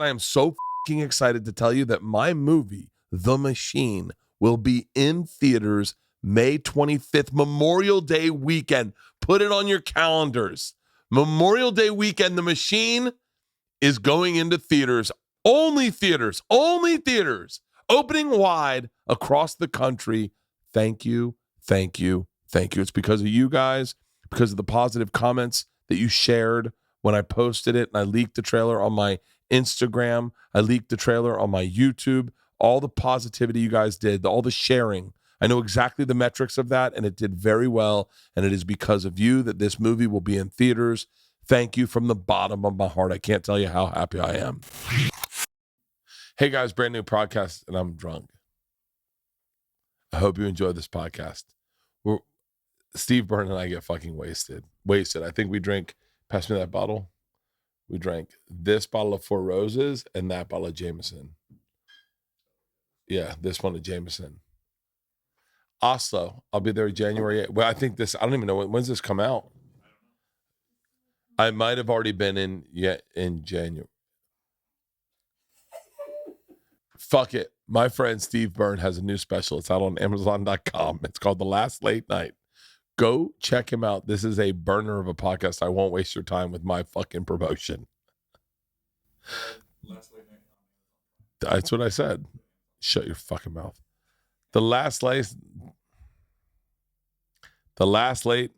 I am so fucking excited to tell you that my movie, The Machine, will be in theaters May 25th, Memorial Day weekend. Put it on your calendars. Memorial Day weekend, The Machine is going into theaters. Only theaters. Opening wide across the country. Thank you. It's because of you guys, because of the positive comments that you shared when I posted it, and I leaked the trailer on my Instagram. I leaked the trailer on my YouTube. All the positivity you guys did, all the sharing. I know exactly the metrics of that, and it did very well, and it is because of you that this movie will be in theaters. Thank you from the bottom of my heart. I can't tell you how happy I am. Hey, guys, brand new podcast, and I'm drunk. I hope you enjoy this podcast. Steve Byrne and I get fucking wasted. I think we drink, pass me that bottle. We drank this bottle of Four Roses and that bottle of Jameson. Yeah, this one of Jameson. Oslo, I'll be there January 8th. Well, I think this, I don't even know, when's this come out? I might have already been in January. Fuck it. My friend Steve Byrne has a new special. It's out on Amazon.com. It's called The Last Late Night. Go check him out. This is a burner of a podcast. I won't waste your time with my fucking promotion. Last Late Night. That's what I said. Shut your fucking mouth. The last late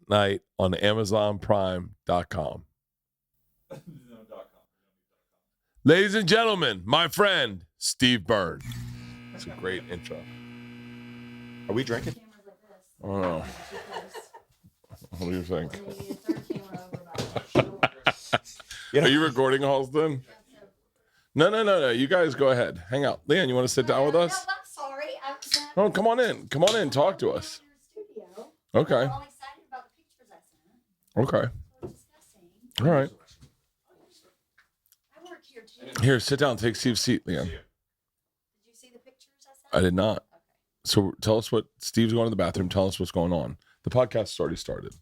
night on AmazonPrime.com. Ladies and gentlemen, my friend Steve Byrne. It's a great intro. Are we drinking? I don't know. What do you think? Are you recording, Halston? No. You guys go ahead. Hang out. Leanne, you want to sit down with us? No, I'm sorry. Oh, come on in. Come on in. Talk to us. Okay. I'm all excited about the pictures I sent. Okay. We're discussing. All right. I work here too. Here, sit down. Take Steve's seat, Leanne. Did you see the pictures I sent? I did not. Okay. So tell us what Steve's going to the bathroom. Tell us what's going on. The podcast's already started.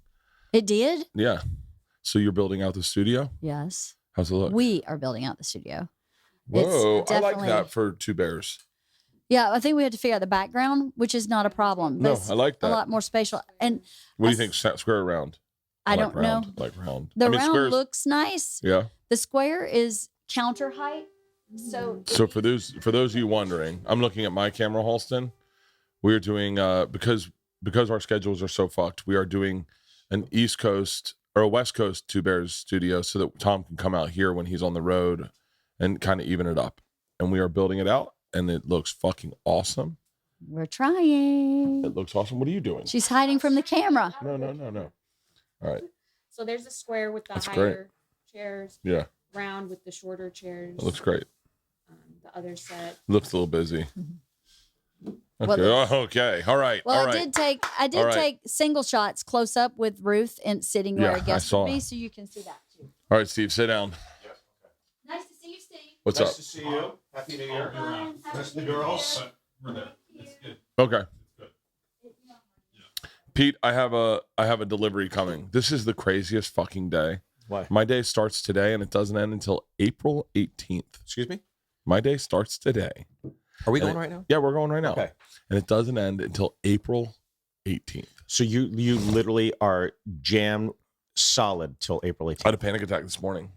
It did? Yeah. So you're building out the studio? Yes. How's it look? We are building out the studio. Whoa, It's I like definitely- that for two bears. Yeah, I think we had to figure out the background, which is not a problem. But No, it's I like a that. lot more spatial. And What do you think? Square or round? I like don't know. round, like round. The I mean, round squares, looks nice. Yeah. The square is counter height. So For those of you wondering, I'm looking at my camera, Halston. We're doing because our schedules are so fucked. We are doing an East Coast or a West Coast Two Bears studio so that Tom can come out here when he's on the road and kind of even it up. And we are building it out, and it looks fucking awesome. we're trying. It looks awesome. What are you doing? She's hiding from the camera. No. All right. So there's a square with the That's higher chairs, Yeah, round with the shorter chairs. it looks great. The other set. Looks a little busy. Well, Okay. Okay. All right. Well, All right. I did All right. take single shots close up with Ruth and sitting where Yeah, a I guest saw. would be, so you can see that too. All right, Steve, sit down. Nice to see you, Steve. What's nice up? to see you. Happy New Year. Happy Miss the New Year. girls. Okay. Pete, I have a delivery coming. This is the craziest fucking day. Why? My day starts today and it doesn't end until April 18th. Excuse me? My day starts today. Are we And going right now? Yeah, we're going right now. Okay. And it doesn't end until April 18th. So you literally are jammed solid till April I had 18th. a panic attack this morning.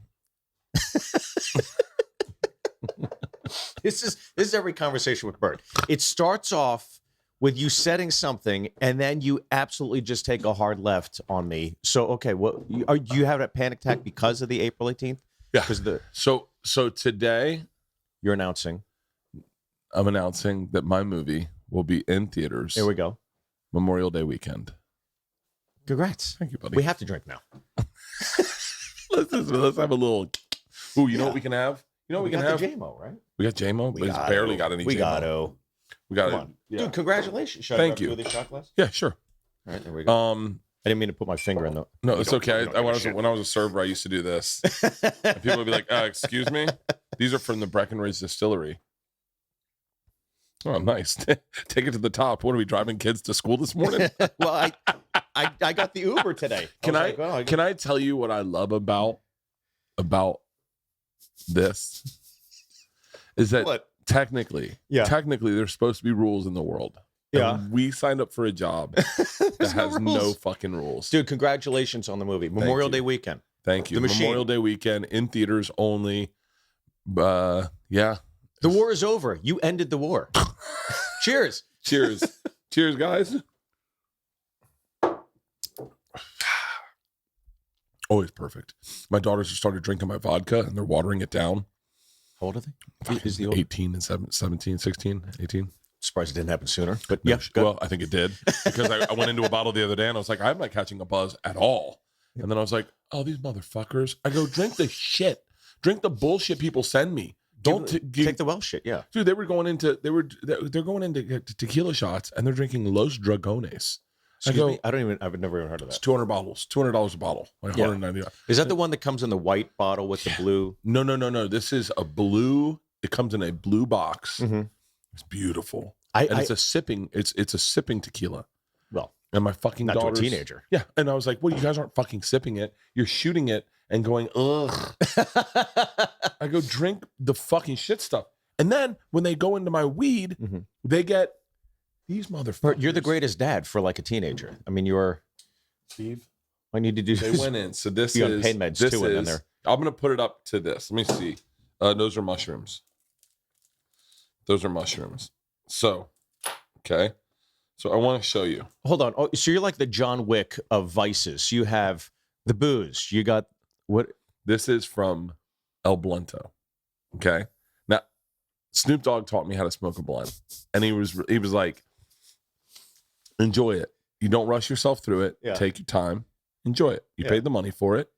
This is every conversation with Bert. It starts off with you setting something, and then you absolutely just take a hard left on me. So okay, what do you have a panic attack because of the April 18th? Yeah. Because So today you're announcing. I'm announcing that my movie will be in theaters Here we go. Memorial Day weekend. Congrats. Thank you, buddy. We have to drink now. Let's have a little. Ooh, you know what we can have? You know what we can got have? the JMO, right? We got JMO, but it's got barely to. got any We JMO. got to. We got Come it. on. Yeah. Dude, congratulations. Should Thank I you. do the shot glass? Yeah, sure. All right, there we go. I didn't mean to put my finger in the. No, You it's don't- okay. you don't I give a was shit. when I was a server, I used to do this. And people would be like, "Excuse me, these are from the Breckenridge Distillery." Oh, nice. Take it to the top. What are we driving kids to school this morning? Well, I got the Uber today. Can was like, oh, can I tell you what I love about this? is that What? technically there's supposed to be rules in the world. Yeah. And we signed up for a job that has no fucking rules. Dude, congratulations on the movie. Memorial Day weekend. Thank you. The Machine. Memorial Day weekend in theaters only. Yeah. The war is over. You ended the war. Cheers. Cheers. Cheers, guys. Always perfect. My daughters have started drinking my vodka and they're watering it down. How old are they? Is the old? 18 and 17, 16, 18. Surprised it didn't happen sooner. But No, yeah, good. well, I think it did because I went into a bottle the other day and I was like, I'm not catching a buzz at all. And then I was like, oh, these motherfuckers. I go, drink the shit. Drink the bullshit people send me. Don't take the well shit. Yeah. Dude, they're going into tequila shots and they're drinking Los Dragones. Excuse me? I've never even heard of It's that. 200 bottles, $200 a bottle, like Yeah. $190. Is that the one that comes in the white bottle with the blue? No. This is a blue. It comes in a blue box. Mhm. It's beautiful. I It's a sipping tequila. well, And my fucking not to a daughter's teenager. Yeah. And I was like, well, you guys aren't fucking sipping it. You're shooting it and going, ugh. I go, drink the fucking shit stuff. And then when they go into my weed, Mhm. they get these motherfuckers. Bert, you're the greatest dad for like a teenager. I mean, you're. Steve. I need to do They this. went in. So this Be on is pain meds this too, and then is- they're- I'm gonna put it up to this. Let me see. Those are mushrooms. Those are mushrooms. So, okay. So I want to show you. Hold on. Oh, so you're like the John Wick of vices. You have the booze. You got what? This is from El Blunto. Okay. Now, Snoop Dogg taught me how to smoke a blunt, and he was like, enjoy it. You don't rush yourself through it. Yeah. Take your time. Enjoy it. You Yeah. paid the money for it.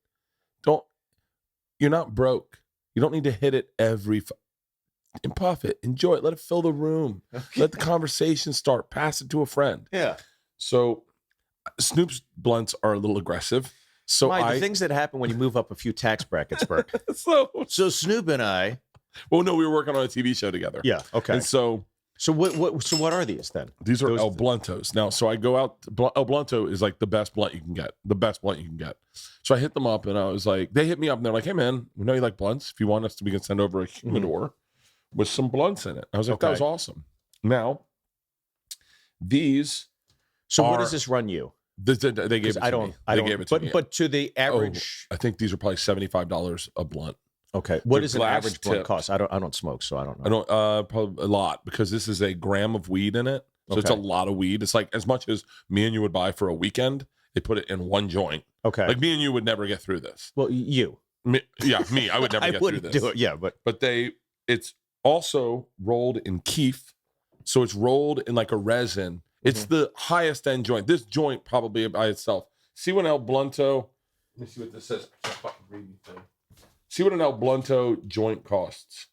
You're not broke. You don't need to hit it and puff it. Enjoy it. Let it fill the room. Let the conversation start. Pass it to a friend. Yeah. So Snoop's blunts are a little aggressive. So The things that happen when you move up a few tax brackets, Bert. so Snoop and I. well, no, we were working on a TV show together. Yeah. Okay. And so So what are these then? these are Those- El Bluntos. Now, so I go out. El Blunto is like the best blunt you can get. The best blunt you can get. So I hit them up, and I was like, they hit me up, and they're like, "Hey, man, we know you like blunts. If you want us to, we can send over a humidor with some blunts in it." I was like, "That was Okay. awesome." Now, these So what are- does this run you? they gave it. To I me. don't. They gave it to me. But to the average. I think these are probably $75 a blunt. Okay. What they're does an glass average blunt tipped. cost? I don't smoke, so I don't know. I don't probably a lot because this is a gram of weed in it. So it's a Okay. lot of weed. It's like as much as me and you would buy for a weekend, they put it in one joint. Okay. Like me and you would never get through this. Well, you. Me, I would never I get through wouldn't this. do it. Yeah, but But it's also rolled in keef. So it's rolled in like a resin. It's the highest end joint. This joint probably by itself. See what El Blunto, let me see what this says. I can't fucking read anything. See what an El Blunto joint costs.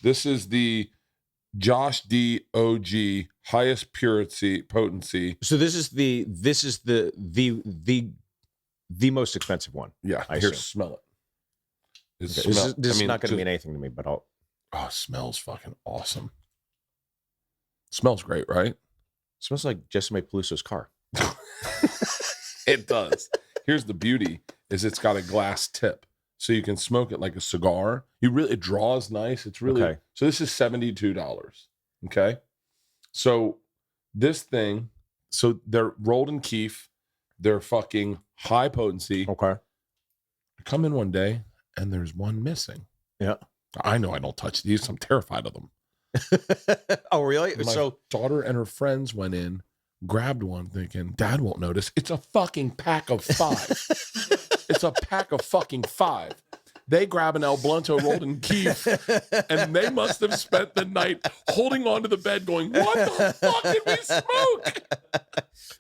This is the Josh D OG highest potency. so this is the most expensive one. Yeah, I here, assume. smell it. Okay, this is not going to mean anything to me, but I'll. Oh, it smells fucking awesome. Smells great, right? Smells like Jessica Peluso's car. It does. Here's the beauty: is it's got a glass tip, so you can smoke it like a cigar. It draws nice. It's really Okay. So this is $72. Okay, so this thing, so they're rolled in keef. They're fucking high potency. Okay. I come in one day and there's one missing. Yeah. I know I don't touch these. I'm terrified of them. Oh, really? My So daughter and her friends went in, grabbed one, thinking Dad won't notice. It's a fucking pack of 5. It's a pack of fucking 5. They grab an El Blunto rolled in keef, and they must have spent the night holding onto the bed, going, "What the fuck did we smoke?"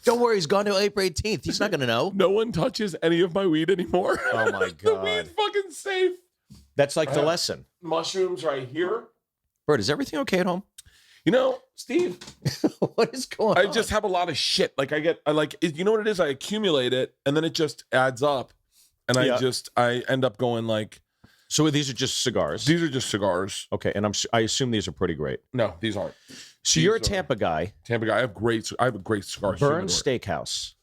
don't worry, he's gone till April 18th. He's not going to know. No one touches any of my weed anymore. Oh my The God. weed's fucking safe. That's like the lesson. Mushrooms right here. Bert, is everything okay at home? You know, Steve, What is going I on? just have a lot of shit. Like you know what it is? I accumulate it and then it just adds up. And Yeah. I end up going like, So these are just cigars. these are just cigars. Okay, and I assume these are pretty great. No, these aren't. So you're a These are- Tampa guy. Tampa guy. I have a great cigar. Byrne humidor. Steakhouse.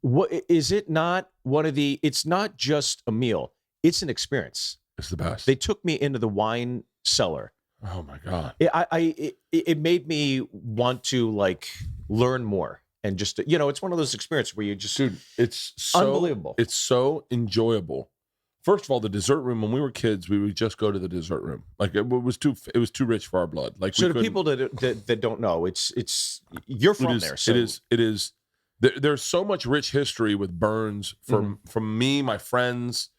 What is it? Not one of the. It's not just a meal. It's an experience. It's the best. They took me into the wine cellar. Oh my God. It made me want to like learn more and just it's one of those experiences where you just Dude, it's so unbelievable. It's so enjoyable. First of all, the dessert room, when we were kids, we would just go to the dessert room. Like it was too rich for our blood. Like So to people that don't know, it's you're from there. So it is. There's so much rich history with Byrne's from me, my friends,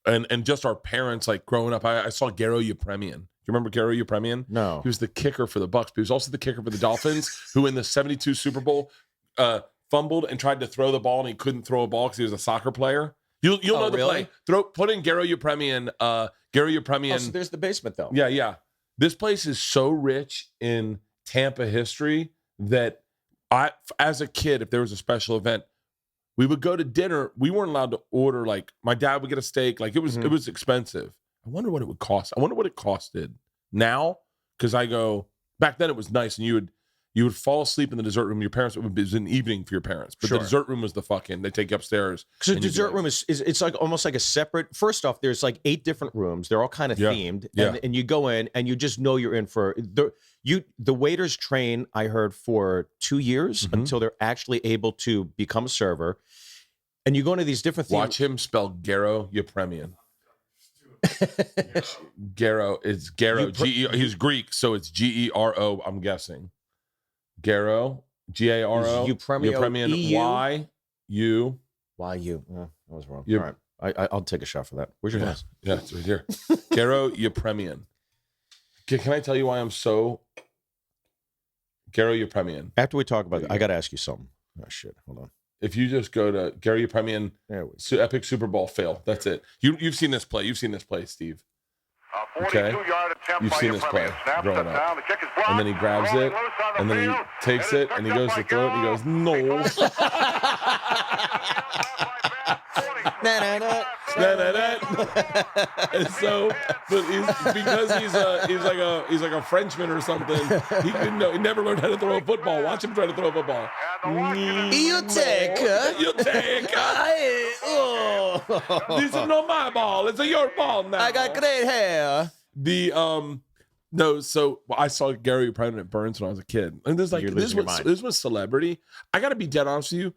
and just our parents. Like growing up, I saw Garo Yepremian. You remember Garo Yepremian? No. He was the kicker for the Bucks, but he was also the kicker for the Dolphins, who in the '72 Super Bowl fumbled and tried to throw the ball, and he couldn't throw a ball because he was a soccer player. You'll know the really? play. Put in Garo Yepremian. Garo Yepremian. Oh, so there's the basement though. Yeah. This place is so rich in Tampa history that as a kid, if there was a special event, we would go to dinner. We weren't allowed to order, like my dad would get a steak. Like it was expensive. I wonder what it would cost. I wonder what it costed now. Because back then it was nice, and you would fall asleep in the dessert room. Your parents, it was an evening for your parents, but Sure. the dessert room was the they take you upstairs. Because the and you'd be dessert like- room is it's like almost like a separate. First off, there's like 8 different rooms. They're all kind of Yeah. themed, Yeah. and you go in and you just know you're in for the waiters train. I heard for 2 years Mhm. until they're actually able to become a server, and you go into these different Watch him spell Garo Yepremian. Garo is Garo. He's Greek, so it's Gero. I'm guessing. Garo, Garo. Yepremian, EU? YU. Why you? That was wrong. You- All right, I'll take a shot for that. Where's your glass? Yeah, it's right here. Garo Yepremian. Can I tell you why I'm so Garo Yepremian? After we talk about it, I got to ask you something. Oh shit! Hold on. If you just go to Garo Yepremian, There we go. epic Super Bowl fail. That's it. You've seen this play. You've seen this play, Steve. Okay. You've seen this play growing up. And then he grabs it, and then he takes it, and he goes to throw it, and he goes, no. And so, but he's like a Frenchman or something. He didn't know. He never learned how to throw a football. Watch him try to throw a football. You take her. You take her. This is not my ball. It's your ball now. I got great hair. So I saw Gary Yepremian at Byrne's when I was a kid, and this You're losing your mind. was celebrity. I got to be dead honest with you.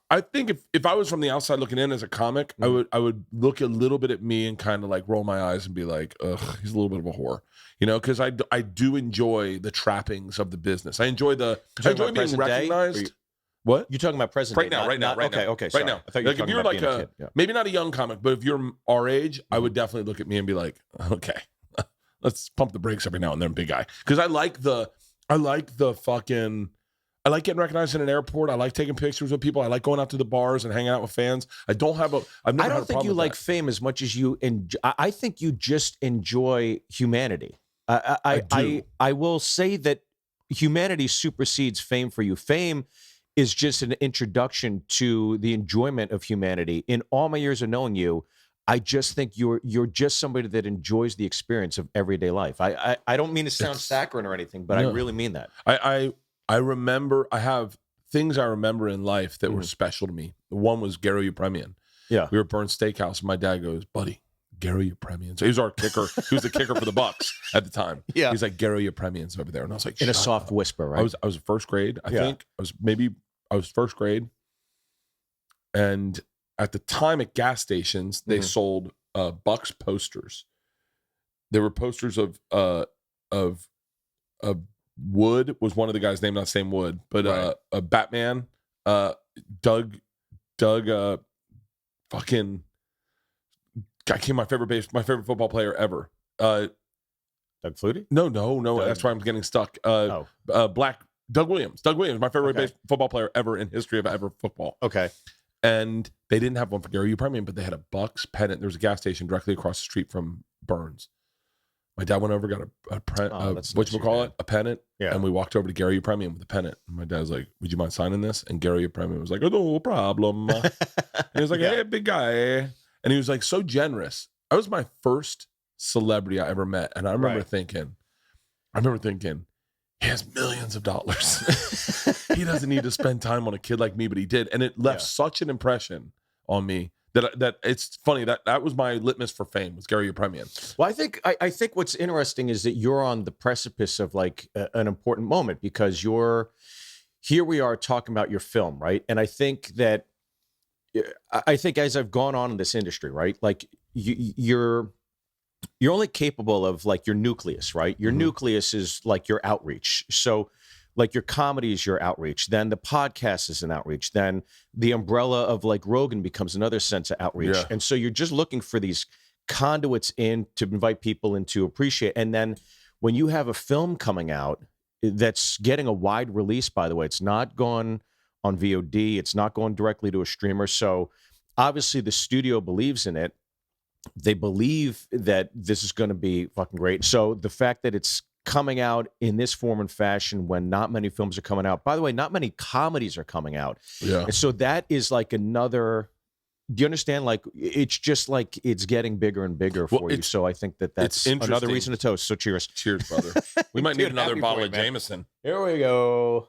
I think if I was from the outside looking in as a comic, I would look a little bit at me and kind of like roll my eyes and be like, ugh, he's a little bit of a whore, because I do enjoy the trappings of the business. I enjoy being recognized. What? You're talking about present Right day, now, right now. Okay, sorry. right now. I thought you were Like if talking you're about like being a kid. Yeah. maybe not a young comic, but if you're our age, I would definitely look at me and be like, okay, let's pump the brakes every now and then, big guy. Because I like getting recognized in an airport. I like taking pictures with people. I like going out to the bars and hanging out with fans. I've never I had a don't think problem you with like that. fame as much as you enjoy. I think you just enjoy humanity. I do. I will say that humanity supersedes fame for you. Fame is just an introduction to the enjoyment of humanity. In all my years of knowing you, I just think you're just somebody that enjoys the experience of everyday life. I don't mean to sound saccharine or anything, but I No. really mean that. I remember, I have things I remember in life that were special to me. One was Garo Yepremian. Yeah. We were at Byrne Steakhouse, and my dad goes, buddy, Garo Yepremian. So he was our kicker. He was the kicker for the Bucks at the time. Yeah. He's like, Garo Yepremian's over there. And I was like, In a "Shut soft up." whisper, right? I was first grade, I Yeah. think. I was first grade. And at the time at gas stations, they sold Bucks posters. There were posters of Wood was one of the guys named, not the same Wood, but Right. Batman, Doug, fucking, I came my favorite football player ever. Doug Flutie? No, Doug- that's why I'm getting stuck. Oh. Black Doug Williams, my favorite Okay. football player ever in history of ever football. Okay. And they didn't have one for Gary Yepremian, but they had a Bucks pennant. There was a gas station directly across the street from Byrne's. My dad went over, got that's nice, your dad. a pennant, Yeah. and we walked over to Gary Yepremian with the pennant. And my dad was like, "Would you mind signing this?" And Gary Yepremian was like, "Oh, no problem." And he was like, Yeah. "Hey, big guy," and he was like so generous. I was my first celebrity I ever met, and I remember Right. thinking, he has millions of dollars. He doesn't need to spend time on a kid like me, but he did, and it left Yeah. such an impression on me that it's funny that was my litmus for fame was Gary Apremian. Well, I think what's interesting is that you're on the precipice of like an important moment because here we are talking about your film, right? And I think as I've gone on in this industry, right, like you're only capable of like your nucleus, right? Your nucleus is like your outreach. So like your comedy is your outreach. Then the podcast is an outreach. Then the umbrella of like Rogan becomes another sense of outreach. Yeah. And so you're just looking for these conduits in to invite people in to appreciate. And then when you have a film coming out that's getting a wide release, by the way, it's not gone on VOD. It's not going directly to a streamer. So obviously the studio believes in it. They believe that this is going to be fucking great. So the fact that it's coming out in this form and fashion when not many films are coming out, by the way, not many comedies are coming out. Yeah. And so that is like another, do you understand? Like, it's just like it's getting bigger and bigger for you. So I think that's another interesting. reason to toast. So cheers. Cheers, brother. We might Dude, need another happy bottle for you, of man. Jameson. Here we go.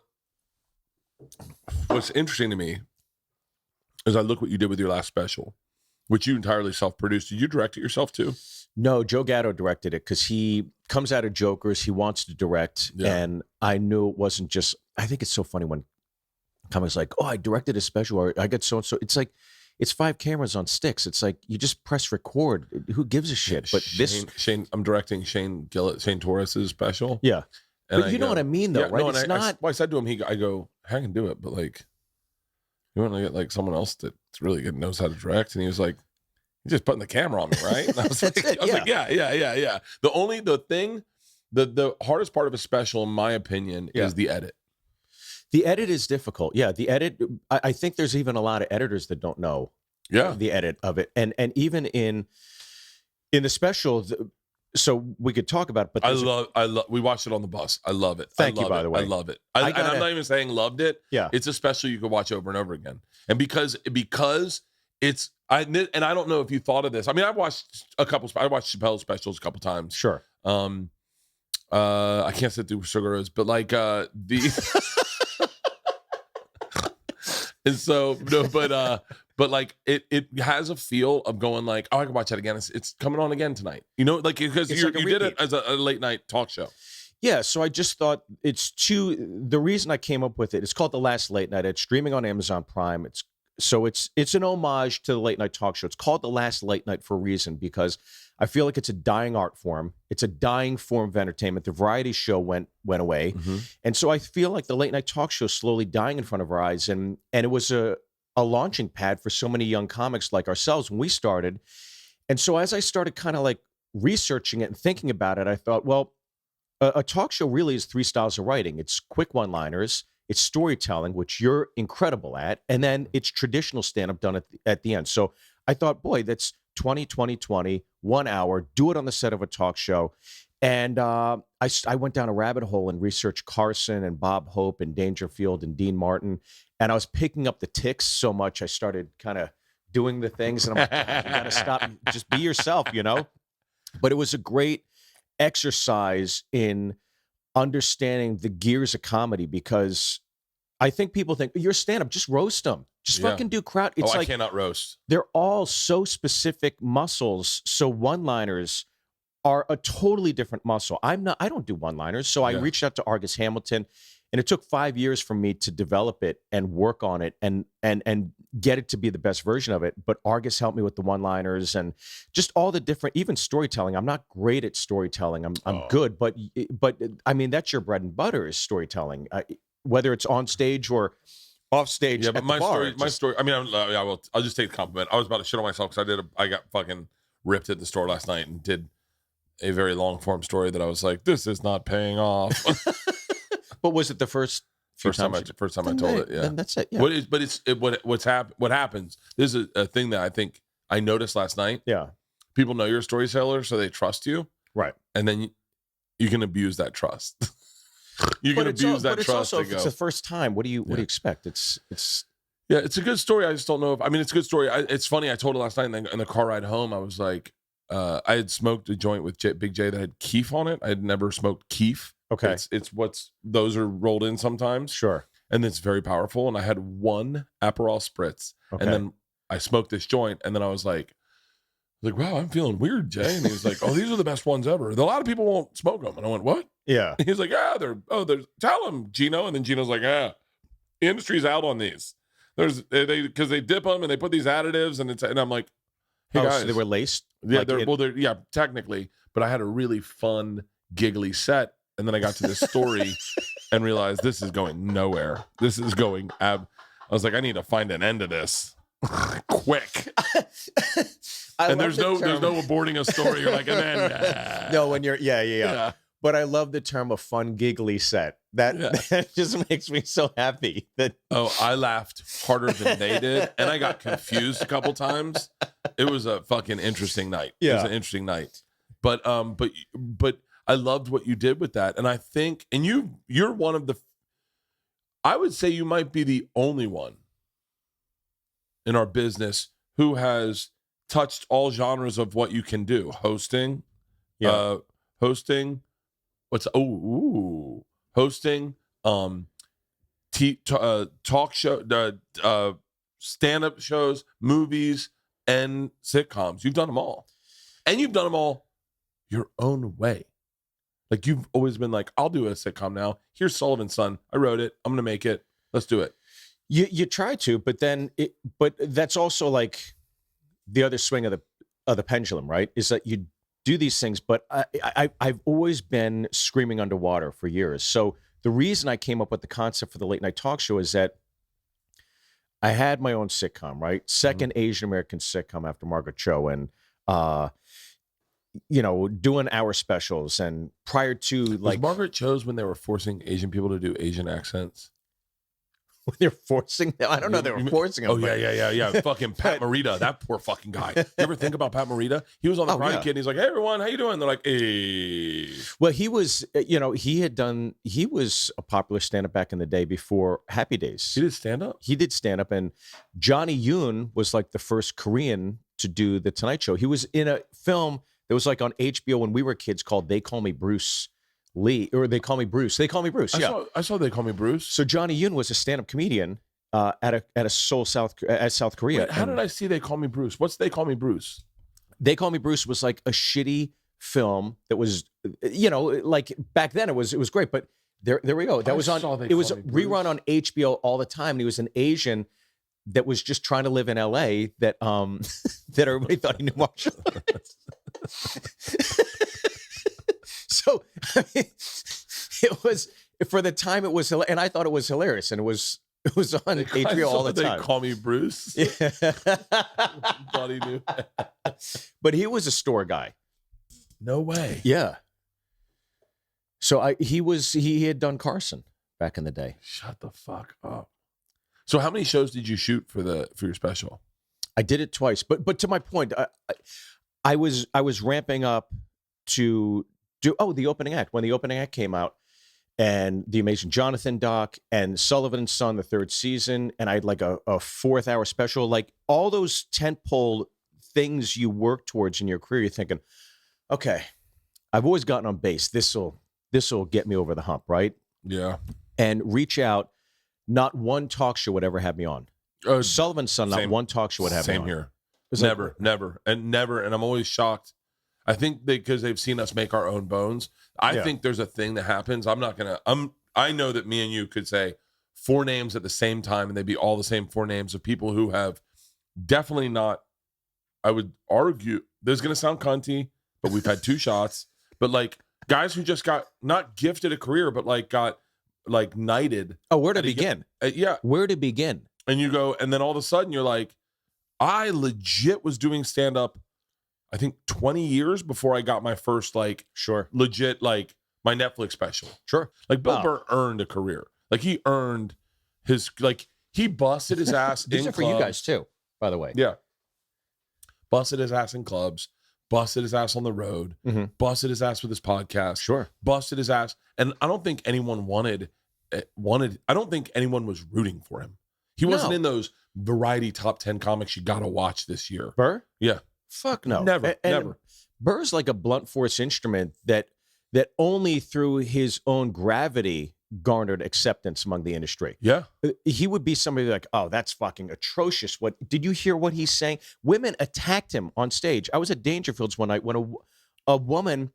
What's interesting to me is I look what you did with your last special, which you entirely self-produced. Did you direct it yourself too? No, Joe Gatto directed it because he comes out of Jokers. He wants to direct. Yeah. And I knew it wasn't just, I think it's so funny when comics like, oh, I directed a special or I got so-and-so. It's like, it's 5 cameras on sticks. It's like, you just press record. Who gives a shit? But Shane, I'm directing Shane Torres's special. Yeah. And But you know what I mean, though, yeah, right? No, and It's not. I said to him, I go, I can do it, but like, you want to get like someone else that's really good, knows how to direct. And he was like, you're just putting the camera on me, right? And I was like, That's it, yeah. The hardest part of a special, in my opinion, is the edit. The edit is difficult. Yeah, the edit. I think there's even a lot of editors that don't know the edit of it, and even in the special. So we could talk about it, but I love. We watched it on the bus. I love it. Thank you, by the way. I love it. And I'm not even saying loved it. Yeah, it's a special you could watch over and over again, and because it's. I don't know if you thought of this. I mean, I watched Chappelle's specials a couple times. Sure. I can't sit through Sugar Rose, but like the and so no, but like it has a feel of going like, oh, I can watch that again. It's coming on again tonight. You know, like because you did it as a late night talk show. Yeah, so I just thought the reason I came up with it's called The Last Late Night. It's streaming on Amazon Prime. It's an homage to the late night talk show. It's called The Last Late Night for a reason, because I feel like it's a dying art form. It's a dying form of entertainment. The variety show went away. Mm-hmm. And so I feel like the late night talk show is slowly dying in front of our eyes. And it was a launching pad for so many young comics like ourselves when we started. And so as I started kind of like researching it and thinking about it, I thought, well, a talk show really is 3 styles of writing. It's quick one-liners, it's storytelling, which you're incredible at, and then it's traditional stand-up done at the end. So I thought, boy, that's 20, 1 hour, do it on the set of a talk show. And I went down a rabbit hole and researched Carson and Bob Hope and Dangerfield and Dean Martin. And I was picking up the tics so much, I started kind of doing the things. And I'm like, you got to stop, just be yourself, you know? But it was a great exercise in understanding the gears of comedy, because I think people think, you're stand-up, just roast them. Just fucking do crowd. It's I cannot roast. They're all so specific muscles. So one-liners are a totally different muscle. I don't do one-liners. So I reached out to Argus Hamilton, and it took 5 years for me to develop it and work on it and get it to be the best version of it. But Argus helped me with the one-liners and just all the different, even storytelling. I'm not great at storytelling. I'm good, but I mean, that's your bread and butter is storytelling, whether it's on stage or off stage. Yeah, but my story. I mean, I'll just take the compliment. I was about to shit on myself because I got fucking ripped at the store last night and did a very long form story that I was like, this is not paying off. But was it the first time I told it? Yeah, then that's it. Yeah. What happens? This is a thing that I think I noticed last night. Yeah, people know you're a storyteller, so they trust you, right? And then you can abuse that trust. You can abuse that trust. Also, if it's the first time, what do you expect? It's yeah, it's a good story. I just don't know if it's a good story. It's funny. I told it last night in the car ride home. I was like, I had smoked a joint with Big J that had keef on it. I had never smoked keef. Okay, those are rolled in sometimes. Sure, and it's very powerful. And I had one Aperol spritz, okay. and then I smoked this joint, and then I was like, wow, I'm feeling weird, Jay. And he was like, oh, these are the best ones ever. A lot of people won't smoke them. And I went, what? Yeah. He's like, yeah, tell him, Gino. And then Gino's like, yeah, the industry's out on these. Because they dip them and they put these additives, and I'm like, hey guys, So they were laced. yeah, Like technically, but I had a really fun, giggly set, and then I got to this story and realized this is going nowhere. This is going I was like, I need to find an end to this quick. And there's no aborting a story. You're like, and then no, when you're yeah. But I love the term a fun giggly set. That just makes me so happy. That I laughed harder than they did, and I got confused a couple times. It was a fucking interesting night. Yeah. It was an interesting night. But I loved what you did with that, and I think, and you're one of the. I would say you might be the only one in our business who has touched all genres of what you can do. Hosting, hosting. Hosting, talk show, stand-up shows, movies, and sitcoms. You've done them all. And you've done them all your own way. Like, you've always been like, I'll do a sitcom now. Here's Sullivan's Son. I wrote it. I'm going to make it. Let's do it. you try to, but that's also like the other swing of the pendulum, right? Is that you do these things, but I've always been screaming underwater for years. So the reason I came up with the concept for the late night talk show is that I had my own sitcom, right? Second Asian American sitcom after Margaret Cho, and doing hour specials. And prior to Was Margaret Cho's when they were forcing Asian people to do Asian accents? When they're forcing them, I don't know. They were forcing them. Oh yeah. Fucking Pat Morita, that poor fucking guy. You ever think about Pat Morita? He was on the Karate Kid, and he's like, "Hey everyone, how you doing?" They're like, "Hey." Well, he was, he was a popular stand-up back in the day before Happy Days. He did stand-up? He did stand-up, and Johnny Yoon was like the first Korean to do the Tonight Show. He was in a film that was like on HBO when we were kids called They Call Me Bruce Lee, or They Call Me Bruce. They Call Me Bruce. I saw They Call Me Bruce. So Johnny Yoon was a stand-up comedian at South Korea. Wait, how did I see They Call Me Bruce? What's They Call Me Bruce? They Call Me Bruce was like a shitty film that was, like back then it was great, but there we go. That was on. It was rerun on HBO all the time, and he was an Asian that was just trying to live in LA that that everybody thought he knew martial arts. So I mean, it was, for the time it was, and I thought it was hilarious, and it was on HBO all the time. They Call Me Bruce. Yeah. Thought he knew. But he was a store guy. No way. Yeah. So he had done Carson back in the day. Shut the fuck up. So how many shows did you shoot for your special? I did it twice, but to my point, I was ramping up to do the opening act. When the opening act came out, and the Amazing Jonathan doc, and Sullivan and Son, the third season, and I had like a 4th hour special, like all those tentpole things you work towards in your career. You're thinking, okay, I've always gotten on base. This'll get me over the hump, right? Yeah. And reach out. Not one talk show would ever have me on. Sullivan's Son, not one talk show would have me on. Same here. Never. And I'm always shocked. I think because they've seen us make our own bones. I think there's a thing that happens. I know that me and you could say 4 names at the same time, and they'd be all the same 4 names of people who have definitely not, I would argue, this is going to sound cunty, but we've had 2 shots, but like guys who just got not gifted a career, but like got like knighted. Oh, where to begin? Yeah. Where to begin? And you go, and then all of a sudden you're like, I legit was doing stand-up, I think 20 years before I got my first legit like my Netflix special. Sure. Like Bill Bert earned a career. Like he earned his, like he busted his ass These in are clubs. for you guys too, by the way. Yeah. Busted his ass in clubs, busted his ass on the road, busted his ass with his podcast. Sure. Busted his ass. And I don't think anyone I don't think anyone was rooting for him. He wasn't in those variety top 10 comics you got to watch this year. Burr? Yeah. Fuck no. Never. Burr's like a blunt force instrument that only through his own gravity garnered acceptance among the industry. Yeah. He would be somebody like, oh, that's fucking atrocious. What did you hear what he's saying? Women attacked him on stage. I was at Dangerfields one night when a woman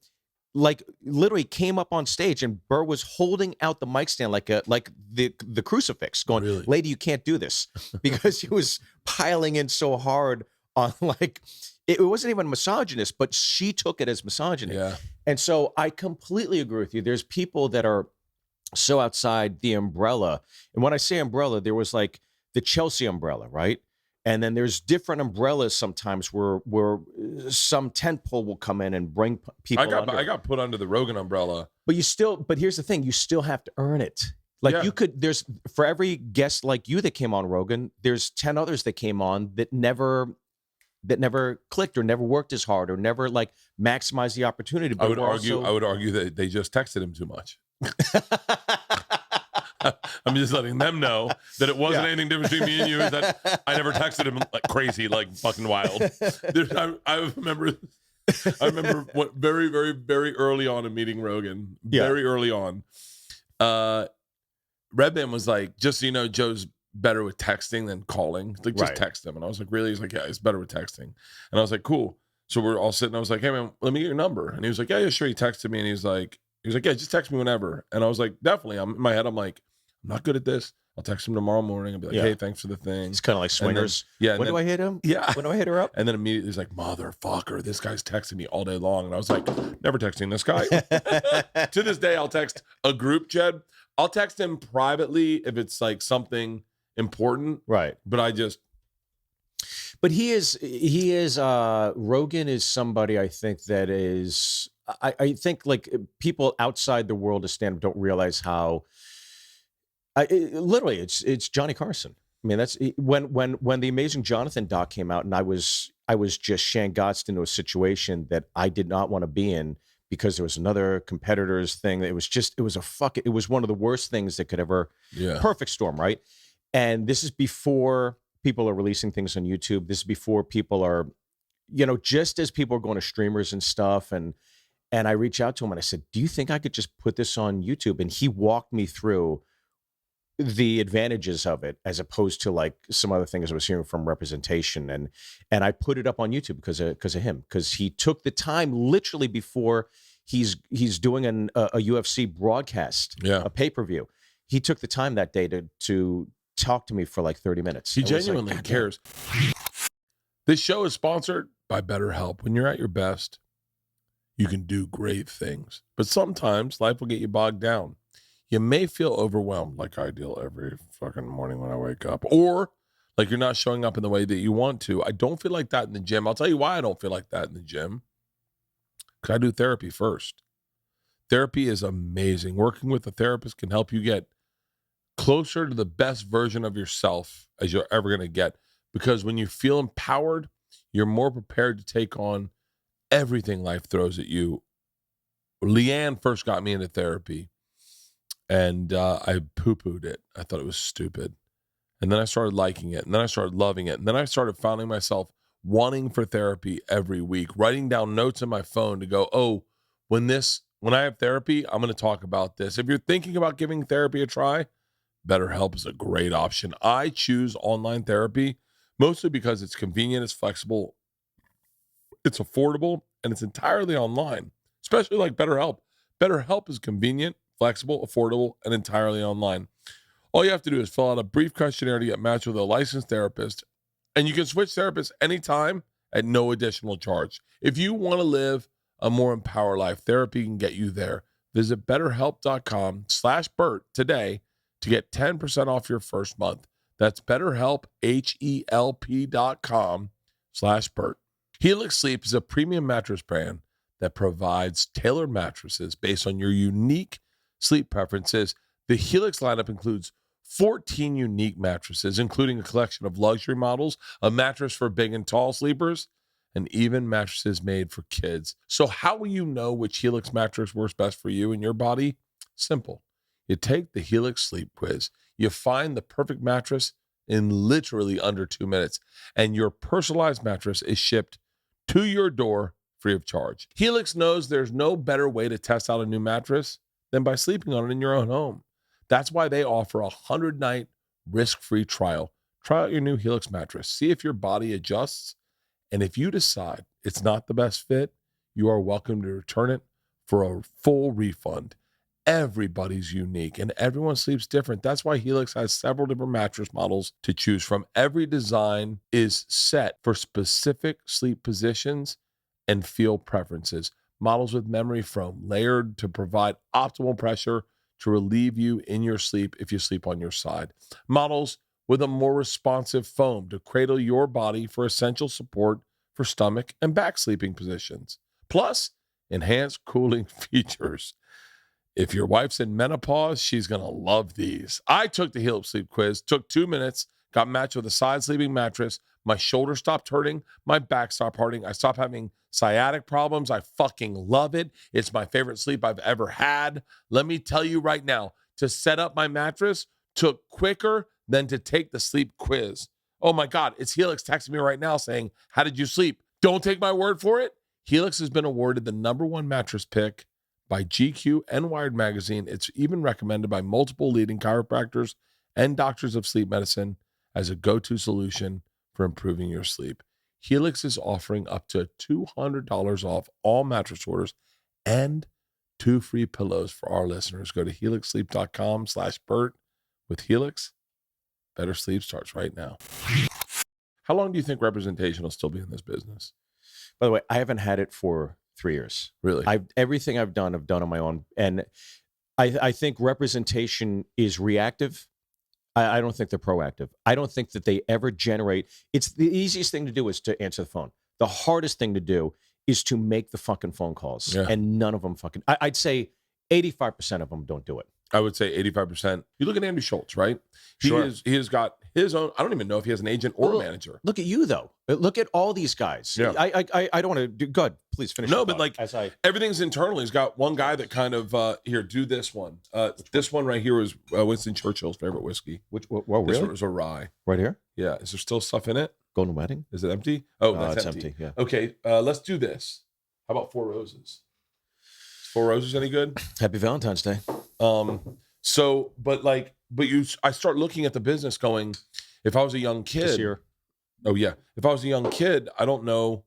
like literally came up on stage and Burr was holding out the mic stand like the crucifix, going, Really? lady, you can't do this, because he was piling in so hard on like it wasn't even misogynist, but she took it as misogyny. Yeah. And so I completely agree with you. There's people that are so outside the umbrella. And when I say umbrella, there was like the Chelsea umbrella, right? And then there's different umbrellas sometimes where some tentpole will come in and bring people under. I got put under the Rogan umbrella. But here's the thing, you still have to earn it. Like Yeah. there's for every guest like you that came on Rogan, there's 10 others that came on that never clicked or never worked as hard or never like maximized the opportunity. But I would argue that they just texted him too much. I'm just letting them know that it wasn't anything different between me and you. Is that I never texted him like crazy, like fucking wild. I remember what very, very, very early on in meeting Rogan. Very early on, Redman was like, just so you know, Joe's better with texting than calling. Like, just text him. And I was like, really? He's like, yeah, he's better with texting. And I was like, cool. So we're all sitting. I was like, hey man, let me get your number. And he was like, yeah, sure. He texted me and he was like, yeah, just text me whenever. And I was like, definitely. I'm in my head. I'm like, I'm not good at this. I'll text him tomorrow morning and be like, hey, thanks for the thing. It's kind of like swingers. When do I hit him? Yeah. When do I hit her up? And then immediately he's like, motherfucker, this guy's texting me all day long. And I was like, never texting this guy. To this day, I'll text a group chat. I'll text him privately if it's like something important. Right. But he is Rogan is somebody I think that is, I think like people outside the world of stand-up don't realize how, literally it's Johnny Carson. I mean, that's when the Amazing Jonathan doc came out and I was just shangotzed into a situation that I did not want to be in because there was another competitor's thing. It was one of the worst things that could ever, perfect storm, right? And this is before people are releasing things on YouTube. This is before people are, just as people are going to streamers and stuff. And I reached out to him and I said, do you think I could just put this on YouTube? And he walked me through the advantages of it as opposed to like some other things I was hearing from representation. And I put it up on YouTube because of him, because he took the time literally before he's doing a UFC broadcast, a pay-per-view. He took the time that day to talk to me for like 30 minutes. He genuinely cares. This show is sponsored by BetterHelp. When you're at your best, you can do great things. But sometimes life will get you bogged down. You may feel overwhelmed like I do every fucking morning when I wake up. Or like you're not showing up in the way that you want to. I don't feel like that in the gym. I'll tell you why I don't feel like that in the gym. Because I do therapy first. Therapy is amazing. Working with a therapist can help you get closer to the best version of yourself as you're ever going to get. Because when you feel empowered, you're more prepared to take on everything life throws at you. Leanne first got me into therapy, and I poo-pooed it. I thought it was stupid. And then I started liking it, and then I started loving it. And then I started finding myself wanting for therapy every week, writing down notes on my phone to go, oh, when I have therapy, I'm going to talk about this. If you're thinking about giving therapy a try, BetterHelp is a great option. I choose online therapy mostly because it's convenient, it's flexible, it's affordable, and it's entirely online, especially like BetterHelp. BetterHelp is convenient, flexible, affordable, and entirely online. All you have to do is fill out a brief questionnaire to get matched with a licensed therapist, and you can switch therapists anytime at no additional charge. If you want to live a more empowered life, therapy can get you there. Visit BetterHelp.com/Bert today to get 10% off your first month. That's BetterHelp, HELP.com/Bert. Helix Sleep is a premium mattress brand that provides tailored mattresses based on your unique sleep preferences. The Helix lineup includes 14 unique mattresses, including a collection of luxury models, a mattress for big and tall sleepers, and even mattresses made for kids. So how will you know which Helix mattress works best for you and your body? Simple. You take the Helix Sleep Quiz. You find the perfect mattress in literally under 2 minutes, and your personalized mattress is shipped to your door free of charge. Helix knows there's no better way to test out a new mattress than by sleeping on it in your own home. That's why they offer a 100-night risk-free trial. Try out your new Helix mattress. See if your body adjusts. And if you decide it's not the best fit, you are welcome to return it for a full refund. Everybody's unique and everyone sleeps different. That's why Helix has several different mattress models to choose from. Every design is set for specific sleep positions and feel preferences. Models with memory foam layered to provide optimal pressure to relieve you in your sleep if you sleep on your side. Models with a more responsive foam to cradle your body for essential support for stomach and back sleeping positions. Plus, enhanced cooling features. If your wife's in menopause, she's going to love these. I took the Helix Sleep Quiz, took 2 minutes, got matched with a side sleeping mattress. My shoulder stopped hurting. My back stopped hurting. I stopped having sciatic problems. I fucking love it. It's my favorite sleep I've ever had. Let me tell you right now, to set up my mattress took quicker than to take the sleep quiz. Oh my God, it's Helix texting me right now saying, how did you sleep? Don't take my word for it. Helix has been awarded the #1 mattress pick by GQ and Wired Magazine. It's even recommended by multiple leading chiropractors and doctors of sleep medicine as a go-to solution for improving your sleep. Helix is offering up to $200 off all mattress orders and 2 free pillows for our listeners. Go to helixsleep.com/Bert. With Helix, better sleep starts right now. How long do you think representation will still be in this business? By the way, I haven't had it for 3 years. Really? Everything I've done on my own. And I think representation is reactive. I don't think they're proactive. I don't think that they ever generate. It's the easiest thing to do is to answer the phone. The hardest thing to do is to make the fucking phone calls. Yeah. And none of them fucking, I'd say 85% of them don't do it. I would say 85%. You look at Andrew Schultz, right? Sure. He has got his own. I don't even know if he has an agent or a manager. Look at you, though. Look at all these guys. Yeah. I don't want to do good. Please finish. No, your but thought like as I everything's internal. He's got one guy that kind of here, do this one. This one right here is Winston Churchill's favorite whiskey. Well, This really? one is a rye. Right here? Yeah. Is there still stuff in it? Golden Wedding? Is it empty? Oh, that's it's empty. empty. Yeah. Okay, let's do this. How about Four Roses? Is Four Roses any good? Happy Valentine's Day. So, but I start looking at the business going, if I was a young kid, This year. oh yeah, if I was a young kid, I don't know.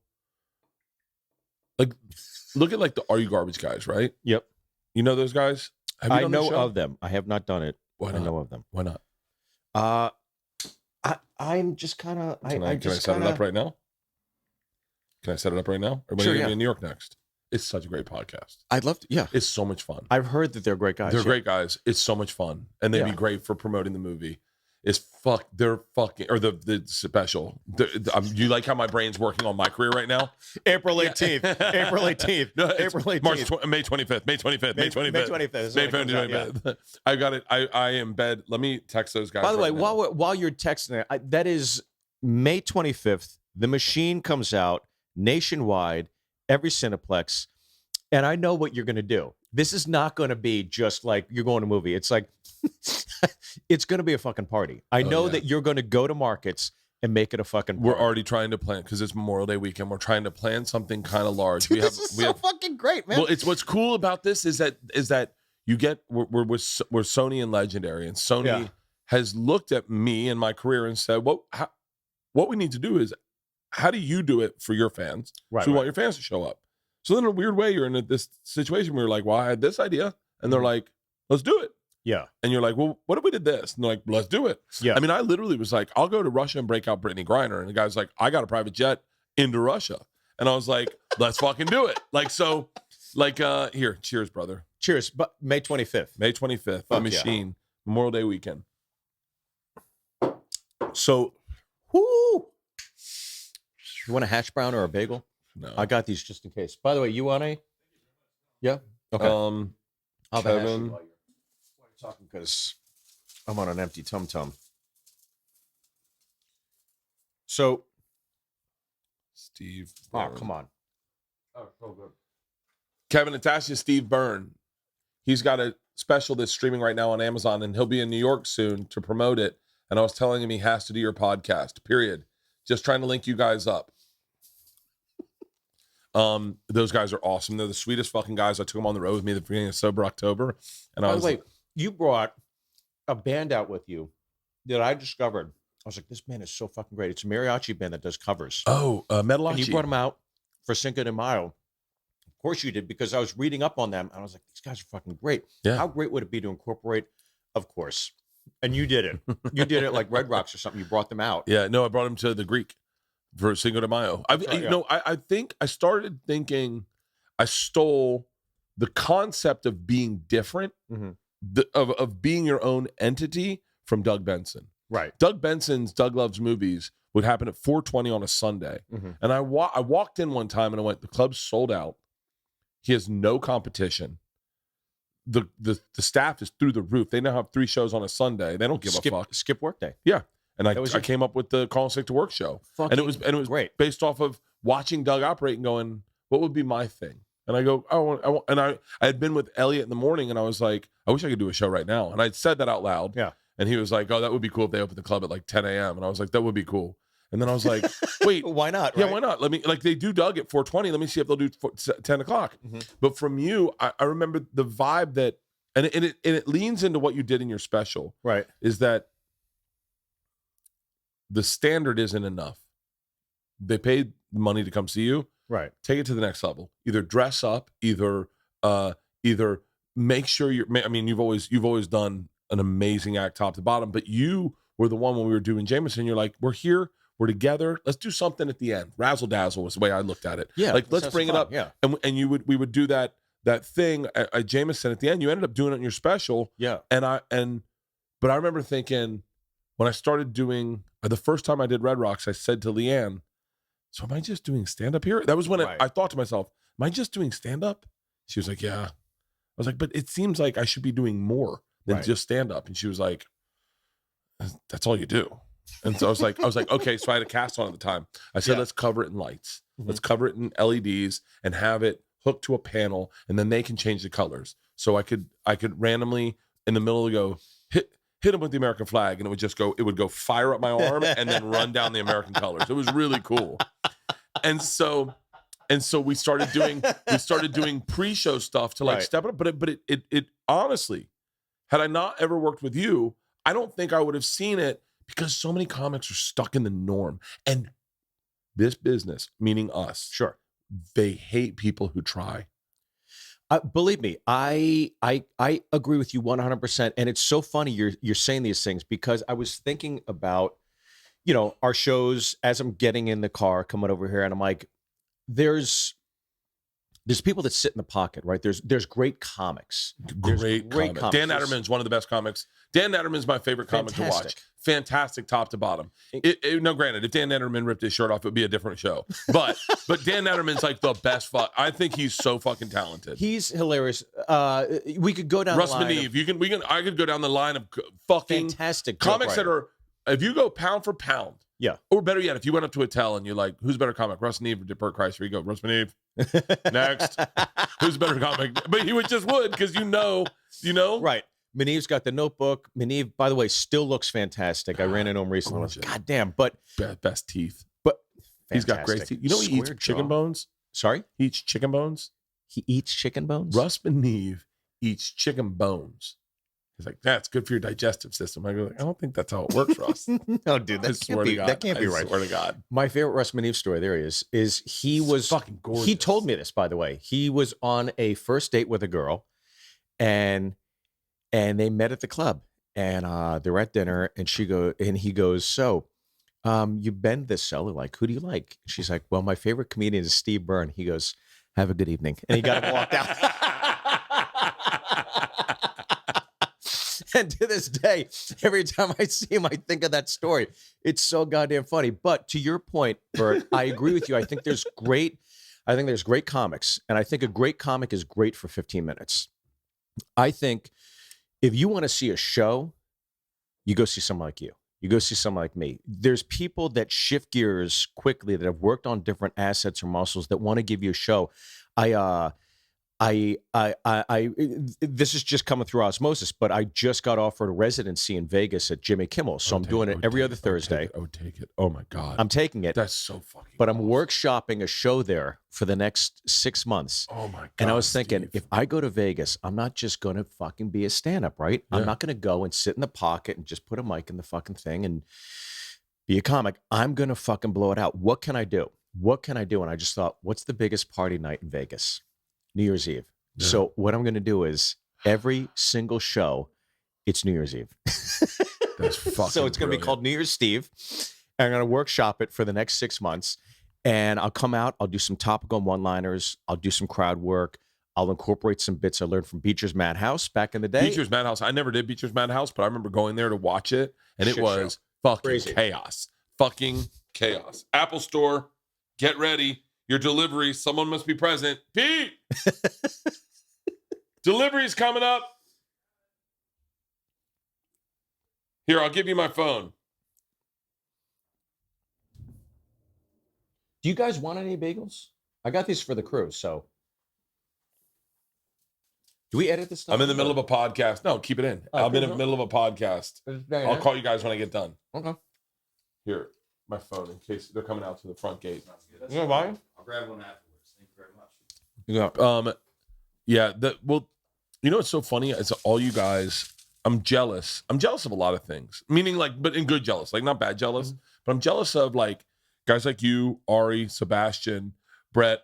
Like, look at like the Are You Garbage guys, right? Yep. You know those guys? Have you I done the know show? of them. I have not done it. Why I not? know of them. Why not? I'm just kind of. Can I set it up right now? Can I set it up right now? Or when Sure, are you yeah. gonna be in New York next? It's such a great podcast. I'd love to. Yeah. It's so much fun. I've heard that they're great guys. They're yeah. great guys. It's so much fun, and they'd be Yeah. great for promoting the movie. They're fucking or the special. You like how my brain's working on my career right now? April 18th. April 18th. No, it's April 18th. May 25th. May 25th. May 25th. May 25th. is May when it comes out, yeah. 25th. I got it. I am bed. Let me text those guys. By the way, right now. while you're texting it, that is May 25th. The Machine comes out nationwide, every Cineplex, and I know what you're going to do. This is not going to be just like you're going to a movie. It's like it's going to be a fucking party. I know yeah. that you're going to go to markets and make it a fucking party. We're already trying to plan because it's Memorial Day weekend. We're trying to plan something kind of large. We have. This is we so have. fucking great, man. Well, it's what's cool about this is that you get we're Sony and Legendary, and Sony Yeah. has looked at me and my career and said, what we need to do is how do you do it for your fans? Right, So we right. want your fans to show up. So then in a weird way, you're in this situation where you're like, well, I had this idea, and they're like, let's do it. Yeah. And you're like, well, what if we did this? And they're like, let's do it. Yeah. I mean, I literally was like, I'll go to Russia and break out Brittany Griner. And the guy's like, I got a private jet into Russia. And I was like, let's fucking do it. Here, cheers, brother. Cheers. But May 25th. May 25th, The Fuck yeah. Machine, Memorial Day weekend. So, Whoo! You want a hash brown or a bagel? no. I got these just in case. By the way, you want a? Yeah. Okay. I'll I'll Kevin. while you're talking because I'm on an empty tum tum. So, Steve. oh Byrne. come on. Kevin Natasha, Steve Byrne. He's got a special that's streaming right now on Amazon, and he'll be in New York soon to promote it. And I was telling him he has to do your podcast, period. Just trying to link you guys up. Those guys are awesome. They're the sweetest fucking guys. I took them on the road with me at the beginning of Sober October. And I By the was way, like, you brought a band out with you that I discovered. I was like, this band is so fucking great. It's a mariachi band that does covers. Oh, Metalachi. And you brought them out for Cinco de Mayo. Of course you did, because I was reading up on them and I was like, these guys are fucking great. Yeah. How great would it be to incorporate? Of course. And you did it. You did it like Red Rocks or something. You brought them out. Yeah, no, I brought him to the Greek for Cinco de Mayo. I think I started thinking I stole the concept of being different, Mhm. of being your own entity from Doug Benson. Right. Doug Benson's Doug Loves Movies would happen at 4:20 on a Sunday. Mhm. And I walked in one time and I went, the club's sold out. He has no competition. The staff is through the roof. They now have 3 shows on a Sunday. They don't give a fuck. Skip workday. Yeah. And That was I it. came up with the Call and Sick to Work show. And it was great. based off of watching Doug operate and going, what would be my thing? And I go, I had been with Elliot in the morning and I was like, I wish I could do a show right now. And I said that out loud. Yeah. And he was like, oh, that would be cool if they opened the club at like 10 a.m. And I was like, that would be cool. And then I was like, wait, Why not? yeah, right? why not? Let me, like they do Doug at 4:20. Let me see if they'll do 10 o'clock. Mhm. But from you, I remember the vibe that, and it leans into what you did in your special, Right. is that the standard isn't enough. They paid money to come see you. Right. Take it to the next level. Either dress up, either make sure you've always done an amazing act top to bottom, but you were the one when we were doing Jameson, you're like, we're here, we're together, let's do something at the end. Razzle dazzle was the way I looked at it. Yeah. Like, that let's sounds bring it fun. up. Yeah. And we would do that thing at Jameson at the end. You ended up doing it in your special. Yeah. But I remember thinking, when I started doing the first time I did Red Rocks, I said to Leanne, so am I just doing stand-up here? That was when Right. I thought to myself, am I just doing stand-up? She was like, yeah. I was like, but it seems like I should be doing more than Right. just stand-up. And she was like, that's all you do. And so I was like, okay. So I had a cast on at the time. I said, Yeah. let's cover it in lights. Mhm. Let's cover it in LEDs and have it hooked to a panel, and then they can change the colors. So I could randomly in the middle go hit him with the American flag, and it would go fire up my arm and then run down the American colors. It was really cool. And so we started doing pre-show stuff to like Right. step it up. But it honestly, had I not ever worked with you, I don't think I would have seen it, because so many comics are stuck in the norm. And this business, meaning us, Sure. they hate people who try. Believe me, I agree with you 100%. And it's so funny you're saying these things, because I was thinking about, our shows as I'm getting in the car coming over here, and I'm like, there's people that sit in the pocket, right? There's great comics. There's Great comics. comics. Dan Natterman's one of the best comics. Dan Natterman's my favorite comic to watch. Fantastic. Fantastic top to bottom. Now, granted, if Dan Natterman ripped his shirt off, it would be a different show. But Dan Natterman's like the best. I think he's so fucking talented. He's hilarious. We could go down Russ the line. Maneve, I could go down the line of fucking Fantastic comics joke that are. If you go pound for pound, Yeah. or better yet, if you went up to a tell and you're like, who's a better comic, Russ Maneve or BertKreischer? You go, Russ Maneve. Next. Who's a better comic? But he would because you know. Right. Maneve's got the Notebook. Maneve, by the way, still looks fantastic. I ran into him recently. I was like, God damn, but Best teeth. but He's got great fantastic. teeth. You know he eats Square chicken jaw. bones? Sorry? He eats chicken bones? He eats chicken bones? Russ Maneve eats chicken bones. He's like, that's good for your digestive system. I go, like, I don't think that's how it works, Russ. No, dude, I that swear can't to be, God. that can't be right. I swear to God. My favorite Russ Maneve story, there he is he It's was fucking gorgeous. He told me this, by the way. He was on a first date with a girl, and they met at the club, and they're at dinner, and he goes, so you've been to this cellar, like, who do you like? She's like, well, my favorite comedian is Steve Byrne. He goes, have a good evening. And he got him walked out. And to this day, every time I see him, I think of that story. It's so goddamn funny. But to your point, Bert, I agree with you. I think there's great comics, and I think a great comic is great for 15 minutes. I think if you want to see a show, you go see someone like you. You go see someone like me. There's people that shift gears quickly, that have worked on different assets or muscles, that want to give you a show. this is just coming through osmosis, but I just got offered a residency in Vegas at Jimmy Kimmel, so I'm doing it every other Thursday. I would take it. Oh my God. I'm taking it, That's so fucking but I'm awesome. workshopping a show there for the next 6 months. Oh my God. And I was thinking, Steve. if I go to Vegas, I'm not just going to fucking be a stand-up, right? Yeah. I'm not going to go and sit in the pocket and just put a mic in the fucking thing and be a comic. I'm going to fucking blow it out. What can I do? What can I do? And I just thought, what's the biggest party night in Vegas? New Year's Eve. Yeah. So what I'm going to do is every single show, it's New Year's Eve. That's fucking So it's going to be brilliant. called New Year's Steve. And I'm going to workshop it for the next 6 months. And I'll come out, I'll do some topical one-liners, I'll do some crowd work, I'll incorporate some bits I learned from Beecher's Madhouse back in the day. Beecher's Madhouse. I never did Beecher's Madhouse, but I remember going there to watch it, and it Shit was fucking Crazy. chaos. Fucking chaos. Apple Store, get ready. Your delivery, someone must be present. Pete! Delivery's coming up. Here, I'll give you my phone. Do you guys want any bagels? I got these for the crew, so. Do we edit this stuff? I'm in the middle of a podcast. No, keep it in. Oh, I'm in the cool. middle of a podcast. I'll call you guys when I get done. Okay. Here, my phone, in case they're coming out to the front gate. You know why? I'll grab one afterwards. Thank you very much. Yeah. Yeah, well, you know what's so funny? It's all you guys. I'm jealous. I'm jealous of a lot of things. Meaning like, but in good jealous, like not bad jealous. But I'm jealous of like guys like you, Ari, Sebastian, Brett,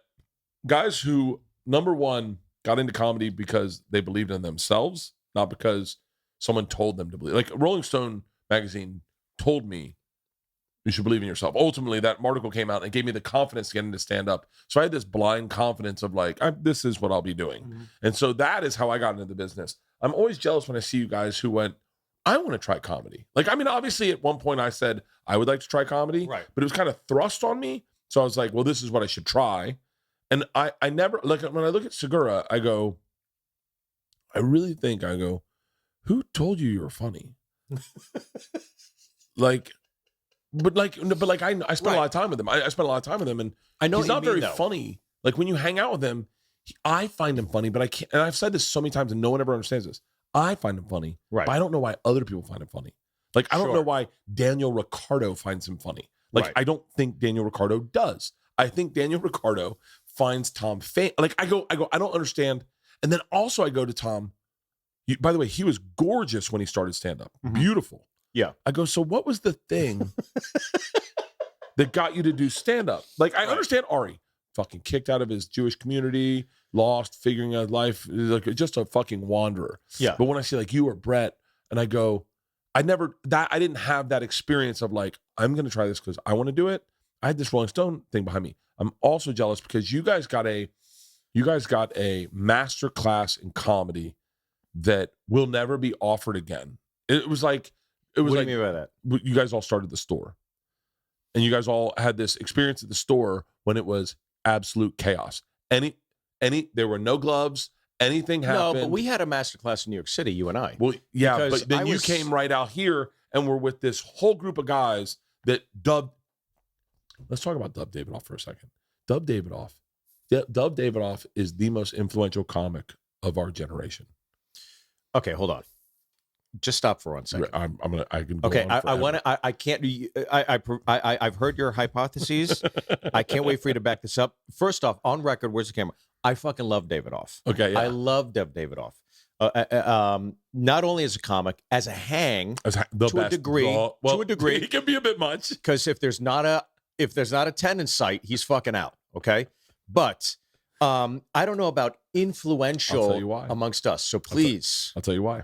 guys who, number one, got into comedy because they believed in themselves, not because someone told them to believe. Like Rolling Stone magazine told me you should believe in yourself. Ultimately, that article came out and gave me the confidence to get into stand-up. So I had this blind confidence of like, this is what I'll be doing. Mm-hmm. And so that is how I got into the business. I'm always jealous when I see you guys who went, I want to try comedy. Like, I mean, obviously at one point I said I would like to try comedy, Right. but it was kind of thrust on me. So I was like, well, this is what I should try. And I never, like when I look at Segura, I go, I really think, who told you were funny? Like, but I spent a lot of time with him. I spent a lot of time with him, and I know he's what not you mean, very though. funny. Like when you hang out with him, I find him funny, but I can't. And I've said this so many times, and no one ever understands this. I find him funny, Right. but I don't know why other people find him funny. Like I don't Sure. know why Daniel Ricciardo finds him funny. Like Right. I don't think Daniel Ricciardo does. I think Daniel Ricciardo finds Tom like I go. I don't understand. And then also I go to Tom. By the way, he was gorgeous when he started stand up. Mhm. Beautiful. Yeah. I go, so what was the thing that got you to do stand up? Like, I Right. understand Ari fucking kicked out of his Jewish community, lost, figuring out life, like just a fucking wanderer. Yeah. But when I see like you or Brett, and I go, I didn't have that experience of like, I'm going to try this because I want to do it. I had this Rolling Stone thing behind me. I'm also jealous because you guys got a master class in comedy that will never be offered again. It was like, What do you mean by that? you guys all started the store, and you guys all had this experience at the store when it was absolute chaos. There were no gloves. Anything happened. No, but we had a master class in New York City, you and I. Well, yeah, Because but then I you was- came right out here and were with this whole group of guys that dubbed. Let's talk about Dub Davidoff for a second. Dub Davidoff is the most influential comic of our generation. Okay, hold on. Just stop for 1 second. I can go Okay, on I forever. want to. I can't. I've heard your hypotheses. I can't wait for you to back this up. First off, on record, where's the camera? I fucking love Davidoff. Okay, yeah. I love Deb Davidoff. Not only as a comic, as a hang, The to a best. degree, Well, to a degree. He can be a bit much. because if there's not a 10 in sight, he's fucking out. Okay, but I don't know about I'll tell influential you why. amongst us. So please, I'll tell you why.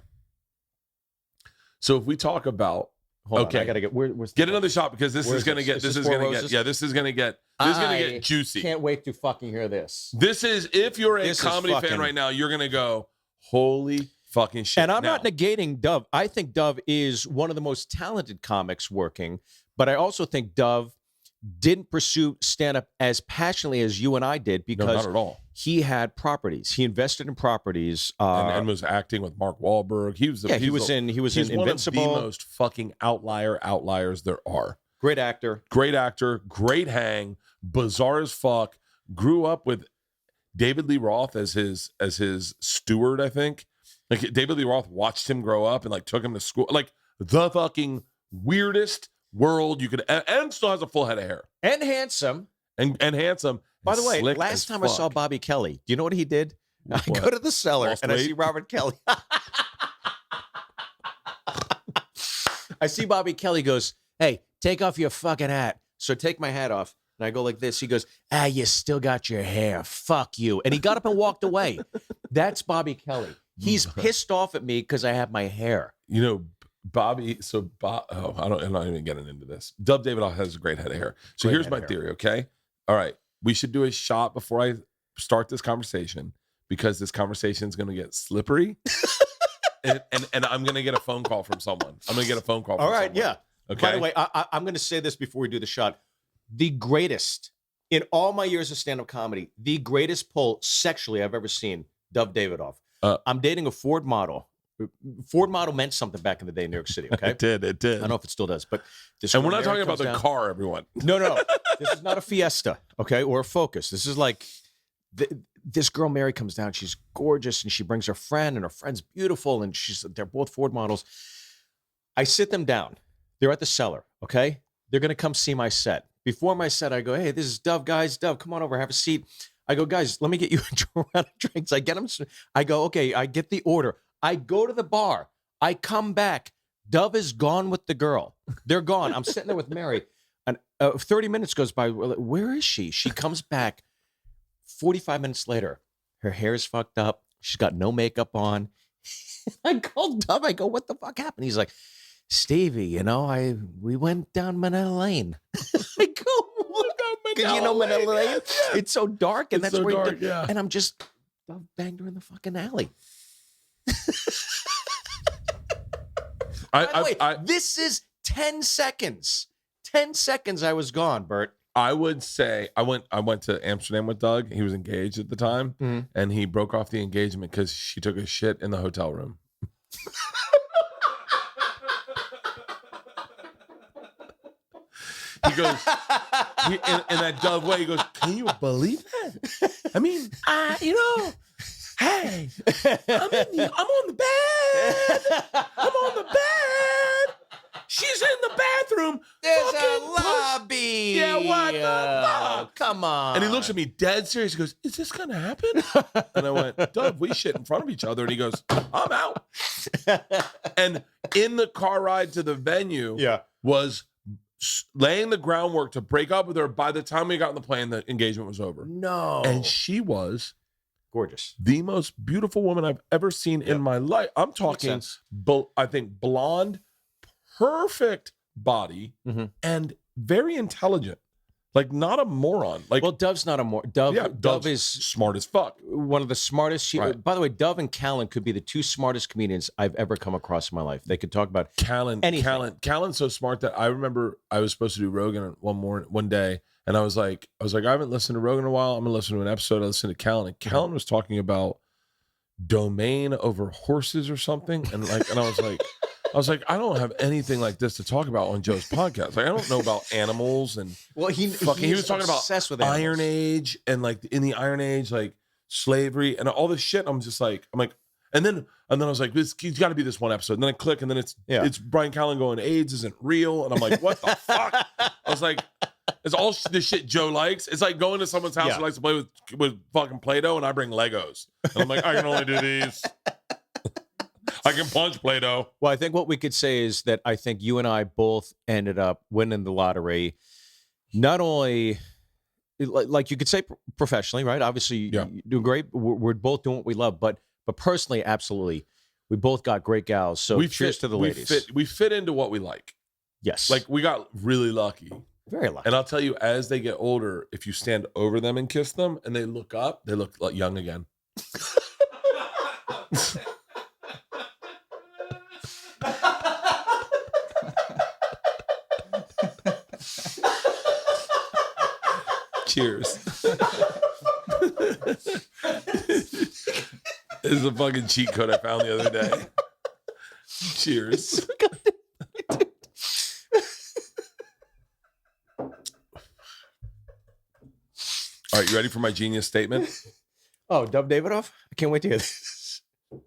So if we talk about hold on. okay. I gotta where's get another shot because this Where is is gonna this? get Is this this is Four gonna get Roses? yeah this is gonna get juicy. Can't wait to fucking hear this. This is if you're a This is comedy fan fucking- right now, you're gonna go holy fucking shit. And I'm Now, not negating Dove. I think Dove is one of the most talented comics working, but I also think Dove didn't pursue stand-up as passionately as you and I did no, because not at all. he had properties. He invested in properties. And was acting with Mark Wahlberg. He was yeah, he he's was a- in he's Invincible. one of the most fucking outliers there are. Great actor. Great actor, great hang, bizarre as fuck. Grew up with David Lee Roth as his steward, I think. Like David Lee Roth watched him grow up and like took him to school. Like the fucking weirdest world you could, and still has a full head of hair And handsome. and handsome. By the way, slick last as time I saw fuck. Bobby Kelly, do you know what he did? I What? go to the cellar Lost and I weight? see Robert Kelly. I see Bobby Kelly goes, "Hey, take off your fucking hat." So I take my hat off and I go like this. He goes, "You still got your hair. Fuck you." And he got up and walked away. That's Bobby Kelly. He's pissed off at me because I have my hair. You know, Bobby. So I'm not even getting into this. Dub David has a great head of hair. So Great here's head my of hair. theory. Okay. All right. We should do a shot before I start this conversation because this conversation is going to get slippery. and I'm going to get a phone call from someone. I'm going to get a phone call from All right, someone. yeah. Okay. By the way, I'm going to say this before we do the shot. The greatest in all my years of stand-up comedy, the greatest pull sexually I've ever seen, Dub Davidoff. I'm dating a Ford model. Ford model meant something back in the day in New York City, okay? It did. I don't know if it still does, but this And we're girl not Mary talking about comes the down. car, everyone. No. This is not a Fiesta, okay, or a Focus. This is like this girl Mary comes down. She's gorgeous, and she brings her friend, and her friend's beautiful, and they're both Ford models. I sit them down. They're at the cellar, okay? They're gonna come see my set. Before my set, I go, "Hey, this is Dove, guys. Dove, come on over, have a seat." I go, "Guys, let me get you a round of drinks." I get them. I go, "Okay." I get the order. I go to the bar. I come back. Dove is gone with the girl. They're gone. I'm sitting there with Mary. And 30 minutes goes by. Where is she? She comes back 45 minutes later. Her hair's fucked up. She's got no makeup on. I called Dove. I go, "What the fuck happened?" He's like, "Stevie, we went down Manila Lane." I go, "What?" Because you know Manila Lane? Yeah. It's so dark, and It's that's so where dark, yeah. And I'm just Dove banged her in the fucking alley. By the way, this is 10 seconds. 10 seconds I was gone, Bert. I would say I went to Amsterdam with Doug. He was engaged at the time, Mhm. and he broke off the engagement because she took a shit in the hotel room. He goes, in that Dove way, he goes, "Can you believe that? I mean, hey, I'm on the bed. I'm on the bed. She's in the bathroom. There's fucking a push- lobby. Yeah, what the fuck? Come on. And he looks at me dead serious. He goes, "Is this gonna happen?" And I went, "Dove, we shit in front of each other." And he goes, "I'm out." And in the car ride to the venue, Yeah. was laying the groundwork to break up with her. By the time we got on the plane, the engagement was over. No. And she was Gorgeous. the most beautiful woman I've ever seen in my life. I'm talking, sense. I think, blonde, perfect body, Mhm. and very intelligent. Like, not a moron. Like, Well, Dove's not a more Dove. yeah, Dove Dove's is smart as fuck. one of the smartest. Right. By the way, Dove and Callan could be the two smartest comedians I've ever come across in my life. They could talk about anything. Callan's so smart that I remember I was supposed to do Rogan one day, and I was like, I haven't listened to Rogan in a while. I'm gonna listen to an episode. I listened to Callan, and Callan was talking about domain over horses or something, and I was like, I don't have anything like this to talk about on Joe's podcast. Like, I don't know about animals and Well, he was talking about obsessed with Iron animals. Age and like in the Iron Age, like slavery and all this shit. I'm like, and then I was like, it's got to be this one episode. And then I click, and then it's Brian Callen going, "AIDS isn't real," and I'm like, what the fuck? I was like, it's all the shit Joe likes. It's like going to someone's house who likes to play with fucking Play-Doh, and I bring Legos, and I'm like, I can only do these. I can punch Play-Doh. Well, I think what we could say is that I think you and I both ended up winning the lottery. Not only, like you could say professionally, right? Obviously, you're doing great. We're both doing what we love, but personally, absolutely, we both got great gals. So cheers to the ladies. We fit into what we like. Yes, Like, we got really lucky. very lucky. And I'll tell you, as they get older, if you stand over them and kiss them, and they look up, they look like young again. Cheers. This is a fucking cheat code I found the other day. Cheers. All right, you ready for my genius statement? Oh, Dub Davidoff? I can't wait to hear this. I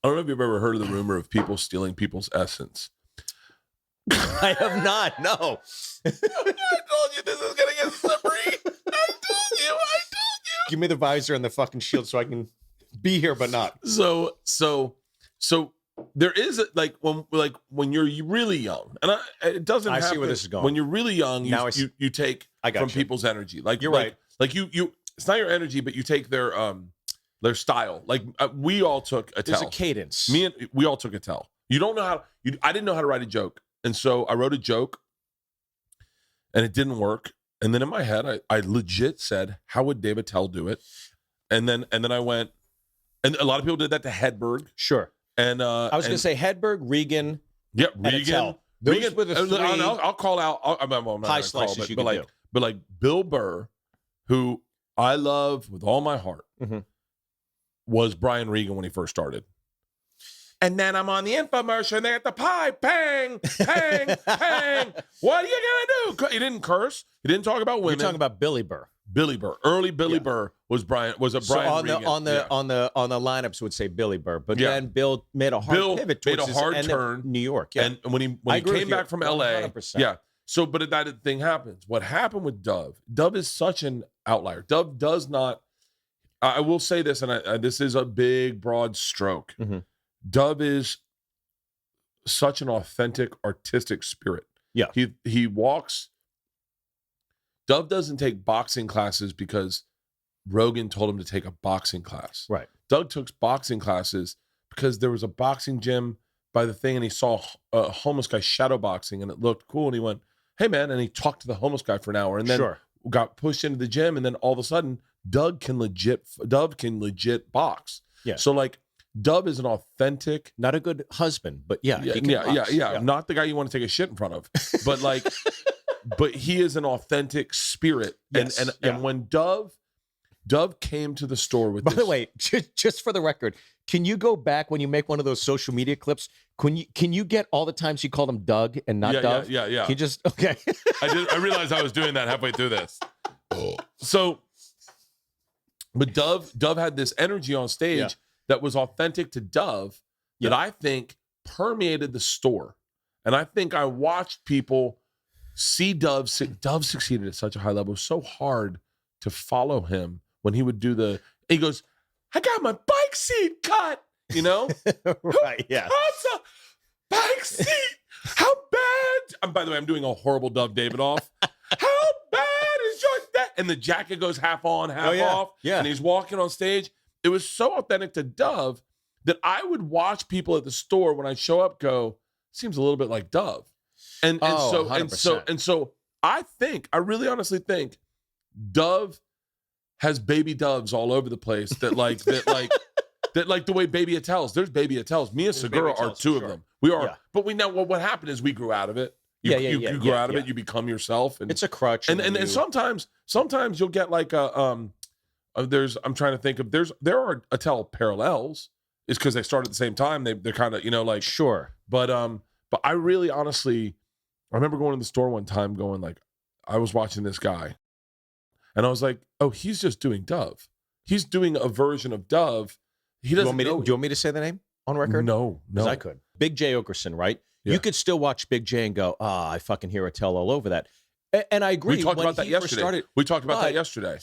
don't know if you've ever heard of the rumor of people stealing people's essence. I have not. No. I told you this is gonna get slippery. I told you. Give me the visor and the fucking shield so I can be here, but not. So there is like when you're really young, and it doesn't. I see happen. where this is going. When you're really young, you take I got from you. people's energy. Like You're right. Like you. It's not your energy, but you take their style. Like we all took a There's tell. a cadence. We all took a tell. You don't know how. I didn't know how to write a joke, and so I wrote a joke, and it didn't work. And then in my head, I legit said, "How would David Tell do it?" And then I went, and a lot of people did that to Hedberg. Sure. And I was going to say Hedberg, Regan. Yep, and Regan. Attell. Those Regan, were the three I'll call out. I'm not high gonna slices call, you but could like, do. but like Bill Burr, who I love with all my heart, Mhm. was Brian Regan when he first started. And then I'm on the infomercial, and they got the pie, pang, pang, pang. What are you gonna do? He didn't curse. He didn't talk about You're women. talking about Billy Burr. Billy Burr. Early Billy Burr was a Brian So on Regan. the lineups would say Billy Burr, but Yeah. then Bill made a hard pivot towards made a hard and turn. New York. Yeah. And when he I agree with came you back from LA, 100%. yeah. So, but that thing happens. What happened with Dove? Dove is such an outlier. Dove does not. I will say this, and this is a big, broad stroke. Mhm. Dove is such an authentic, artistic spirit. Yeah. He walks. Dove doesn't take boxing classes because Rogan told him to take a boxing class. Right. Doug took boxing classes because there was a boxing gym by the thing, and he saw a homeless guy shadow boxing, and it looked cool, and he went, "Hey man," and he talked to the homeless guy for an hour, and then Sure. got pushed into the gym, and then all of a sudden Dove can legit box. Yeah. So like Dove is an authentic, Not a good husband, but yeah. he can yeah, box. not the guy you want to take a shit in front of, but like, but he is an authentic spirit. Yes, And yeah. when Dove came to the store with By this, the way, just for the record, can you go back when you make one of those social media clips? Can you get all the times you called him Doug and not Dove? yeah. Can you just okay? I realized I was doing that halfway through this. So, but Dove had this energy on stage Yeah. that was authentic to Dove that I think permeated the store. And I think I watched people see Dove succeeded at such a high level. It was so hard to follow him when he would do he goes, "I got my bike seat cut," you know? Right, yeah. What's a bike seat? How bad? By the way, I'm doing a horrible Dove Davidoff. How bad is your that? And the jacket goes half on, half off. Yeah. And he's walking on stage. It was so authentic to Dove that I would watch people at the store when I show up go, seems a little bit like Dove. And so 100%. I really honestly think Dove has baby doves all over the place that like the way Baby Attell's. There's Baby Attell's. Me and Segura are Attell's, two for of sure. them. We are, Yeah. but we know what happened is we grew out of it. You grew out of it. You become yourself, and It's a crutch. and sometimes you'll get like I'm trying to think of there are Attell parallels. It's because they started at the same time. They're kind of like sure. But I really honestly, I remember going to the store one time going like, I was watching this guy and I was like, oh, he's just doing Dove. He's doing a version of Dove. He doesn't know. Do you want me to say the name on record? No. Because I could. Big J Okerson, right? Yeah. You could still watch Big J and go, I fucking hear Attell all over that. And I agree. We talked when about that he first yesterday. started,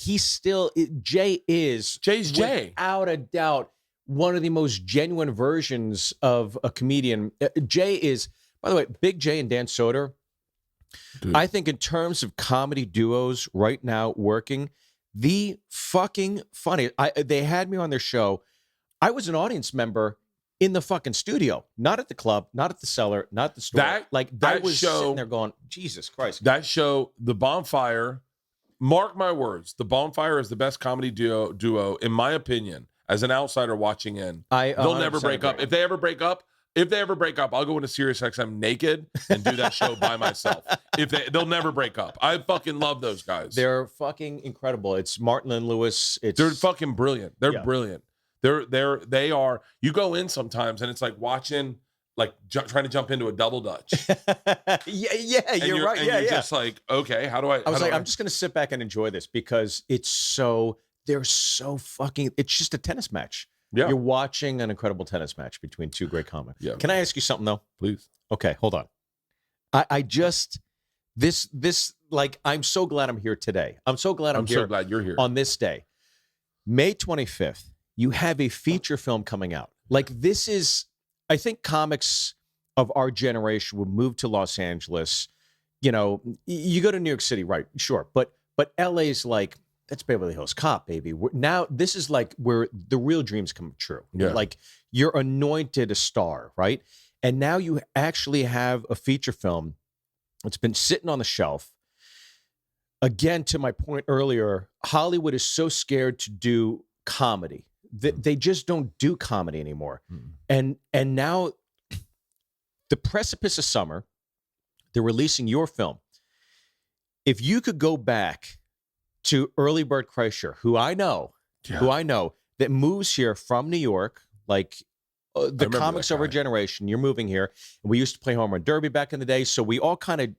He's still, Jay is, Jay's Jay. without a doubt, one of the most genuine versions of a comedian. Jay is, by the way, Big J and Dan Soder, Dude. I think in terms of comedy duos right now working, the fucking funny. They had me on their show. I was an audience member in the fucking studio, not at the club, not at the cellar, not at the store. I that was show- sitting there going, Jesus Christ. That show, The Bonfire, mark my words, The Bonfire is the best comedy duo in my opinion, as an outsider watching in. They'll never break up. If they ever break up, I'll go into Sirius XM naked and do that show by myself. They'll never break up. I fucking love those guys. They're fucking incredible. It's Martin and Lewis. They're fucking brilliant. They're Yeah. brilliant. They are. You go in sometimes and it's like watching, trying to jump into a double dutch. yeah, And you're right. And Yeah, you're yeah. just like, okay, how do I? I was like, I'm just going to sit back and enjoy this because it's so. they're so fucking. It's just a tennis match. Yeah. You're watching an incredible tennis match between two great comics. Yeah. Can I ask you something though? Please. Okay, hold on. I just this like I'm so glad I'm here today. I'm so glad I'm here so glad you're here. on this day. May 25th, you have a feature film coming out. Like this is, I think comics of our generation will move to Los Angeles. You know, you go to New York City, right? Sure. But LA's like, that's Beverly Hills Cop, baby. Now this is like where the real dreams come true. Yeah. Like you're anointed a star, right? And now you actually have a feature film. It's been sitting on the shelf. Again, to my point earlier, Hollywood is so scared to do comedy. They just don't do comedy anymore. And now the precipice of summer, they're releasing your film. If you could go back to early Bert Kreischer, who I know, that moves here from New York, like the comics of our generation, you're moving here. And we used to play home run derby back in the day. So we all kind of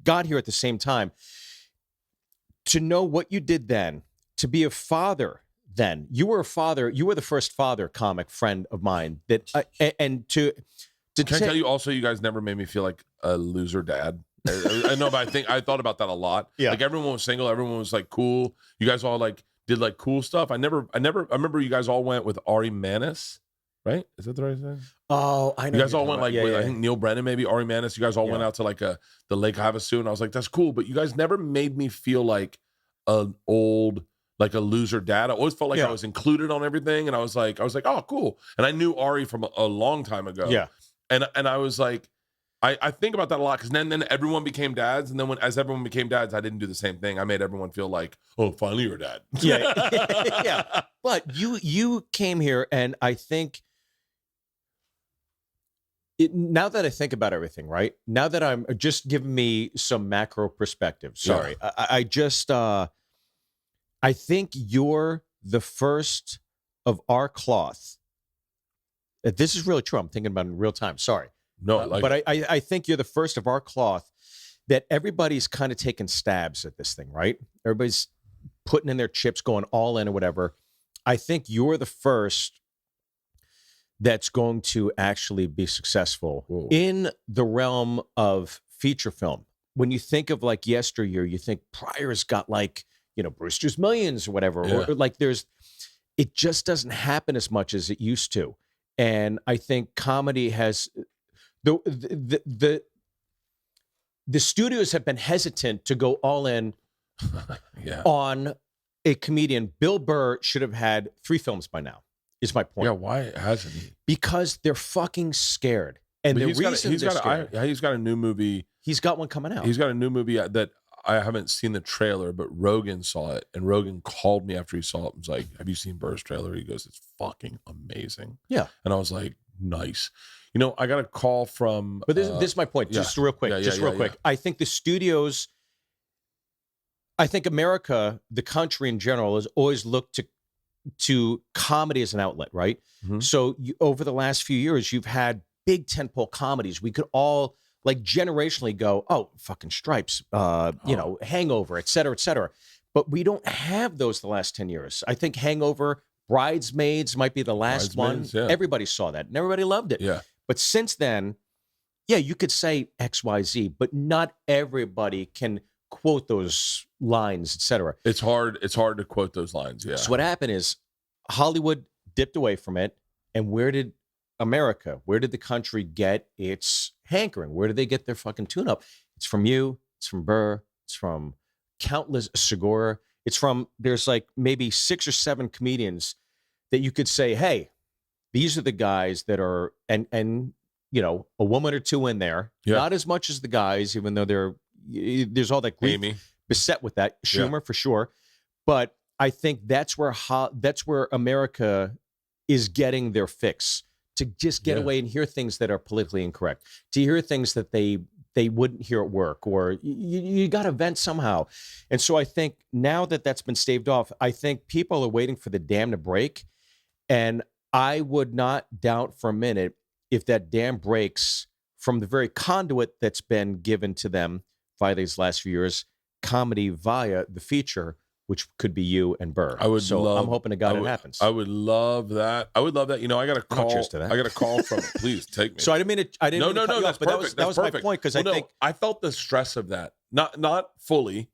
got here at the same time. To know what you did then, to be a father then, you were a father, you were the first father comic friend of mine that, and to Can I tell you also, you guys never made me feel like a loser dad. I know, but I thought about that a lot. Yeah. Like everyone was single, everyone was like cool. You guys all like did like cool stuff. I remember you guys all went with Ari Manis, right? Is that the right thing? Oh, I know. You guys all went like with, yeah. I think Neil Brennan, maybe Ari Manis. You guys all went out to like the Lake Havasu, and I was like, that's cool. But you guys never made me feel like an old, like a loser dad. I always felt like I was included on everything, and I was like, oh, cool. And I knew Ari from a long time ago. Yeah. And I was like, I think about that a lot because then everyone became dads, and then as everyone became dads, I didn't do the same thing. I made everyone feel like, oh, finally you're a dad. Yeah. Yeah. But you came here, and I think now that I think about everything, right? Now that I'm just giving me some macro perspective. Sorry. Yeah. I just I think you're the first of our cloth. This is really true. I'm thinking about it in real time. Sorry. No, but I think you're the first of our cloth that everybody's kind of taking stabs at this thing, right? Everybody's putting in their chips, going all in or whatever. I think you're the first that's going to actually be successful in the realm of feature film. When you think of like yesteryear, you think Pryor's got like, Brewster's Millions or whatever, or like it just doesn't happen as much as it used to. And I think comedy has the studios have been hesitant to go all in on a comedian. Bill Burr should have had 3 films by now, is my point. Yeah, why hasn't he? Because they're fucking scared. And the reason he's got a new movie. He's got one coming out. He's got a new movie that I haven't seen the trailer, but Rogan saw it, and Rogan called me after he saw it and was like, have you seen Burr's trailer? He goes, it's fucking amazing. Yeah. And I was like, nice. I got a call from... But this is my point, just real quick. I think the studios... I think America, the country in general, has always looked to comedy as an outlet, right? Mm-hmm. So over the last few years, you've had big tentpole comedies. We could all... like generationally go, oh, fucking Stripes, Hangover, et cetera, et cetera. But we don't have those the last 10 years. I think Hangover, Bridesmaids might be the last one. Yeah. Everybody saw that and everybody loved it. Yeah. But since then, you could say XYZ, but not everybody can quote those lines, et cetera. It's hard to quote those lines, yeah. So what happened is Hollywood dipped away from it. And where did the country get its hankering? Where did they get their fucking tune up? It's from you. It's from Burr. It's from countless Segura. It's from, there's like maybe 6 or 7 comedians that you could say, hey, these are the guys that are, and a woman or 2 in there. Yeah. Not as much as the guys, even though there's all that grief beset with that. Schumer for sure. But I think that's where America is getting their fix. To just get away and hear things that are politically incorrect, to hear things that they wouldn't hear at work, or you got to vent somehow. And so I think now that that's been staved off, I think people are waiting for the dam to break. And I would not doubt for a minute if that dam breaks from the very conduit that's been given to them via these last few years, comedy via the feature, which could be you and Bert. I would So love- I'm hoping to God I it would- happens. I would love that. I would love that. You know, I got a No, call. cheers to that. I got a call from. Please take me. So I didn't mean to. I didn't. No, mean to no, cut no. you That's off, but perfect. that was perfect. my point because Well, I think I felt the stress of that. Not fully,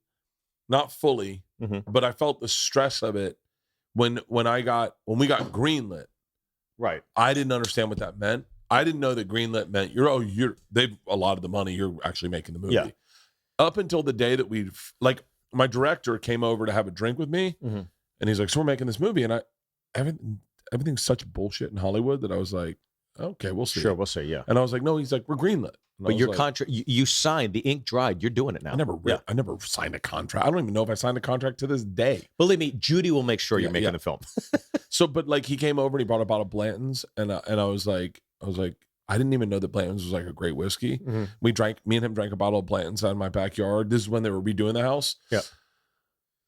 Mhm. but I felt the stress of it when we got greenlit. right. I didn't understand what that meant. I didn't know that greenlit meant they've allotted the money. You're actually making the movie. Yeah. Up until the day that my director came over to have a drink with me, Mhm. and he's like, "So we're making this movie," and everything's such bullshit in Hollywood that I was like, "Okay, we'll see." Sure, we'll say yeah. And I was like, "No," he's like, "We're greenlit." And I But was your like, contract, you signed, the ink dried. You're doing it now. I never signed a contract. I don't even know if I signed a contract to this day. Believe me, Judy will make sure you're Yeah, making yeah. the film. So, but like he came over and he brought a bottle of Blanton's, and I was like, I didn't even know that Blanton's was like a great whiskey. Mhm. Me and him drank a bottle of Blanton's out in my backyard. This is when they were redoing the house. Yeah.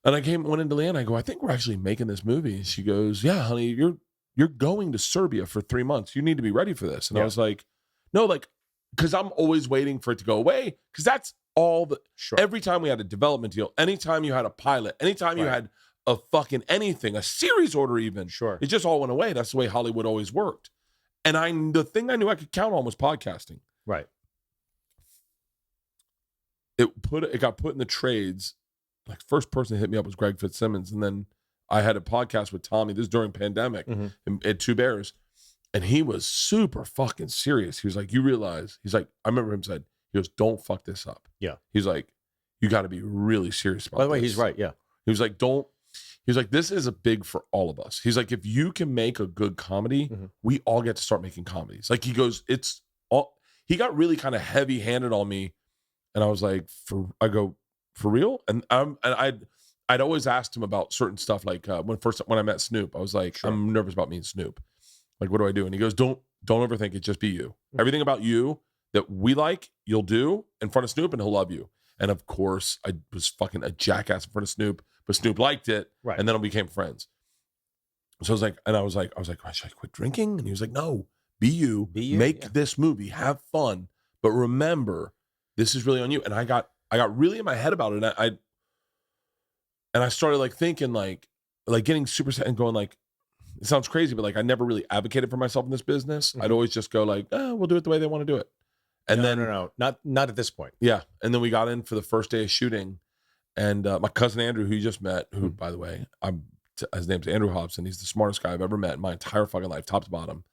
And I went into Leanne. I go, I think we're actually making this movie. And she goes, yeah, honey, you're going to Serbia for 3 months. You need to be ready for this. And I Yeah. was like, no, like, because I'm always waiting for it to go away. Because that's all Sure. every time we had a development deal, anytime you had a pilot, anytime you Right. had a fucking anything, a series order even, Sure. it just all went away. That's the way Hollywood always worked. And the thing I knew I could count on was podcasting. Right. It got put in the trades. Like first person to hit me up was Greg Fitzsimmons, and then I had a podcast with Tommy. This is during pandemic at Two Bears, and he was super fucking serious. He was like, "You realize?" He's like, "I remember him said, he goes, don't fuck this up." Yeah. He's like, "You got to be really serious about." By the way, this." he's right. Yeah. He was like, "Don't." He was like, "This is a big for all of us." He's like, "If you can make a good comedy, Mhm. we all get to start making comedies." Like he goes, "It's all." He got really kind of heavy handed on me, and I was like, I go, "For real?" And I'd always asked him about certain stuff. Like when I met Snoop, I was like, Sure. "I'm nervous about meeting Snoop. Like, what do I do?" And he goes, "Don't overthink it. Just be you. Everything about you that we like, you'll do in front of Snoop, and he'll love you." And of course, I was fucking a jackass in front of Snoop, but Snoop liked it, Right. and then we became friends. So I was like, should I quit drinking? And he was like, "No, be you, make yeah. this movie, have fun, but remember, this is really on you." And I got really in my head about it, and I started like thinking like getting super sad and going like, it sounds crazy, but like I never really advocated for myself in this business. Mhm. I'd always just go like, we'll do it the way they want to do it. And then no, not at this point. yeah. And then we got in for the first day of shooting. And my cousin Andrew, who you just met, who, by the way, his name's Andrew Hobson. He's the smartest guy I've ever met in my entire fucking life, top to bottom.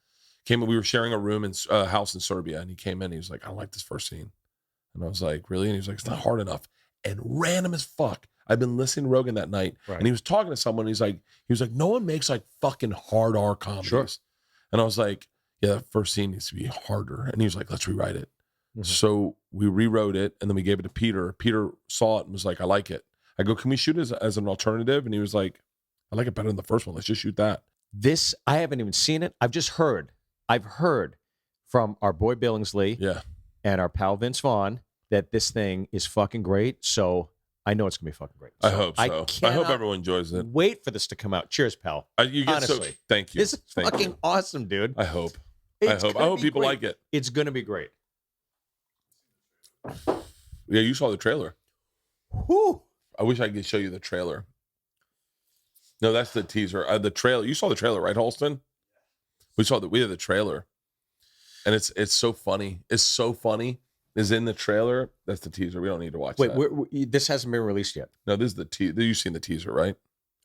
We were sharing a room in a house in Serbia. And he came in, he was like, "I don't like this first scene." And I was like, "Really?" And he was like, "It's not hard enough." And random as fuck. I'd been listening to Rogan that night. Right. And he was talking to someone. He was like, "No one makes like fucking hard R comedies." Sure. And I was like, "Yeah, that first scene needs to be harder." And he was like, "Let's rewrite it." Mhm. So we rewrote it, and then we gave it to Peter. Peter saw it and was like, "I like it." I go, "Can we shoot it as an alternative?" And he was like, "I like it better than the first one. Let's just shoot that." This, I haven't even seen it. I've heard from our boy Billingsley Yeah. and our pal Vince Vaughn that this thing is fucking great. So I know it's gonna be fucking great. I So hope so. I hope cannot everyone enjoys it. wait for this to come out. Cheers, pal. You get Honestly. thank you. This is Thank fucking you. awesome, dude. I hope. It's I gonna hope be people great. like it. It's gonna be great. Yeah, you saw the trailer. Whew. I wish I could show you the trailer. No, that's the teaser. The trailer. You saw the trailer, right, Holston? We had the trailer, and it's so funny. It's so funny. Is in the trailer. That's the teaser. We don't need to watch Wait, that. this hasn't been released yet. No, this is the teaser. You've seen the teaser, right?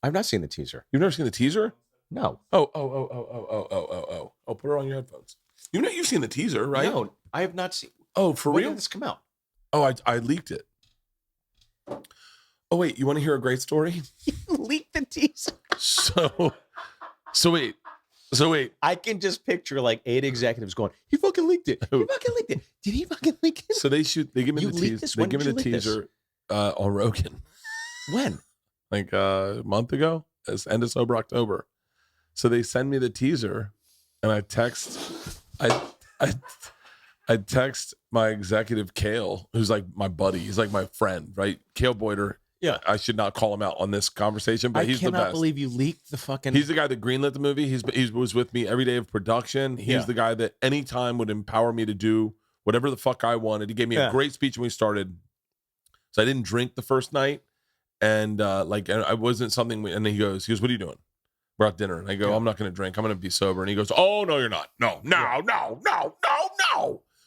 I've not seen the teaser. You've never seen the teaser? No. Oh. Put it on your headphones. You've seen the teaser, right? No, I have not seen. Oh, for When real? did this come out? Oh, I leaked it. Oh, wait, you want to hear a great story? Leaked the teaser. So wait. I can just picture like 8 executives going, "He fucking leaked it. He fucking leaked it. Did he fucking leak it?" So they give me You the leaked teaser. this? They When give me did the you leak this? teaser on Rogan When? like a month ago. It's end of sober October. So they send me the teaser, and I text my executive Kale, who's like my buddy. He's like my friend, right? Kale Boyder. Yeah. I should not call him out on this conversation, but I he's the cannot best. believe you leaked the fucking. He's the guy that greenlit the movie. He was with me every day of production. He's Yeah. the guy that anytime would empower me to do whatever the fuck I wanted. He gave me Yeah. a great speech when we started. So I didn't drink the first night. And like, and I wasn't something, and then he goes, what are you doing? We're at dinner. And I go, I'm not going to drink. I'm going to be sober. And he goes, oh, no, you're not. No.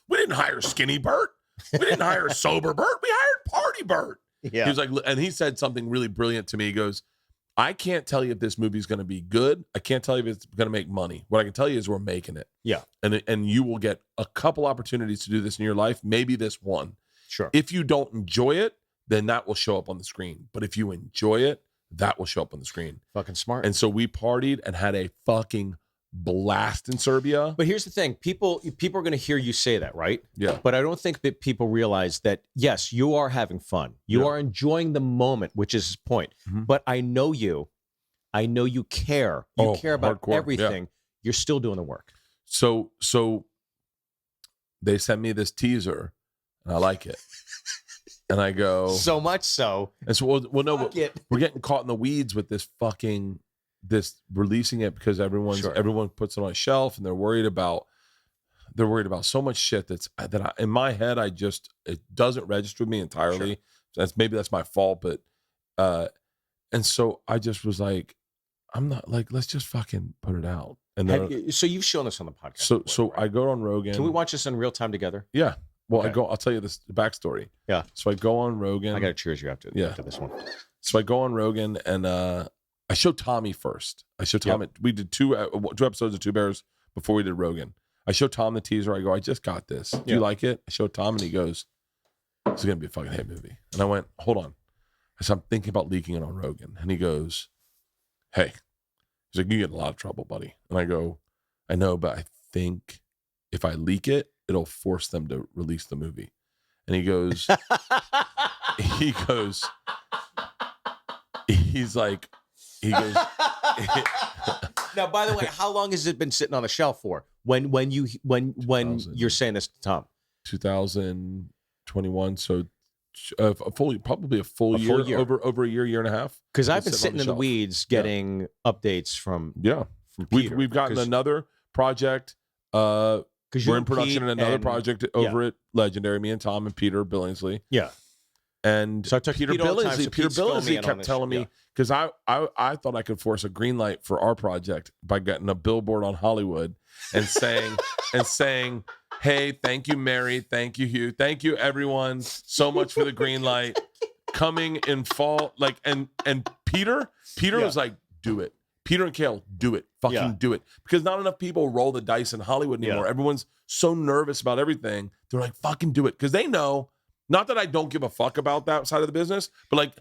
We didn't hire skinny Bert. We didn't hire sober Bert. We hired party Bert. Yeah. He was like, and he said something really brilliant to me. He goes, I can't tell you if this movie's going to be good. I can't tell you if it's going to make money. What I can tell you is we're making it. Yeah. And you will get a couple opportunities to do this in your life. Maybe this one. Sure. If you don't enjoy it, then that will show up on the screen. But if you enjoy it, that will show up on the screen. Fucking smart. And so we partied and had a fucking blast in Serbia. But here's the thing. People are going to hear you say that, right? Yeah. But I don't think that people realize that, yes, you are having fun. You are enjoying the moment, which is his point. Mhm. But I know you. I know you care. You care about hardcore, everything. yeah. You're still doing the work. So they sent me this teaser and I like it. And I go, So much so. and so well no, Fuck it. we're getting caught in the weeds with this releasing it because everyone puts it on a shelf and they're worried about so much shit in my head it doesn't register with me entirely. Sure. That's my fault, but and so I just was like, I'm not like, let's just fucking put it out. And then So you've shown us on the podcast. so I go on Rogan. Can we watch this in real time together? Yeah. Well, Okay. I'll tell you the backstory. Yeah. So I go on Rogan. I got to cheers you after this one. So I go on Rogan and I show Tommy first. I show Tommy. We did two episodes of Two Bears before we did Rogan. I show Tom the teaser. I go, I just got this. Do you like it? I show Tom and he goes, this is going to be a fucking hit movie. And I went, hold on. I said, I'm thinking about leaking it on Rogan. And he goes, hey. He's like, you get in a lot of trouble, buddy. And I go, I know, but I think if I leak it, it'll force them to release the movie. And he goes, Now, by the way, how long has it been sitting on the shelf for? When you're saying this to Tom? 2021. So probably a full year. Over a year and a half. Because I've been sitting in the shelf. weeds getting updates from Peter. We've gotten another project. We're in production in another project over at Legendary. Me and Tom and Peter Billingsley. Yeah. And So I talked to Peter Pete all the time, Billingsley. so Peter Pete's filling me Billingsley in on kept this telling shit, me because I thought I could force a green light for our project by getting a billboard on Hollywood and saying, hey, thank you, Mary, thank you, Hugh, thank you, everyone, so much for the green light coming in fall. Like and Peter was like, do it. Peter and Kale, do it. Fucking do it. Because not enough people roll the dice in Hollywood anymore. Yeah. Everyone's so nervous about everything. They're like, fucking do it. Because they know, not that I don't give a fuck about that side of the business, but like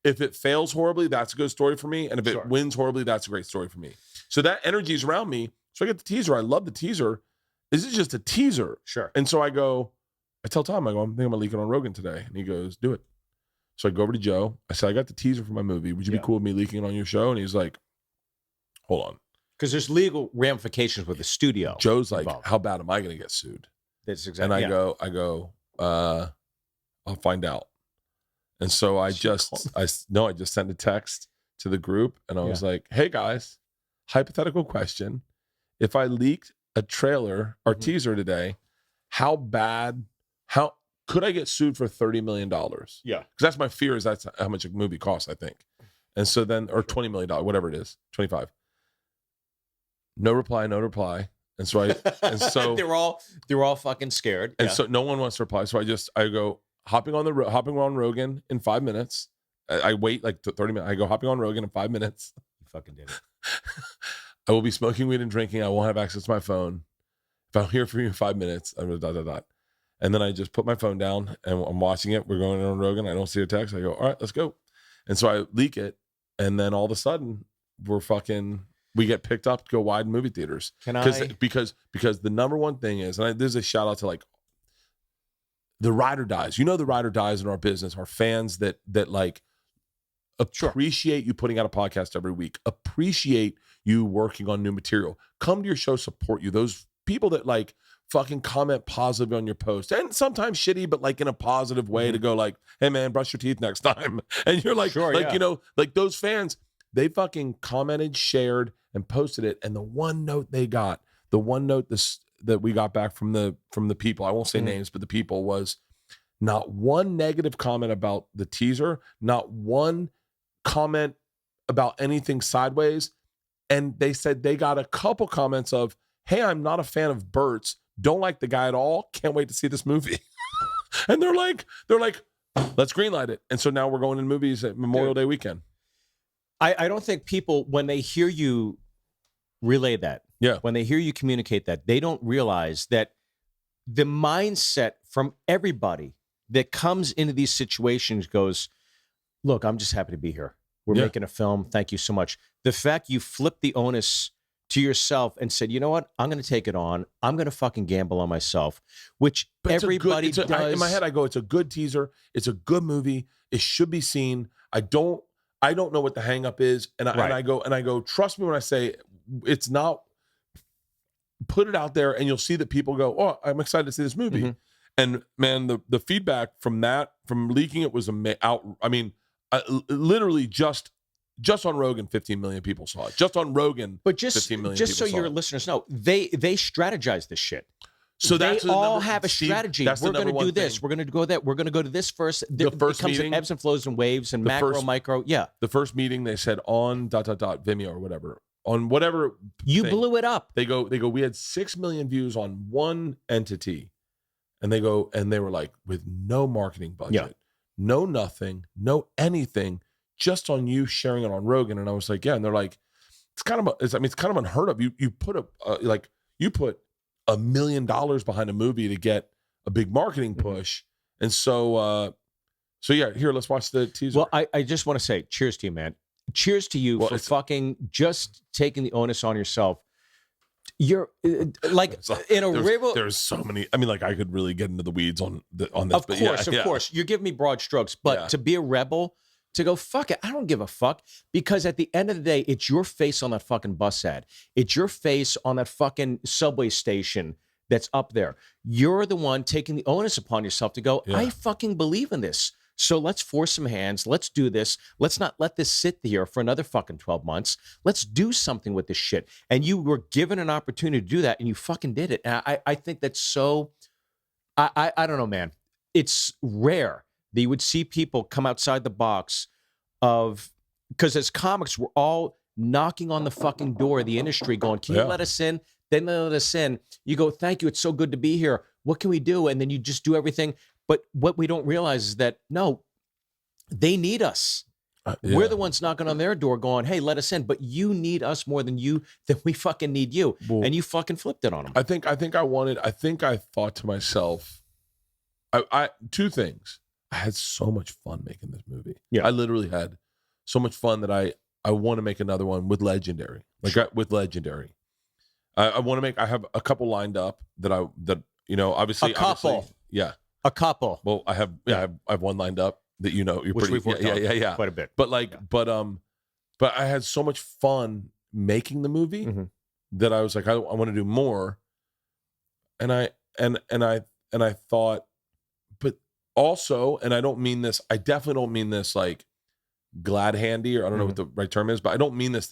if it fails horribly, that's a good story for me. And if it wins horribly, that's a great story for me. So that energy is around me. So I get the teaser. I love the teaser. This is just a teaser. Sure. And so I tell Tom, I'm thinking about leaking on Rogan today. And he goes, do it. So I go over to Joe. I said, I got the teaser for my movie. Would you be cool with me leaking it on your show? And he's like, hold on. Because there's legal ramifications with the studio. Joe's like, involved. how bad am I going to get sued? That's exactly. And I go, I'll find out. And so I just sent a text to the group and I was like, hey guys, hypothetical question. If I leaked a trailer or teaser today, how could I get sued for $30 million? Yeah. Because that's my fear is that's how much a movie costs, I think. And so then, or $20 million, whatever it is, 25. No reply. And so they're all fucking scared. And so no one wants to reply. So I go hopping on Rogan in 5 minutes. I wait like 30 minutes. I go hopping on Rogan in 5 minutes. You fucking did it. I will be smoking weed and drinking. I won't have access to my phone. If I don't hear from you in 5 minutes, I'm gonna ... And then I just put my phone down and I'm watching it. We're going on Rogan. I don't see a text. I go, all right, let's go. And so I leak it. And then all of a sudden we get picked up to go wide in movie theaters. Because the number one thing is, and there's a shout out to like the ride or dies. You know, the ride or dies in our business are fans that like appreciate you putting out a podcast every week, appreciate you working on new material, come to your show, support you. Those people that like fucking comment positively on your post and sometimes shitty, but like in a positive way to go like, hey man, brush your teeth next time. And you're like, you know, like those fans, they fucking commented, shared, and posted it. And the one note that we got back from the people, I won't say names, but the people was, not one negative comment about the teaser, not one comment about anything sideways. And they said they got a couple comments of, hey, I'm not a fan of Bert's. Don't like the guy at all. Can't wait to see this movie. And they're like, let's greenlight it. And so now we're going to movies at Memorial Day weekend. I don't think people, when they hear you relay that, when they hear you communicate that, they don't realize that the mindset from everybody that comes into these situations goes, look, I'm just happy to be here. We're making a film. Thank you so much. The fact you flipped the onus to yourself and said, you know what? I'm going to take it on. I'm going to fucking gamble on myself, which everybody does. In my head, I go, it's a good teaser. It's a good movie. It should be seen. I don't know what the hang up is. And I go, trust me when I say it's not, put it out there and you'll see that people go, oh, I'm excited to see this movie. Mm-hmm. And man, the feedback from leaking it was out. I mean, literally just on Rogan, 15 million people saw it. Just on Rogan, but just 15 million just so people saw your it. listeners know, they strategize this shit. So they all have a strategy. We're going to do this. Thing. We're going to go that. We're going to go to this first. The first it comes meeting, in ebbs and flows and waves and macro, micro. Yeah. The first meeting they said on ... Vimeo or whatever. On whatever you thing, blew it up. They go, we had 6 million views on one entity. And they were like, with no marketing budget, no nothing, no anything, just on you sharing it on Rogan. And I was like, yeah. And they're like, it's kind of unheard of. You put $1 million behind a movie to get a big marketing push. And so yeah, here, let's watch the teaser. Well, I just want to say cheers to you, man. Cheers to you for fucking just taking the onus on yourself. You're like in a river. There's so many. I mean, like I could really get into the weeds on this. Of course. You're giving me broad strokes, but to be a rebel, to go, fuck it, I don't give a fuck. Because at the end of the day, it's your face on that fucking bus ad. It's your face on that fucking subway station that's up there. You're the one taking the onus upon yourself to go, I fucking believe in this. So let's force some hands. Let's do this. Let's not let this sit here for another fucking 12 months. Let's do something with this shit. And you were given an opportunity to do that, and you fucking did it. And I think that's so, I don't know, man. It's rare that you would see people come outside the box of, because as comics, we're all knocking on the fucking door of the industry going, can you let us in? Then they let us in. You go, thank you. It's so good to be here. What can we do? And then you just do everything. But what we don't realize is that, no, they need us. We're the ones knocking on their door going, hey, let us in. But you need us more than we fucking need you. Well, and you fucking flipped it on them. I think I thought to myself, I two things. I had so much fun making this movie. Yeah. I literally had so much fun that I want to make another one with Legendary. With Legendary. I want to make, I have a couple lined up that obviously. A couple. Yeah. A couple. Well, I have one lined up that you're which pretty, we've worked on quite a bit. But but I had so much fun making the movie that I was like, I want to do more. And I thought, but also, and I don't mean this, I definitely don't mean this like glad handy, or I don't know what the right term is, but I don't mean this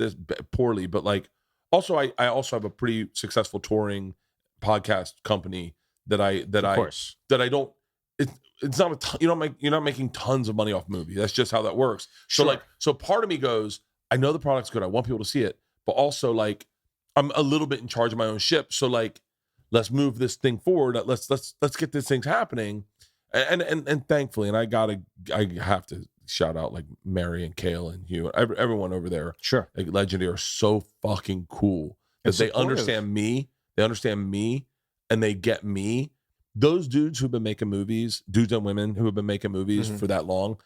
poorly, but like also I also have a pretty successful touring podcast company that I don't. It's not you're not making tons of money off movie. That's just how that works. Sure. So part of me goes, I know the product's good. I want people to see it, but also like I'm a little bit in charge of my own ship. So like, let's move this thing forward. Let's get these things happening. And thankfully, and I have to shout out like Mary and Kale and Hugh, everyone over there. Sure. Like Legendary are so fucking cool that they understand me. They understand me and they get me. Those dudes who've been making movies, dudes and women who have been making movies for that long,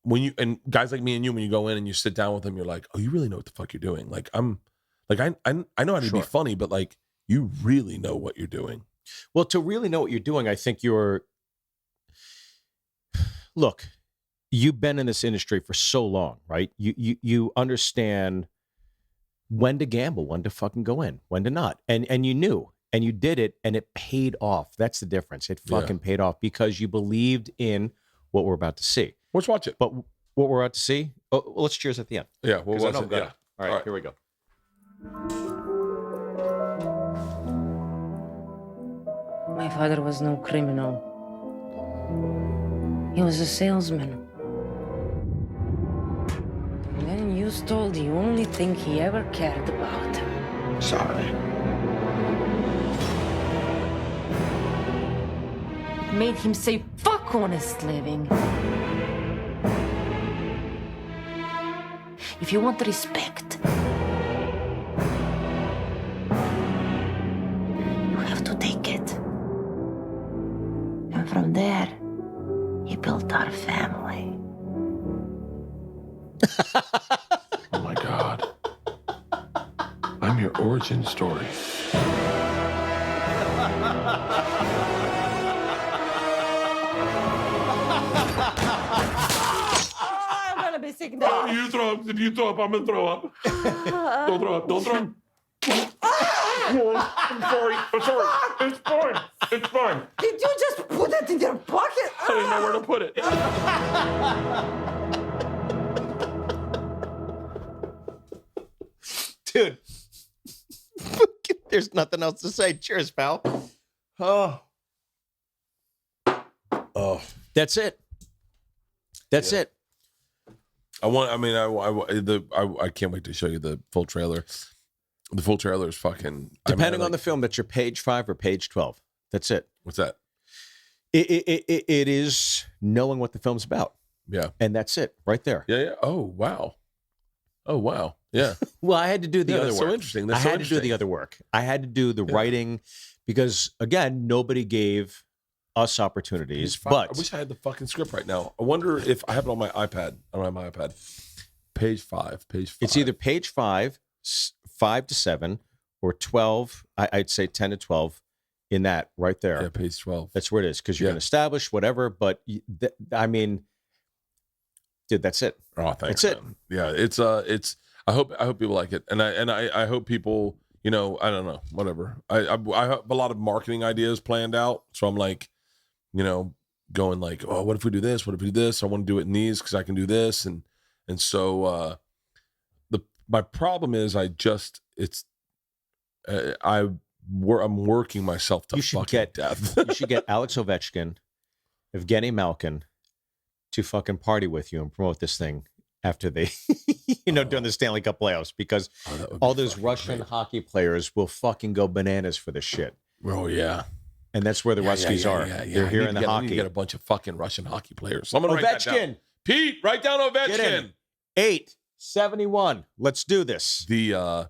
and guys like me and you, when you go in and you sit down with them, you're like, oh, you really know what the fuck you're doing. Like I know how to be funny, but like you really know what you're doing. Well, to really know what you're doing, I think look, you've been in this industry for so long, right? You understand when to gamble, when to fucking go in, when to not. And you knew. And you did it, and it paid off. That's the difference. It fucking paid off because you believed in what we're about to see. Let's watch it. But what we're about to see, well, let's cheers at the end. Yeah, we'll watch it. Yeah. All right, here we go. My father was no criminal. He was a salesman. And then you stole the only thing he ever cared about. Sorry. It made him say, fuck honest living. If you want respect, you have to take it. And from there, he built our family. Oh my God. I'm your origin story. I'm gonna be sick now. You throw up. Did you throw up? I'm gonna throw up. Don't throw up. Don't throw up. I'm sorry. I'm sorry. It's fine. It's fine. Did you just put it in your pocket? I didn't know where to put it. Dude. There's nothing else to say. Cheers, pal. Oh. Oh. That's it. That's it. I can't wait to show you the full trailer. The full trailer is fucking. Depending on the film, that's your page 5 or page 12. That's it. What's that? It is knowing what the film's about. Yeah. And that's it right there. Yeah. Yeah. Oh wow. Oh wow. Yeah. Well, I had to do the other that's work. so interesting. I That's so had to do the interesting. other work. I had to do the writing because, again, nobody gave us opportunities. But I wish I had the fucking script right now. I wonder if I have it on my iPad. I don't have my iPad. Page 5. it's either page 5, 5 to 7, or 12. I'd say 10 to 12 in that right there. Yeah, page 12. That's where it is because you're Yeah. going to establish whatever. But I mean, dude, that's it. Oh, thanks. That's it. Man. Yeah, it's. I hope people like it, and I hope people. You know, I don't know, whatever. I have a lot of marketing ideas planned out, so I'm like, you know, going like, oh, what if we do this? What if we do this? I want to do it in these because I can do this, and so my problem is I'm working myself to You should fucking get- death. You should get Alex Ovechkin, Evgeny Malkin to fucking party with you and promote this thing after they, during the Stanley Cup playoffs, because Oh, that would be all those fucking Russian great. hockey players will fucking go bananas for this shit. Oh yeah. And that's where the Ruskies are. They're here in the I need hockey. to get a bunch of fucking Russian hockey players. Someone write that down. Ovechkin, Pete, write down Get in. Ovechkin. 871. Let's do this. The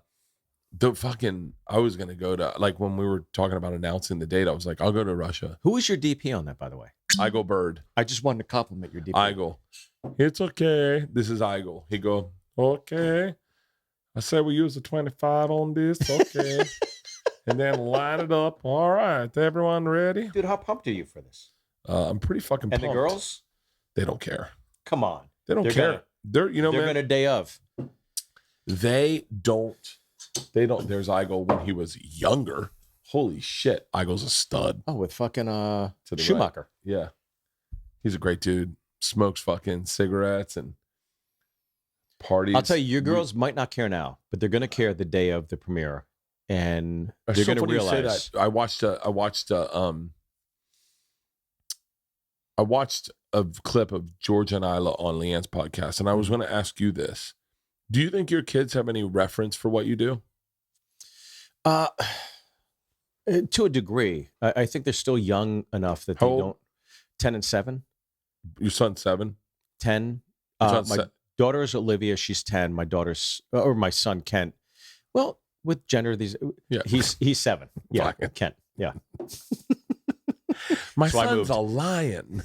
fucking I was gonna go to, like, when we were talking about announcing the date, I was like, I'll go to Russia. Who is your DP on that, by the way? Igor Bird. I just wanted to compliment your DP. Igor. It's okay. This is Igor. He go, okay. I said we use the 25 on this. Okay. And then line it up. All right. Everyone ready? Dude, how pumped are you for this? I'm pretty fucking And pumped. the girls? They don't care. Come on. They don't They're care. gonna- They're They're man, going to day of. They don't. There's Igor when he was younger. Holy shit. Igor's a stud. Oh, with fucking To the right. Schumacher. Yeah. He's a great dude. Smokes fucking cigarettes and parties. I'll tell you, your girls might not care now, but they're going to care the day of the premiere. And It's they're so going to funny you say realize. that. I watched a clip of Georgia and Isla on Leanne's podcast, and I was going to ask you this. Do you think your kids have any reference for what you do? To a degree. I think they're still young enough that How they old? don't. 10 and 7. Your son's 7? 10. Your son's My daughter is Olivia. She's 10. My son, Kent. Well, with gender, Yeah. he's 7. Yeah, Fine. Kent. Yeah. My So I son's moved. a lion.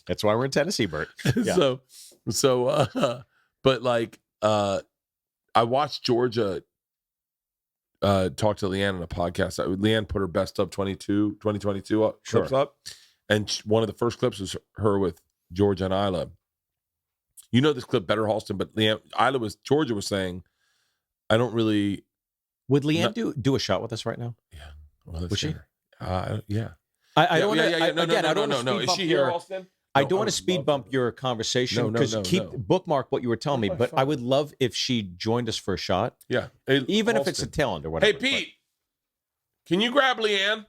That's why we're in Tennessee, Bert. Yeah. But like, I watched Georgia talk to Leanne on a podcast. Leanne put her best of 2022 up, clips up. And one of the first clips was her with Georgia and Isla. You know this clip better, Halston, but Georgia was saying, I don't really. Would Leanne do a shot with us right now? Yeah. Well, let's Was she? hear her. Yeah. I don't want to. No. Is she here, Halston? I No, don't want would to speed love bump her. your conversation because bookmark what you were telling me. my But I phone. would love if she joined us for a shot, Yeah. Hey, even if it's a Halston. tail end or whatever. Hey, Pete, can you grab Leanne?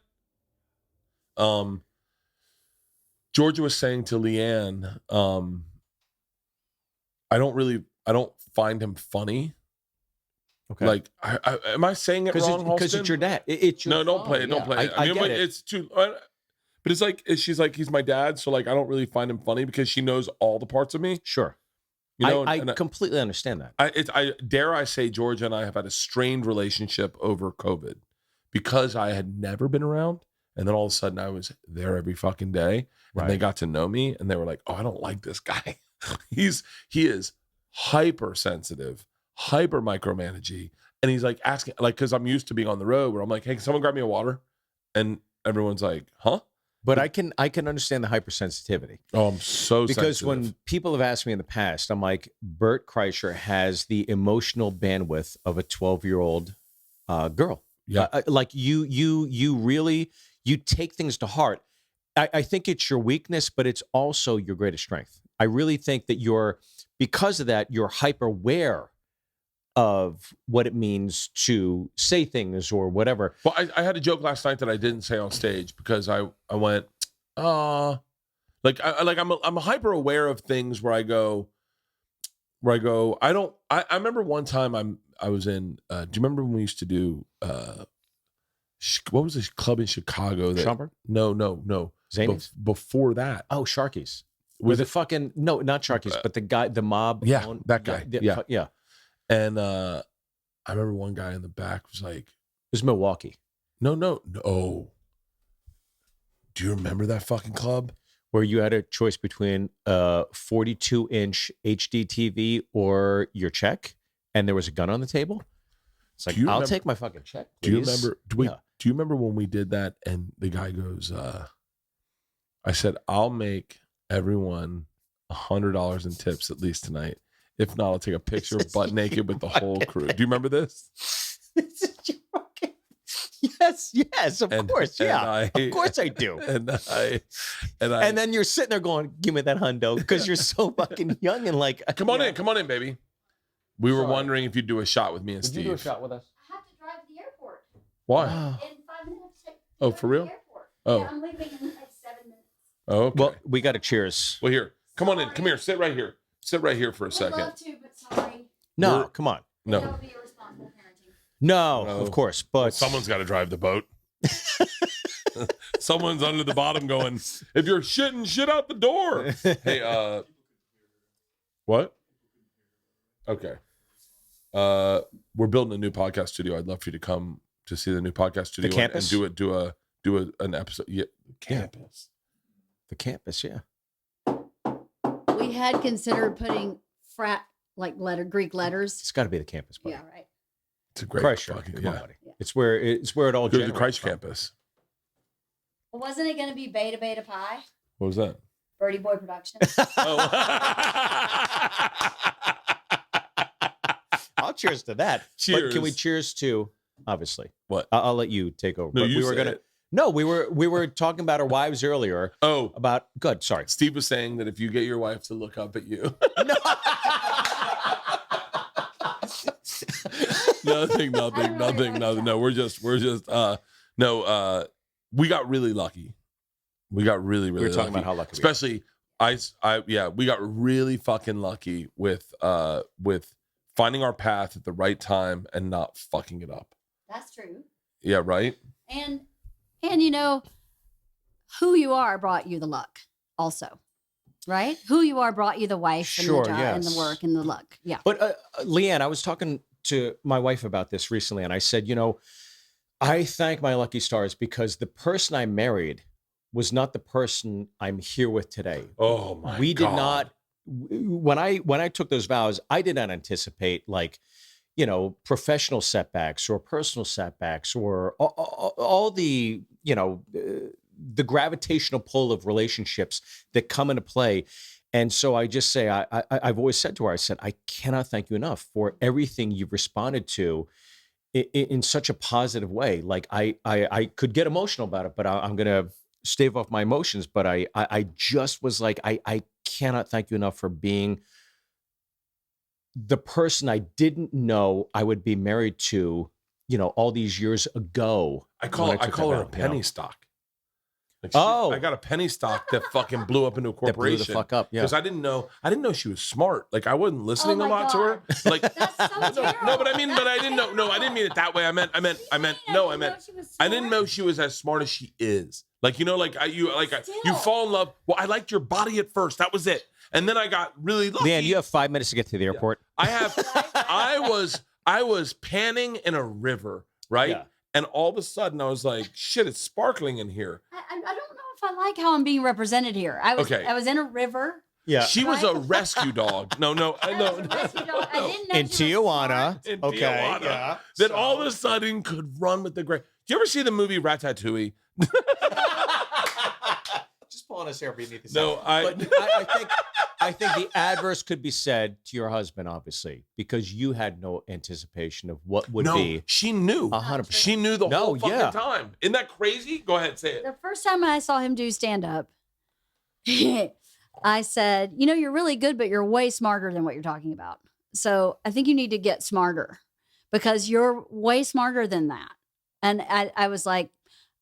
Georgia was saying to Leanne, I don't find him funny. Okay. Like, am I saying it wrong? Because it's your dad. It's your No, don't father, play it. Don't yeah. play it. I mean, get it. it's too. But it's like she's like he's my dad, so like I don't really find him funny because she knows all the parts of me. Sure. You know, I and completely understand that. I dare I say Georgia and I have had a strained relationship over COVID because I had never been around, and then all of a sudden I was there every fucking day, and they got to know me, and they were like, "Oh, I don't like this guy. he is hypersensitive, hyper micromanaging." And he's like asking, like, because I'm used to being on the road where I'm like, hey, can someone grab me a water? And everyone's like, huh? But I can understand the hypersensitivity. Oh, I'm so because sensitive. when people have asked me in the past, I'm like, BertKreischer has the emotional bandwidth of a 12-year-old girl. Yeah. Like you really take things to heart. I think it's your weakness, but it's also your greatest strength. I really think that because of that, you're hyper aware of what it means to say things or whatever. Well, I had a joke last night that I didn't say on stage because I went, I'm hyper aware of things where I go, I remember one time I was in, do you remember when we used to do, what was this club in Chicago? Schomburg? No. Zanies? Before that. Oh, Sharky's. Was the it fucking, no, not Sharky's, but the guy, the mob. Yeah, that guy. Yeah. Yeah. And I remember one guy in the back was like, It was Milwaukee. No. Do you remember that fucking club? Where you had a choice between a 42-inch HD TV or your check, and there was a gun on the table? It's like, I'll take my fucking check, please. Do you remember? Do you remember when we did that? And the guy goes, I said, I'll make everyone $100 in tips at least tonight. If not, I'll take a picture of butt naked with the whole crew. Do you remember this? Yes, of course. Yeah. Of course I do. And then you're sitting there going, give me that hundo, because you're so fucking young and like, come on in, baby. We were wondering if you'd do a shot with me and Steve. Would you do a shot with us? I have to drive to the airport Why? in 5 minutes. Oh, for real? Oh. Yeah, I'm leaving in like 7 minutes. Oh, okay. Well, we got to cheers. Well, here. Come on in. Come here. Sit right here. Sit right here for a I'd second. love to, but sorry. No, come on. No. That would be irresponsible parenting. No, No. of course. But Someone's got to drive the boat. Someone's under the bottom going, if you're shitting, shit out the door. Hey, what? Okay. We're building a new podcast studio. I'd love for you to come to see the new podcast studio campus? and do an episode. Yeah, campus. The campus, yeah. We had considered putting frat Greek letters. It's got to be the campus, buddy. Yeah, right. It's a great Kreischer, fucking, come yeah. on, buddy. It's where it all Go to the generates Kreischer from. campus. Well, wasn't it going to be Beta Beta Pi? What was that? Birdie Boy Productions. I'll cheers to that. Cheers. But can we cheers to, obviously? What? I'll let you take over. No, But you we were say gonna. it. No, we were talking about our wives earlier. Oh, About good. Sorry. Steve was saying that if you get your wife to look up at you. Nothing. No, we're just we got really lucky. We got really We were talking lucky. about how lucky. Especially we got really fucking lucky with finding our path at the right time and not fucking it up. That's true. Yeah, right? And you know, who you are brought you the luck also. Right? Who you are brought you the wife and Sure, the job and yes. the work and the luck. Yeah. But Leanne, I was talking to my wife about this recently, and I said, I thank my lucky stars because the person I married was not the person I'm here with today. Oh my God. We did not. When I took those vows, I did not anticipate professional setbacks or personal setbacks or all the the gravitational pull of relationships that come into play. And so I just say, I've always said to her, I said, I cannot thank you enough for everything you've responded to in such a positive way. Like I could get emotional about it, but I'm going to stave off my emotions. But I just was like, I cannot thank you enough for being the person I didn't know I would be married to, all these years ago. I call her a penny stock. Like Oh. I got a penny stock that fucking blew up into a That blew the corporation. fuck up. Yeah. Because I didn't know she was smart. Like I wasn't listening Oh a my lot to her. Like That's so terrible. no, but I didn't know. No, I didn't mean it that way. I meant I didn't know she was as smart as she is. Like like you fall in love. Well, I liked your body at first. That was it. And then I got really lucky. Leanne, you have 5 minutes to get to the airport. I was panning in a river, right? Yeah. And all of a sudden I was like, shit, it's sparkling in here. I don't know if I like how I'm being represented here. I was in a river. Yeah. She was a rescue dog. No. I was a rescue dog. I didn't know In she was Tijuana. In Okay. Tijuana, Yeah. that all of a sudden could run with the great. Do you ever see the movie Ratatouille? Just pulling us hair beneath the No, But I think the adverse could be said to your husband, obviously, because you had no anticipation of what would be. She knew. 100%. She knew the No, whole fucking yeah. time. Isn't that crazy? Go ahead, say it. The first time I saw him do stand up, I said, you're really good, but you're way smarter than what you're talking about. So I think you need to get smarter because you're way smarter than that. And I was like,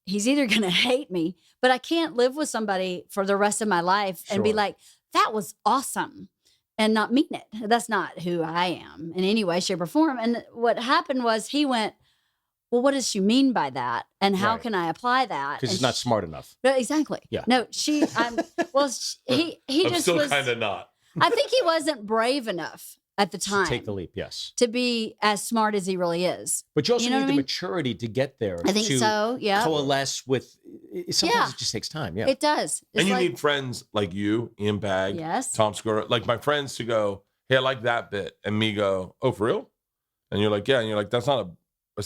he's either going to hate me, but I can't live with somebody for the rest of my life and be Sure. like, that was awesome and not mean it. That's not who I am in any way, shape, or form. And what happened was he went, well, what does she mean by that? And how Right. can I apply that? Because And he's not smart enough. no, exactly. Yeah. No, he I'm just still was, kind of not. I think he wasn't brave enough at the time To take the leap, yes. to be as smart as he really is. But you also You know need what the I mean? maturity to get there. I think to so. Yeah, coalesce with. Sometimes Yeah. it just takes time. Yeah. it does. It's And you like, need friends like you, Ian Bag, yes. Tom Segura, like my friends to go, hey, I like that bit. And me go, oh, for real? And you're like, yeah. And you're like, it's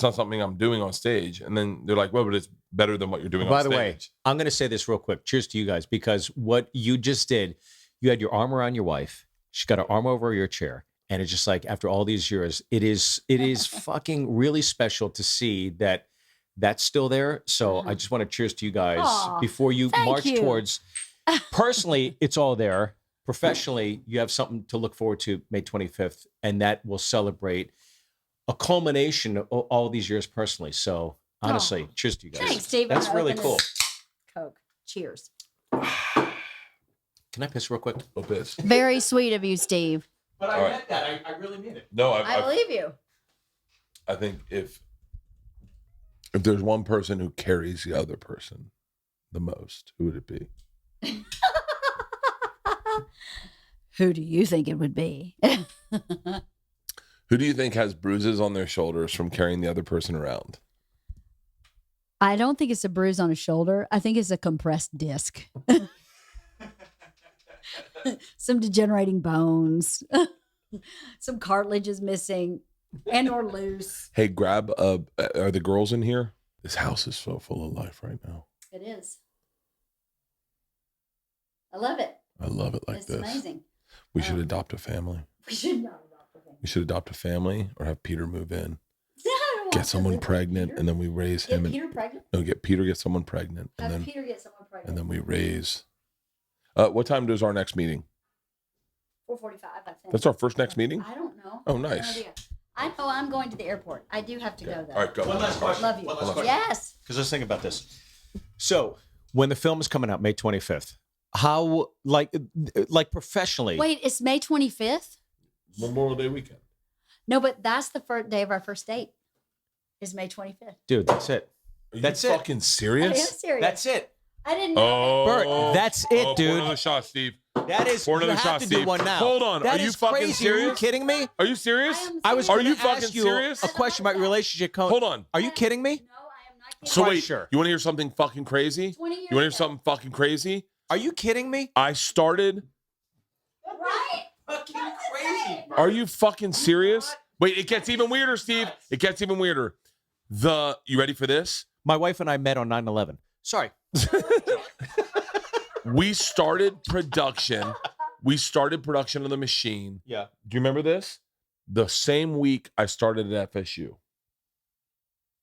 not something I'm doing on stage. And then they're like, well, but it's better than what you're doing on By stage. the way, I'm going to say this real quick. Cheers to you guys, because what you just did, you had your arm around your wife. She's got her arm over your chair. And it's just like, after all these years, it is fucking really special to see that that's still there. So I just want to cheers to you guys Aw, before you thank march you. towards, personally, it's all there. Professionally, you have something to look forward to May 25th, and that will celebrate a culmination of all these years personally. So honestly, cheers to you guys. Thanks, Steve. That's I'm gonna really open cool. this Coke. Cheers. Can I piss real quick? Oh, piss. Very sweet of you, Steve. But I meant that. I really mean it. No, I believe you. I think if there's one person who carries the other person the most, who would it be? Who do you think it would be? Who do you think has bruises on their shoulders from carrying the other person around? I don't think it's a bruise on a shoulder. I think it's a compressed disc. Some degenerating bones. Some cartilage is missing and or loose. Hey, grab are the girls in here? This house is so full of life right now. It is. I love it. I love it like It's this. amazing. We should adopt a family. We should not adopt them. We should adopt a family or have Peter move in. I don't want Get to someone live with pregnant Peter. and then we raise Get him. Peter pregnant. No, get someone pregnant and Have then Peter get someone pregnant. and then we raise. What time does our next meeting? 4:45. I think. That's our first next meeting? I don't know. Oh, I have no nice. idea. I know I'm going to the airport. I do have to go though. All right, go. One last question. Love you. One last question. Yes. Because let's think about this. So when the film is coming out May 25th, how like professionally? Wait, it's May 25th? Memorial Day weekend. No, but that's the first day of our first date. Is May 25th. Dude, that's it. Are you That's it. fucking I am serious? serious. That's it. I didn't know. Oh, Bert, that's it, Pour dude. another shot, Steve. That is. Pour You another have shot, to Steve. do one now. Hold on. That Are you is fucking crazy. Are you serious? kidding me? Are you serious? I am I was. Are gonna you fucking ask you serious? A question about your relationship. Hold on. Are you kidding me? No, I am not kidding. So wait, Kreischer. you want to hear something fucking crazy? 20 years You want to hear ago. something fucking crazy? Are you kidding me? I started. Right? Fucking crazy. Are you fucking serious? Wait, it gets even weirder, Steve. It gets even weirder. You ready for this? My wife and I met on 9/11. Sorry. We started production. We started production of The Machine. Yeah. Do you remember this? The same week I started at FSU.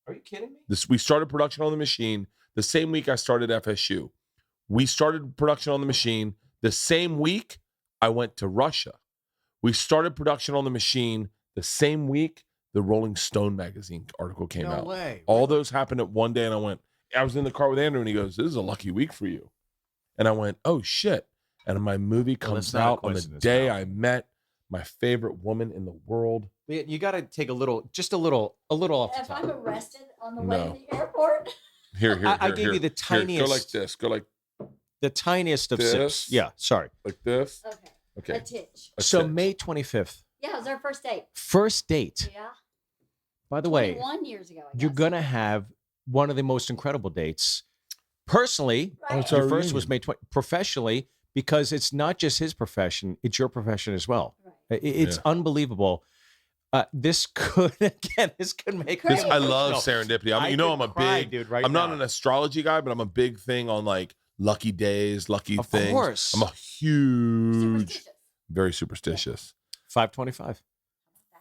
Are you kidding me? We started production on The Machine the same week I started FSU. We started production on The Machine the same week I went to Russia. We started production on The Machine the same week the Rolling Stone magazine article came out. way. All those happened at one day, and I went, I was in the car with Andrew, and he goes, "This is a lucky week for you." And I went, "Oh shit!" And my movie comes that's not a out on the coincidence day now. I met my favorite woman in the world. You got to take a little off the If top. I'm arrested on the way No. to the airport, Here, I gave you the Here, go like tiniest- this. Go like The tiniest of This? sips. Yeah, sorry. this. okay, Okay. a titch. A So titch. May 25th, Yeah, it was our first date. first date. Yeah, By the way, 21 years ago. I you're guess. gonna have one of the most incredible dates. Personally, Right. it's our your first was reunion. May 20. Professionally, because it's not just his profession; it's your profession as well. Right. It's unbelievable. This could make me This- I love emotional. serendipity. I I'm could a cry, big dude. Right I'm not now. an astrology guy, but I'm a big thing on like lucky days, lucky Of things. course. I'm a huge, Superstitious. very superstitious. 525.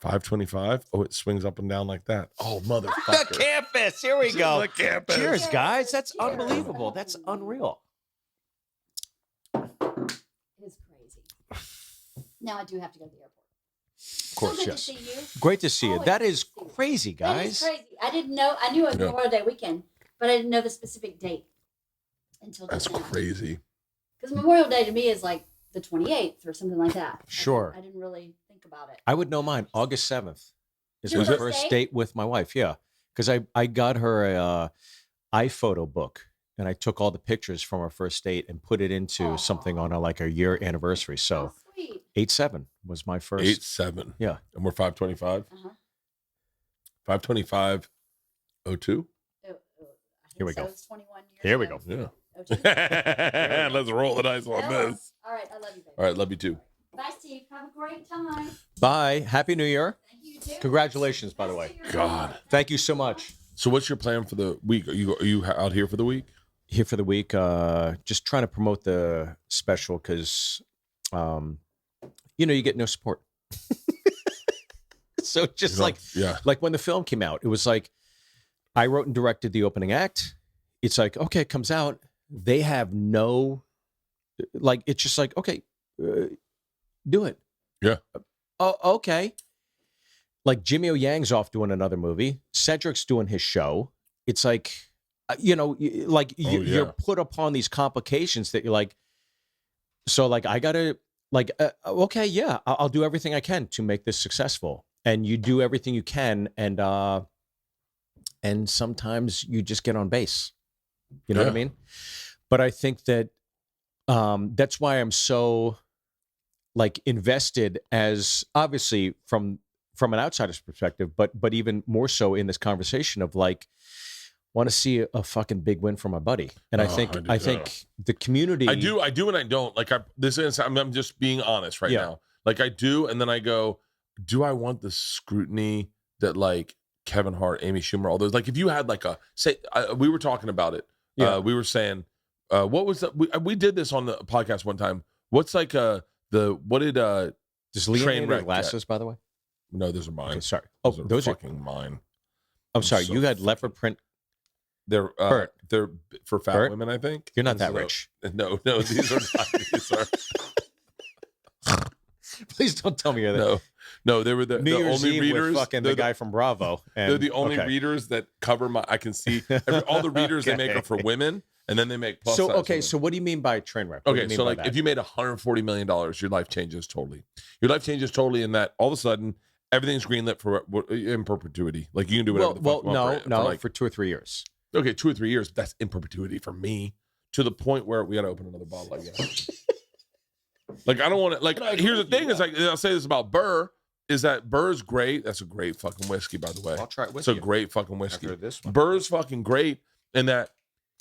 525. Oh, it swings up and down like that. Oh, motherfucker. Campus. Here we go. The campus. Cheers, guys. That's Cheers. unbelievable. That's unreal. It's crazy. Now I do have to go to the airport. Of course, so good yes. to see you. Great to see you. Always That good is to see you. crazy, That is guys. crazy. I didn't know. I knew it was Yeah. Memorial Day weekend, but I didn't know the specific date until That's just now. crazy. Because Memorial Day to me is like the 28th or something like that. Sure. I didn't really think about it. I would know mine. August 7th is Your my first first date? date with my wife. Yeah. Because I got her a iPhoto book and I took all the pictures from our first date and put it into Aw. something on like a year anniversary. So Oh, sweet. 8/7 was my first. 8-7. Yeah. And we're 525. Uh-huh. 525. 02. I think Here we so. go. It's 21 years Here we ago. go. Yeah. Oh, two? Let's roll the dice on Yeah. this. All right. I love you, baby. All right, love you too. Bye, Steve. Have a great time. Bye. Happy New Year. Thank you, too. Congratulations, by the way. God. Thank you so much. So what's your plan for the week? Are you out here for the week? Here for the week. Just trying to promote the special because, you get no support. So just You know? like Yeah. when the film came out, it was like I wrote and directed the opening act. It's like, okay, it comes out. They have no, like, it's just like, okay, do it. Yeah. Oh, okay. Like Jimmy O Yang's off doing another movie. Cedric's doing his show. It's like, you're put upon these complications that you're like, so like, I gotta like, okay, yeah, I'll do everything I can to make this successful. And you do everything you can. And sometimes you just get on base. You know what I Yeah. mean? But I think that that's why I'm so like invested, as obviously from an outsider's perspective, but even more so in this conversation of like, want to see a fucking big win for my buddy. And I think the community. I do and I don't. Like I'm just being honest right Yeah. now. Like I do, and then I go, do I want the scrutiny that like Kevin Hart, Amy Schumer, all those? Like if you had like we were talking about it. Yeah. We were saying, what was that? We did this on the podcast one time. What's like Does Leah train need wreck her glasses, by the way? No, those are mine. Okay, sorry. Oh, those are. fucking mine. I'm sorry. so You had fucking- leopard print. They're Bert. they're for fat Bert? women, I think. You're not And that so- rich. No, these are not. These are Please don't tell me you're that. no. They were the New Year's only Eve readers. with fucking they're the guy from Bravo. And, They're the only okay. readers that cover my. I can see all the readers they make are for women, and then they make plus. So size okay, women. so what do you mean by train wreck? What do you Okay, mean so by like that? if you made $140 million, your life changes totally. Your life changes totally in that all of a sudden everything's greenlit for in perpetuity. Like you can do whatever the fuck you want for like, for 2 or 3 years. okay, 2 or 3 years. But that's in perpetuity for me to the point where we got to open another bottle. I guess. Like I don't want to. Like here's the thing: is like I'll say this about Burr is that Burr's great. That's a great fucking whiskey, by the way. I'll try it with It's a you great fucking whiskey. after this one. Burr's fucking great in that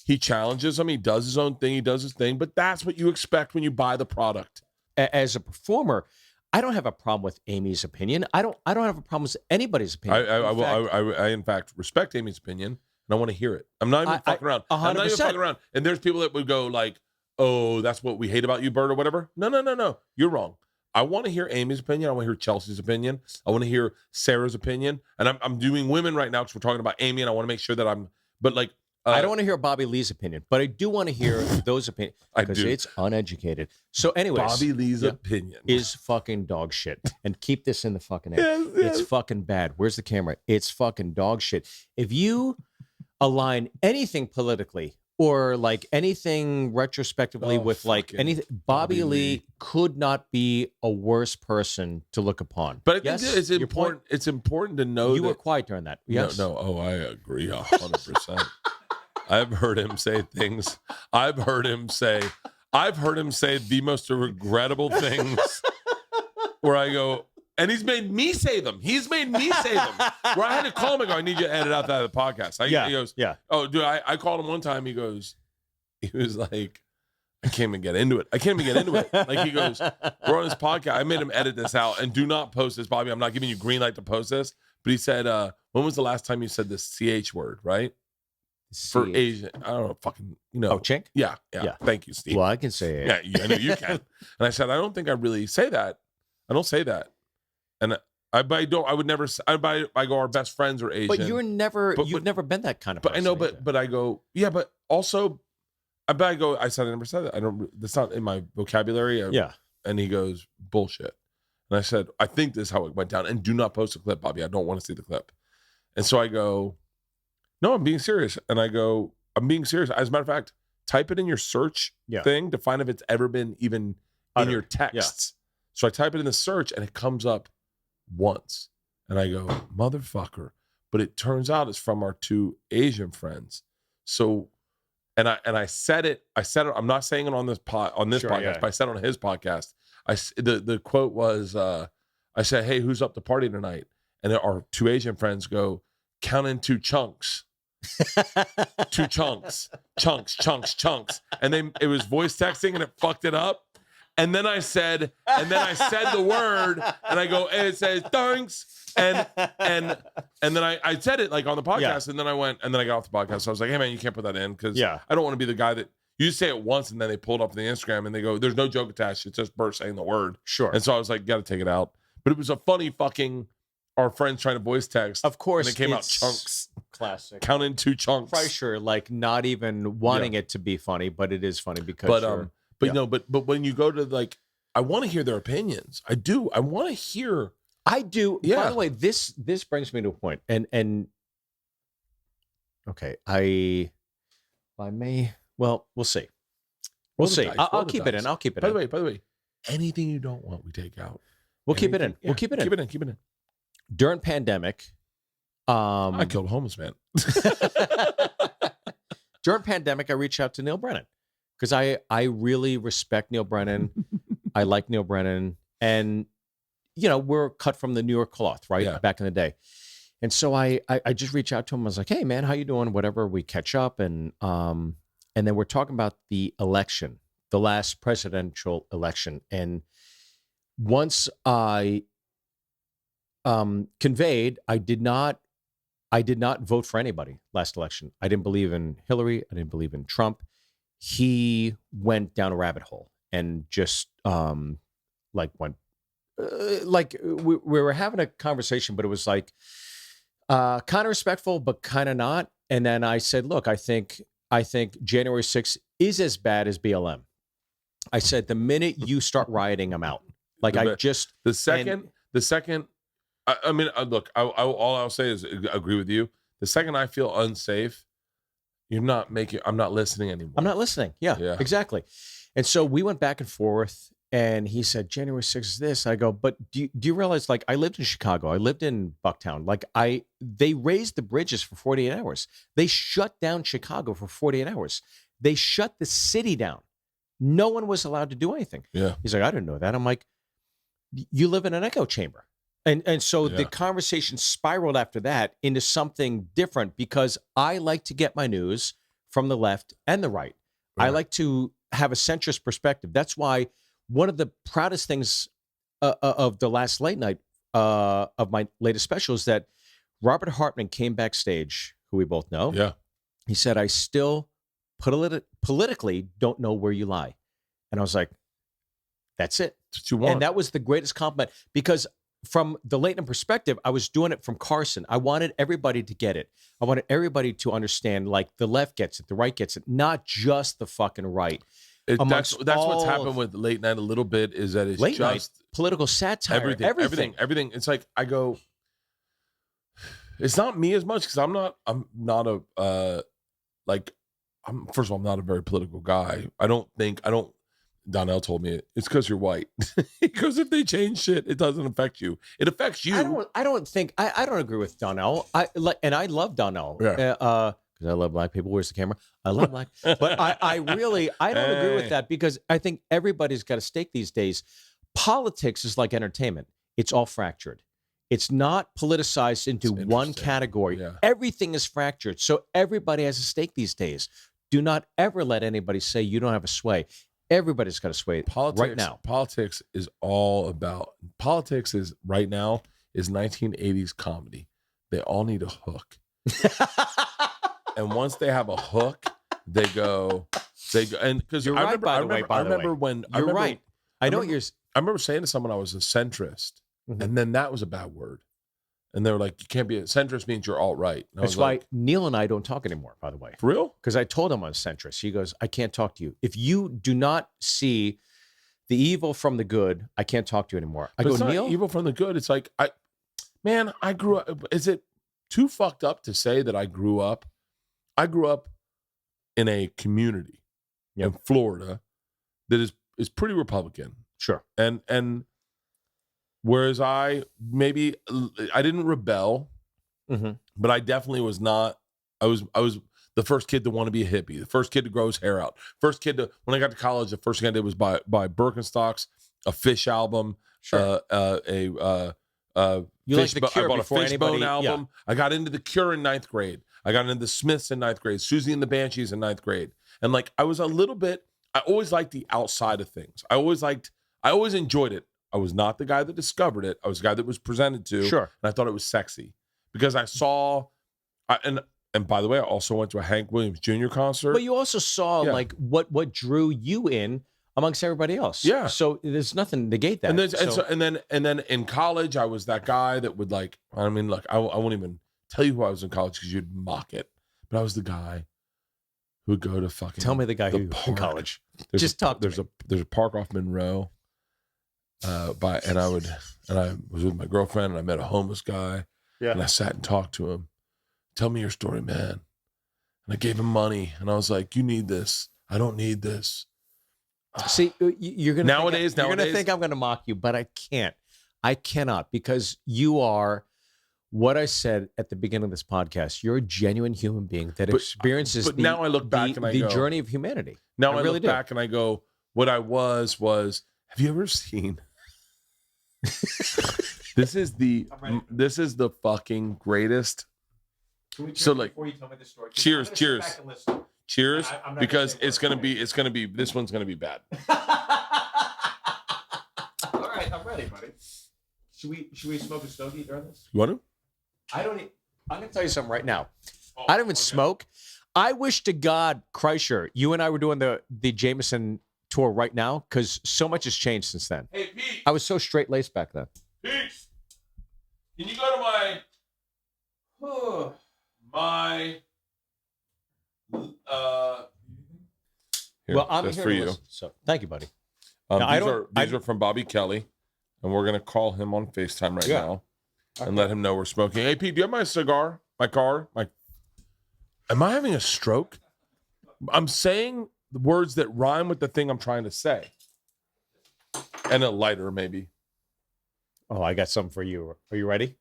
he challenges him. He does his own thing. He does his thing. But that's what you expect when you buy the product. As a performer, I don't have a problem with Amy's opinion. I don't have a problem with anybody's opinion. I in fact respect Amy's opinion, and I want to hear it. I'm not even fucking around. I'm not even 100%. fucking around. And there's people that would go like, "Oh, that's what we hate about you, Bert," or whatever. No. You're wrong. I want to hear Amy's opinion. I want to hear Chelsea's opinion. I want to hear Sarah's opinion. And I'm doing women right now because we're talking about Amy, and I want to make sure that I'm. But like, I don't want to hear Bobby Lee's opinion, but I do want to hear those opinions I because do. it's uneducated. So, anyways, Bobby Lee's yeah, opinion is fucking dog shit. And keep this in the fucking air. Yes. It's fucking bad. Where's the camera? It's fucking dog shit. If you align anything politically or like anything retrospectively with like fucking anything. Bobby Bobby Lee Lee. could not be a worse person to look upon. But I think Yes, it's your important. point- It's important to know You that were quiet during that. Yes. No, oh, I agree 100%. I've heard him say things. I've heard him say the most regrettable things where I go, and he's made me say them. He's made me say them. Where I had to call him and go, I need you to edit out that of the podcast. He goes, Yeah. oh, dude, I called him one time. He was like, I can't even get into it. Like he goes, we're on this podcast. I made him edit this out and do not post this, Bobby. I'm not giving you green light to post this. But he said, when was the last time you said the CH word, right? For Asian, I don't know, fucking, Oh, chink? Yeah. Yeah. Thank you, Steve. Well, I can say it. Yeah, I know you can. And I said, I don't think I really say that. I don't say that. And I would never. I go, our best friends are Asian. But you've never been that kind of But person. I know, either. but I go, yeah, but also, I said I never said that. I don't. That's not in my vocabulary. Yeah. And he goes, bullshit. And I said, I think this is how it went down. And do not post a clip, Bobby. I don't want to see the clip. And so I go, no, I'm being serious. And I go, I'm being serious. As a matter of fact, type it in your search thing to find if it's ever been even in your texts. So I type it in the search and it comes up once. And I go, motherfucker. But it turns out it's from our two Asian friends. So, and I said it, I'm not saying it on this podcast, but I said it on his podcast. The quote was, I said, hey, who's up to party tonight? And our two Asian friends go, count in 2 chunks. 2 chunks. Chunks. And then it was voice texting and it fucked it up. And then I said the word and I go, and it says thanks. And then I said it like on the podcast, and then I got off the podcast. So I was like, hey man, you can't put that in because I don't want to be the guy that you say it once and then they pull it up on the Instagram and they go, there's no joke attached. It's just Bert saying the word. Sure. And so I was like, gotta take it out. But it was a funny fucking our friends trying to voice text. Of course, and it came out chunks. Classic. Count in 2 chunks. Kreischer, like not even wanting it to be funny, but it is funny because. But when you go to like, I want to hear their opinions. I do. I want to hear. I do. Yeah. By the way, this brings me to a point, and okay, I may. Well, we'll see. We'll see. I'll keep it in. I'll keep it in. By the way, anything you don't want, we take out. We'll keep it in. Yeah, We'll keep it in. Keep it in. During pandemic, I killed a homeless man. during pandemic, I reached out to Neil Brennan because I really respect Neil Brennan. I like Neil Brennan, and we're cut from the New York cloth, right? Yeah. Back in the day. And so I just reached out to him. I was like, hey man, how you doing? Whatever, we catch up. And then we're talking about the election, the last presidential election. And once I conveyed, I did not vote for anybody last election. I didn't believe in Hillary. I didn't believe in Trump. He went down a rabbit hole and just we were having a conversation, but it was like kind of respectful, but kind of not. And then I said, look, I think January 6th is as bad as BLM. I said, the minute you start rioting, I'm out. Like the second. I mean, look, all I'll say is agree with you. The second I feel unsafe, I'm not listening anymore. I'm not listening. Yeah, exactly. And so we went back and forth. And he said, January 6th is this. I go, but do you realize, like, I lived in Chicago. I lived in Bucktown. Like, they raised the bridges for 48 hours. They shut down Chicago for 48 hours. They shut the city down. No one was allowed to do anything. Yeah. He's like, I didn't know that. I'm like, you live in an echo chamber. And so the conversation spiraled after that into something different because I like to get my news from the left and the right. I like to have a centrist perspective. That's why one of the proudest things of the last late night of my latest special is that Robert Hartman came backstage, who we both know. Yeah. He said, I still politically don't know where you lie. And I was like, that's it. That's what you want. And that was the greatest compliment because from the late night perspective, I was doing it from Carson. I wanted everybody to get it. I wanted everybody to understand, like, the left gets it, the right gets it, not just the fucking right. That's what's happened with late night a little bit is that it's late just night, political satire, everything. Everything. It's like I go, It's not me as much because I'm not a like first of all, I'm not a very political guy. Donnell told me it's because you're white. Because if they change shit, it doesn't affect you. It affects you. I don't agree with Donnell. I love Donnell. Yeah. Because I love black people. Where's the camera? I love black. But I don't agree with that because I think everybody's got a stake these days. Politics is like entertainment. It's all fractured. It's not politicized into one category. Yeah. Everything is fractured. So everybody has a stake these days. Do not ever let anybody say you don't have a sway. Everybody's got a sway right now. Politics is all about right now is 1980s comedy. They all need a hook. And once they have a hook, they go and because You're right, by the way. I remember saying to someone I was a centrist, and then that was a bad word. And they were like, you can't be a centrist means you're alt-right. That's why Neil and I don't talk anymore, by the way. For real? Because I told him I'm a centrist. He goes, I can't talk to you. If you do not see the evil from the good, I can't talk to you anymore. I but go, it's not Neil? evil from the good. It's like, I grew up. Is it too fucked up to say that I grew up in a community in Florida that is pretty Republican. Sure. And whereas I didn't rebel, but I definitely was not. I was the first kid to want to be a hippie, the first kid to grow his hair out, first kid to, when I got to college, the first thing I did was buy Birkenstocks, a Fish album, Sure. You like The Cure I bought a before Fishbone anybody- album. yeah. I got into The Cure in 9th grade. I got into the Smiths in 9th grade, Susie and the Banshees in 9th grade. And like, I was a little bit, I always liked the outside of things. I always enjoyed it. I was not the guy that discovered it. I was the guy that was presented to. Sure. And I thought it was sexy because I saw, and by the way, I also went to a Hank Williams Jr. concert. But you also saw like what drew you in amongst everybody else. Yeah. So there's nothing to negate that. And then in college, I was that guy that would like, I mean, look, I won't even tell you who I was in college because you'd mock it. But I was the guy who would go to fucking. Tell me the guy who park. in college. There's a park off Monroe. And I was with my girlfriend and I met a homeless guy. Yeah. And I sat and talked to him. Tell me your story, man. And I gave him money and I was like, you need this. I don't need this. See, you're gonna nowadays think I'm gonna mock you, but I can't. I cannot because you are what I said at the beginning of this podcast. You're a genuine human being that experiences. But now I look back and I the go, journey of humanity. Now I really look do. back and I go, what I was. Have you ever seen? This is the fucking greatest. So like, before you tell me the story, cheers, because it's gonna be this one's gonna be bad. All right, I'm ready, buddy. Should we smoke a stogie during this? You want to? I'm gonna tell you something right now. I don't even smoke. I wish to God, Kreischer, you and I were doing the Jameson tour right now because so much has changed since then. Hey Pete, I was so straight laced back then. Pete, can you go to my Here, Well, I'm that's here for to you. listen, so thank you, buddy. These are from Bobby Kelly, and we're gonna call him on FaceTime right now and let him know we're smoking. Hey Pete, do you have my cigar? My car? Am I having a stroke? I'm saying the words that rhyme with the thing I'm trying to say. And a lighter, maybe. Oh, I got something for you. Are you ready?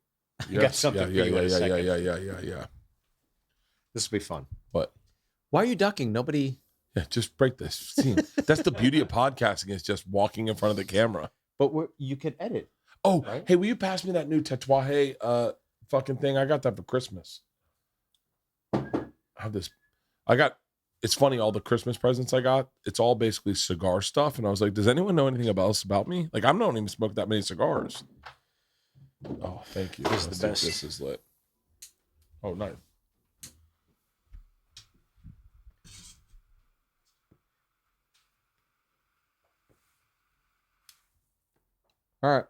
Yes. I got something for you in a second. Yeah. This will be fun. What? Why are you ducking? Nobody. Yeah, just break this scene. That's the beauty of podcasting is just walking in front of the camera. But you can edit. Oh, right? Hey, will you pass me that new Tatuaje fucking thing? I got that for Christmas. I have this. It's funny, all the Christmas presents I got, it's all basically cigar stuff. And I was like, does anyone know anything else about me? Like, I don't even smoke that many cigars. Oh, thank you. This is the best. This is lit. Oh, nice. All right.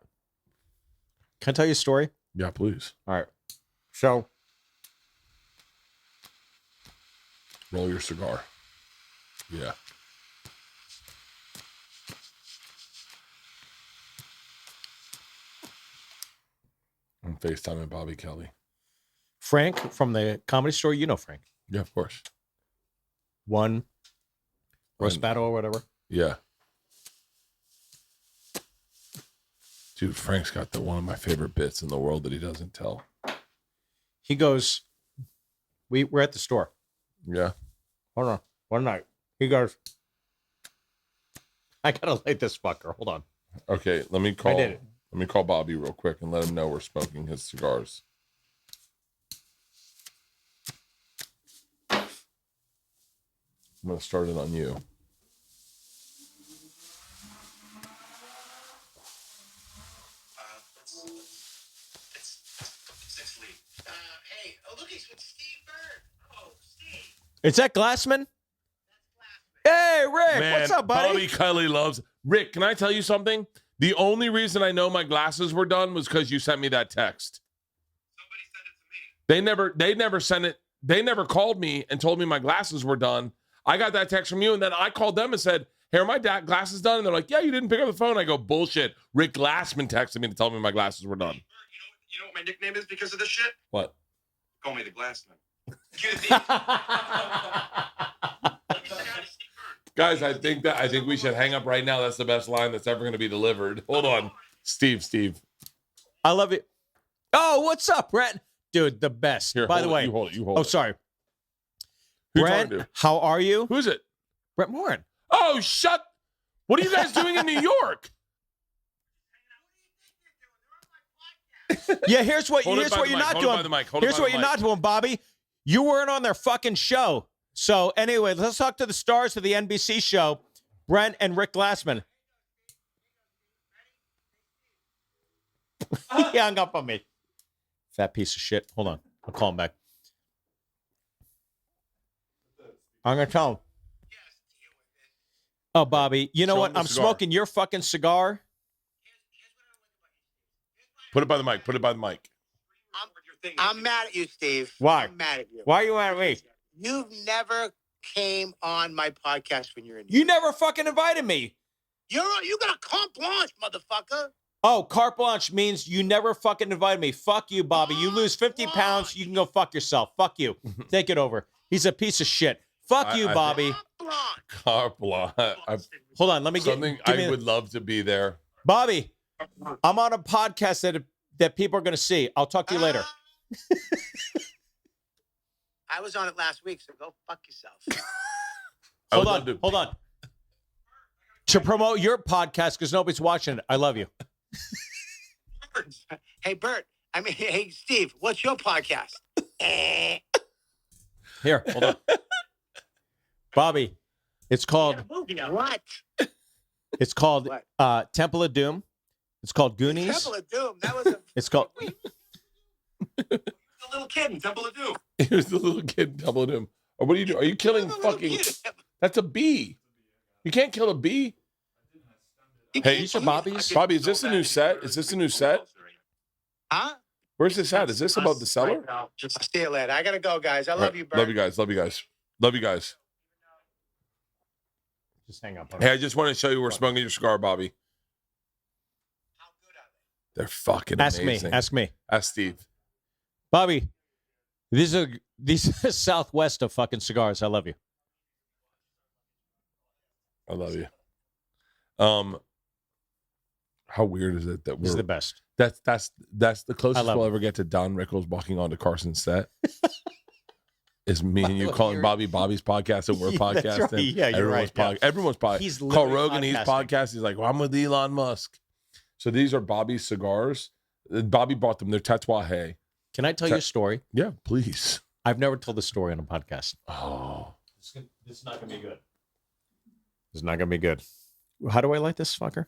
Can I tell you a story? Yeah, please. All right. So, Roll your cigar. Yeah. I'm FaceTiming Bobby Kelly. Frank from the Comedy Store. You know Frank. Yeah, of course. Won roast Won. battle or whatever. Yeah. Dude, Frank's got one of my favorite bits in the world that he doesn't tell. He goes, we're at the store. Yeah. Hold on. One night. He goes, I gotta light this fucker. Hold on. Okay, let me I call did it. let me call Bobby real quick and let him know we're smoking his cigars. I'm gonna start it on you. Hey, oh look, it's with Steve Byrne. Oh, Steve. Is that Glassman? Hey, Rick. What's up, buddy? Bobby Kelly loves Rick. Can I tell you something? The only reason I know my glasses were done was because you sent me that text. Somebody sent it to me. They never sent it. They never called me and told me my glasses were done. I got that text from you, and then I called them and said, "Hey, are my glasses done?" And they're like, "Yeah, you didn't pick up the phone." I go, "Bullshit." Rick Glassman texted me to tell me my glasses were done. Bert, you know what my nickname is because of this shit? What? Call me the Glass Man. Guys, I think we should hang up right now. That's the best line that's ever going to be delivered. Hold on. Steve. I love it. Oh, what's up, Brett? Dude, the best. Here, By the way. you hold it. Sorry. Who you Brett, talking to? how are you? Who is it? Brett Morin. Oh, what are you guys doing in New York? Yeah, here's what you're not doing. Here's what you're not doing, Bobby. You weren't on their fucking show. So anyway, let's talk to the stars of the NBC show, Brent and Rick Glassman. He hung up on me. Fat piece of shit. Hold on. I'll call him back. I'm going to tell him. Oh, Bobby, you know Show what? him the I'm cigar. smoking your fucking cigar. Put it by the mic. I'm mad at you, Steve. Why? I'm mad at you. Why are you mad at me? You've never came on my podcast when you're in. You never fucking invited me. You got a carte blanche, motherfucker. Oh, carte blanche means you never fucking invited me. Fuck you, Bobby. You lose 50 pounds, you can go fuck yourself. Fuck you. Take it over. He's a piece of shit. Fuck you, Bobby. Carte blanche. Carpla. Hold on, let me Something I would love to be there. Bobby, I'm on a podcast that people are going to see. I'll talk to you later. I was on it last week, so go fuck yourself. Hold on. To promote your podcast because nobody's watching it. I love you. Hey, Bert. Hey, Steve. What's your podcast? Here, hold on. Bobby, it's called What? It's called What? Temple of Doom. It's called Goonies. Temple of Doom. That was a. It's called. The little kid in Temple of Doom. He was the little kid doubling him. Or what are you doing? Are you killing The little fucking? kid. That's a bee. You can't kill a bee. Hey, These are Bobby's. Bobby, is this a new set? Is this a new set? Huh? Where's this at? Is this about the cellar? Just see you later. I gotta go, guys. I All love right, you, Bert. Love you guys. Love you guys. Love you guys. Just hang up. Hey, I just want to show you we're smoking your cigar, Bobby. How good are They're fucking Ask amazing. me. Ask me. Ask Steve. Bobby, these are Southwest of fucking cigars. I love you. I love you. How weird is it that This is we're the best. that's the closest love we'll it. ever get to Don Rickles walking onto Carson's set. Is me and you Look, calling you're- Bobby's podcast and we're Yeah, that's podcasting. right. Yeah, you're right, yeah. Everyone's podcast. He's Call literally Rogan, he's podcasting. podcast. He's like, well, I'm with Elon Musk. So these are Bobby's cigars. Bobby bought them. They're Tatuaje. Can I tell you a story? Yeah, please. I've never told this story on a podcast. Oh, This is not going to be good. This is not going to be good. How do I light this fucker?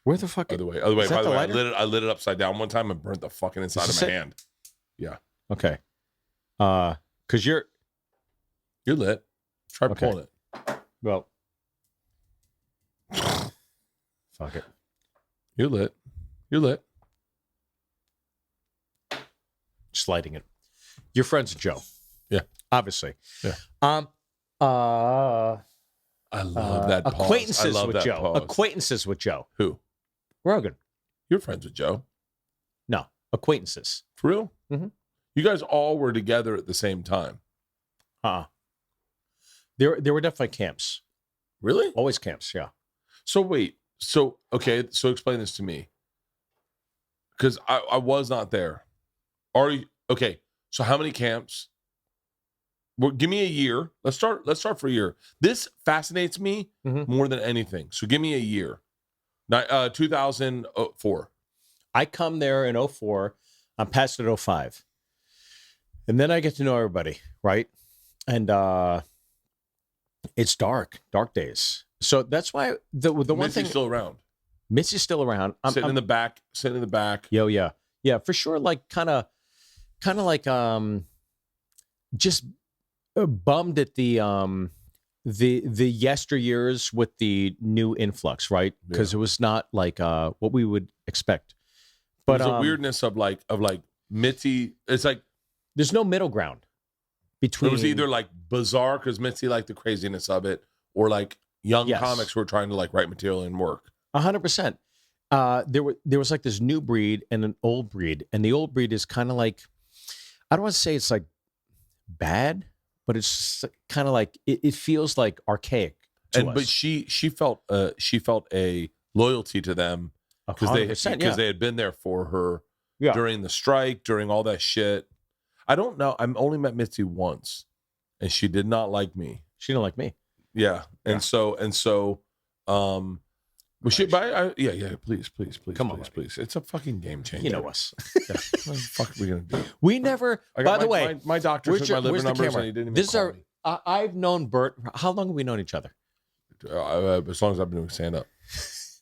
Where the fuck? by the way, Is that by the the way, lighter? I lit it upside down one time and burnt the fucking inside of this my it? hand. Okay. Because you're You're lit. Try Okay. pulling it. well. Fuck it. You're lit. You're lit. Just lighting it. Your friend's Joe. Yeah. Obviously. Yeah. I I love that pause. acquaintances I love with that Joe. pause. Acquaintances with Joe. Who? Rogan. You're friends with Joe. No, acquaintances. For real? Mhm. You guys all were together at the same time. There were definitely camps. Really? Always camps, yeah. So wait. So okay. So explain this to me. Because I was not there. Are you okay? So how many camps? Well, give me a year. Let's start for a year. This fascinates me more than anything. So give me a year. 2004. I come there in 04. I'm past at 05. And then I get to know everybody, right? And it's dark days. So that's why the one Mitzi's thing still around. Missy's still around. Sitting in the back. Yo, yeah, for sure. Like kind of like just bummed at the yesteryears with the new influx, right? Because it was not like what we would expect. But there's a weirdness of like Mitzi. It's like there's no middle ground between. It was either like bizarre because Mitzi liked the craziness of it, or like young comics who were trying to like write material and work. 100%. There was like this new breed and an old breed, and the old breed is kind of like, I don't want to say it's like bad, but it's kind of like it feels like archaic to us. But she felt a loyalty to them because they had been there for her during the strike, during all that shit. I don't know. I only met Mitzi once, and she did not like me. She didn't like me. Yeah, so well, shit, but please, Come on, please. It's a fucking game changer. You know us. Yeah. What the fuck are we gonna do? We never. By the way, my doctor took my liver where's the numbers camera? and he didn't even This is call our. me. I've known Bert. How long have we known each other? As long as I've been doing stand up.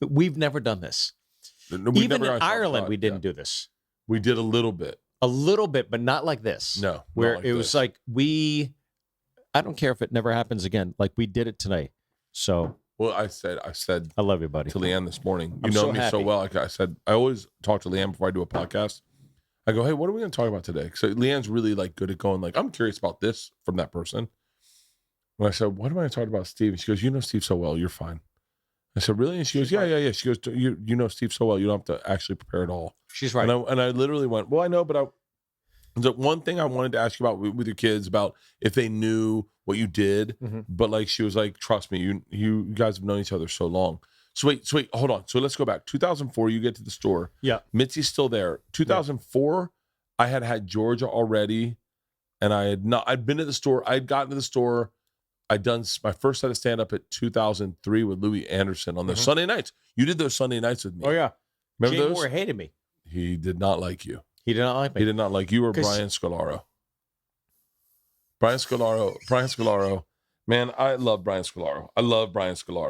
We've never done this. Even in Ireland, we didn't do this. We did a little bit, but not like this. No, where not like it was this. like I don't care if it never happens again. Like we did it tonight. So. Well, I said I love you, buddy. to Leanne this morning. You I'm know so me so happy. well. Like I said, I always talk to Leanne before I do a podcast. I go, hey, what are we going to talk about today? So Leanne's really like good at going like, I'm curious about this from that person. When I said, what am I talking about, Steve? And she goes, you know Steve so well, you're fine. I said, really? And she goes, yeah. She goes, you know Steve so well, you don't have to actually prepare at all. She's right. And I literally went, well, I know, but the one thing I wanted to ask you about with your kids about if they knew what you did, but like she was like, trust me, you guys have known each other so long. So wait, hold on. So let's go back. 2004, you get to the store. Yeah. Mitzi's still there. 2004, I had Georgia already, and I'd been to the store. I'd gotten to the store. I'd done my first set of stand up at 2003 with Louis Anderson on the Sunday nights. You did those Sunday nights with me. Oh yeah. Remember Jay those? Moore hated me. He did not like you. He did not like me. He did not like you or 'Cause- Brian Scolaro. Brian Scolaro. Man, I love Brian Scolaro.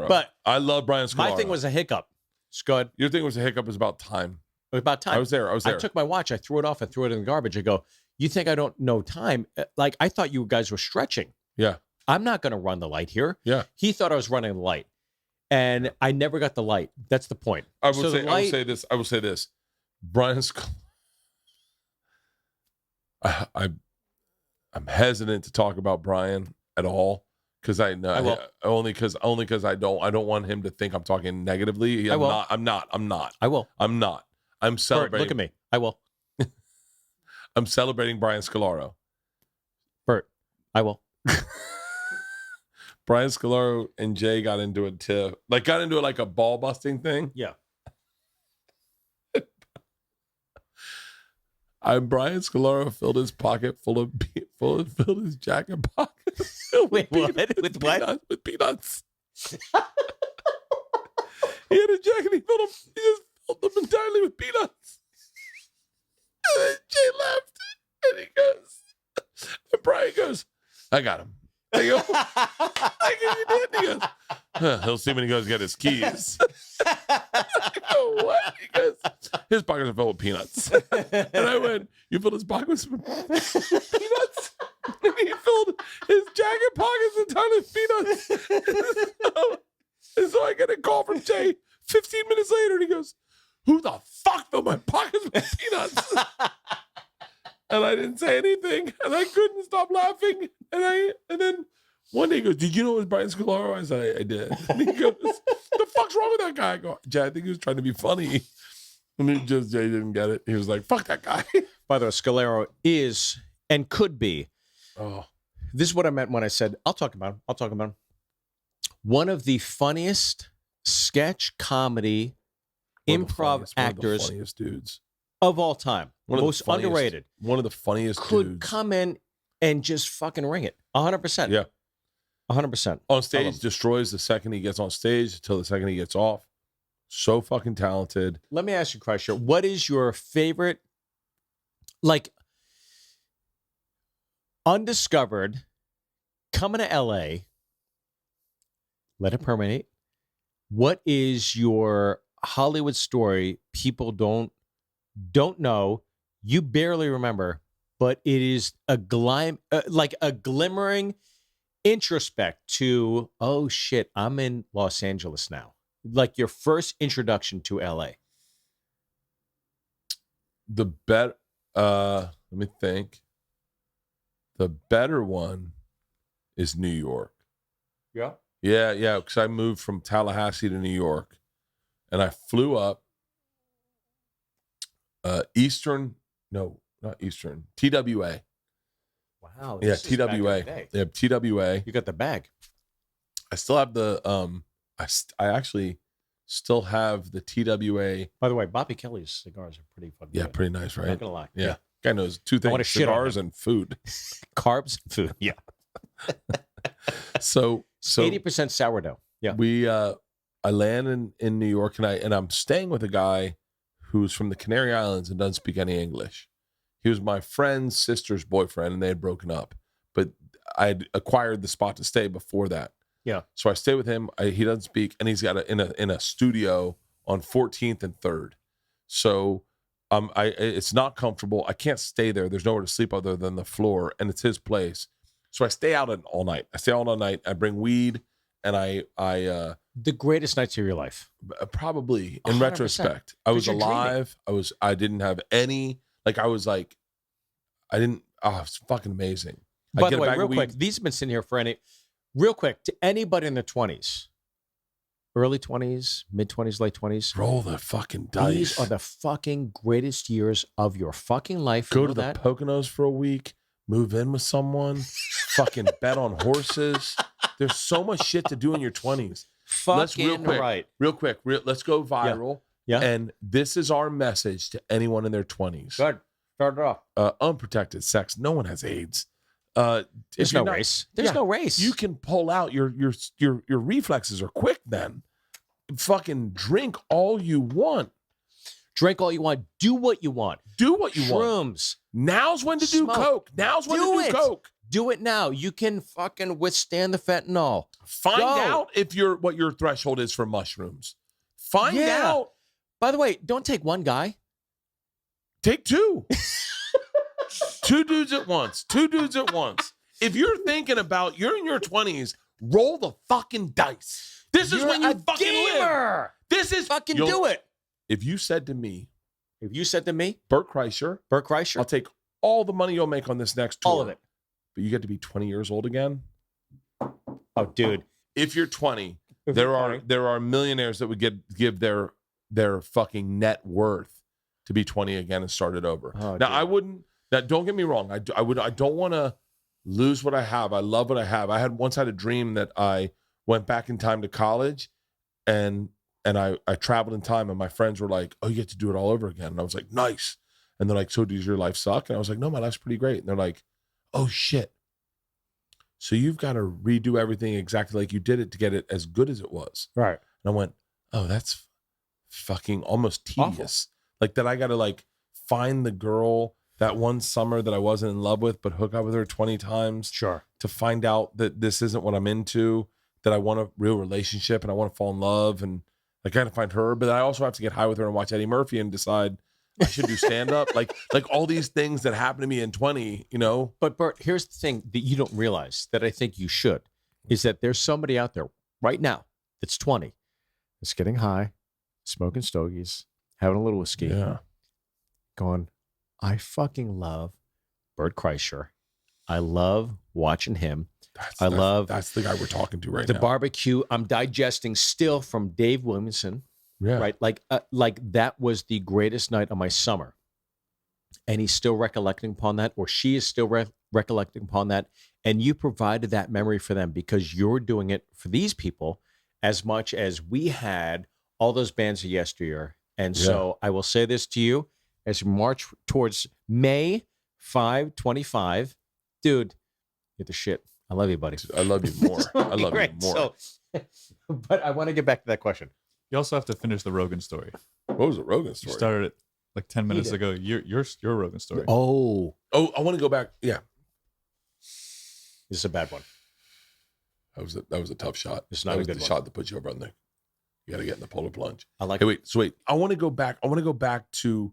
But I love Brian Scolaro. my thing was a hiccup. Scud. Your thing was a hiccup. Is about time. It was about time. I was there. I took my watch. I threw it off. I threw it in the garbage. I go, you think I don't know time? Like, I thought you guys were stretching. Yeah. I'm not going to run the light here. Yeah. He thought I was running the light. And I never got the light. That's the point. I will say this. Brian Scolaro. I'm hesitant to talk about Brian at all because I know only because I don't want him to think I'm talking negatively. I'm not. I will. I'm not. I'm Bert, celebrating. look at me. I will. I'm celebrating Brian Scolaro. Bert, I will. Brian Scolaro and Jay got into it like a ball busting thing. Yeah. Brian Scolaro filled his pocket filled his jacket pocket. Wait, what? With what? With peanuts. He had a jacket. He just filled them entirely with peanuts. And then Jay laughed, and and Brian goes, "I got him." I go, "I go, you did." He goes, "He'll see when he goes get his keys." I go, "What?" He goes, "His pockets are filled with peanuts." And I went, "You filled his pockets with peanuts?" And he filled his jacket pockets entirely with peanuts. And so I get a call from Jay 15 minutes later, and he goes, "Who the fuck filled my pockets with peanuts?" And I didn't say anything, and I couldn't stop laughing. And then one day he goes, "Did you know it was Brian Scolaro?" I said, I did. And he goes, "The fuck's wrong with that guy?" I go, "Jay, I think he was trying to be funny." I mean, just Jay didn't get it. He was like, "Fuck that guy." By the way, Scalero is and could be. Oh, This is what I meant when I said I'll talk about him. One of the funniest sketch comedy one of the improv funniest- one of the actors funniest dudes. of all time. One of the Most funniest- underrated. One of the funniest Could dudes. come in and just fucking ring it. 100%. Yeah. 100%. On Love stage, him. destroys the second he gets on stage until the second he gets off. So fucking talented. Let me ask you, Kreischer, what is your favorite, like, undiscovered, coming to LA, let it permeate. What is your Hollywood story people don't know, you barely remember, but it is a like a glimmering introspect to, oh shit, I'm in Los Angeles now. Like your first introduction to LA. The let me think. The better one is New York. Yeah. Yeah, because I moved from Tallahassee to New York, and I flew up TWA. Wow. Yeah, this is back in the TWA. day. Yeah, TWA. You got the bag. I still have the I actually still have the TWA. By the way, Bobby Kelly's cigars are pretty fucking Yeah, good. pretty nice, I'm right? not gonna lie. Yeah. Guy knows two I wanna things: shit on cigars him. and food. Carbs and food. Yeah. So 80% sourdough. Yeah. we I land in New York, and I'm staying with a guy who's from the Canary Islands and doesn't speak any English. He was my friend's sister's boyfriend, and they had broken up, but I had acquired the spot to stay before that. Yeah. So I stay with him. He doesn't speak, and he's got in a studio on 14th and 3rd. So it's not comfortable. I can't stay there. There's nowhere to sleep other than the floor, and it's his place. So I stay out all night. I bring weed, and I The greatest nights of your life. probably in 100%. retrospect, I was you're dreaming. alive. I didn't have any, like, I was like, it's fucking amazing. By I the get a way, bag real of weed. quick, these have been sitting here for real quick, to anybody in their 20s, early 20s, mid 20s, late 20s. Roll the fucking dice. These are the fucking greatest years of your fucking life. You Go know to the that? Poconos for a week, move in with someone, fucking bet on horses. There's so much shit to do in your 20s. Fucking right. Real quick, let's go viral. Yeah. And this is our message to anyone in their 20s. Good. Start it off. Unprotected sex. No one has AIDS. If There's you're no not- race. There's Yeah. no race. You can pull out your reflexes are quick then. Fucking drink all you want. drink all you want. Do what you want. Do what you want. Shrooms. Now's when to do Smoke. coke. Now's when Do to do it. coke. Do it now. You can fucking withstand the fentanyl. Find Go. out if what your threshold is for mushrooms. Find Yeah. out. By the way, don't take one guy. Take two. Two dudes at once. If you're thinking about you're in your 20s, roll the fucking dice. This is You're when you a fucking live. gamer. This is Fucking you'll- do it. If you said to me, If you said to me, Bert Kreischer, Bert Kreischer, I'll take all the money you'll make on this next tour. all of it. But you get to be 20 years old again. Oh, dude. If you're 20, If there you're are 20. there are millionaires that would give their fucking net worth to be 20 again and start it over. Oh, now dude. I wouldn't. Now don't get me wrong. I don't want to lose what I have. I love what I have. I once had a dream that I went back in time to college, and I traveled in time, and my friends were like, "Oh, you get to do it all over again." And I was like, "Nice." And they're like, "So does your life suck?" And I was like, "No, my life's pretty great." And they're like, "Oh shit. So you've got to redo everything exactly like you did it to get it as good as it was." Right. And I went, "Oh, that's fucking almost tedious." Like that I got to like find the girl that one summer that I wasn't in love with, but hook up with her 20 times Sure. to find out that this isn't what I'm into, that I want a real relationship and I want to fall in love, and I got to find her. But I also have to get high with her and watch Eddie Murphy and decide I should do stand up. like all these things that happened to me in 20, you know? But Bert, here's the thing that you don't realize that I think you should, is that there's somebody out there right now that's 20, that's getting high, smoking stogies, having a little whiskey, Yeah. going, I fucking love Bert Kreischer. I love watching him. That's the guy we're talking to right The now. barbecue I'm digesting still from Dave Williamson, Yeah. right? Like that was the greatest night of my summer. And he's still recollecting upon that, or she is still recollecting upon that. And you provided that memory for them because you're doing it for these people as much as we had all those bands of yesteryear. And so I will say this to you as we march towards May 5/25. Dude, you're the shit. I love you, buddy. I love you more. I love you more. So, but I want to get back to that question. You also have to finish the Rogan story. What was the Rogan You story? started it like 10 minutes did. ago. Your Rogan story. Oh, Oh, I want to go back. Yeah, this is a bad one. that was a tough shot. It's not that a was good the one. shot that puts you over on the. You got to get in the polar plunge. I like Hey, wait. I want to go back. I want to go back to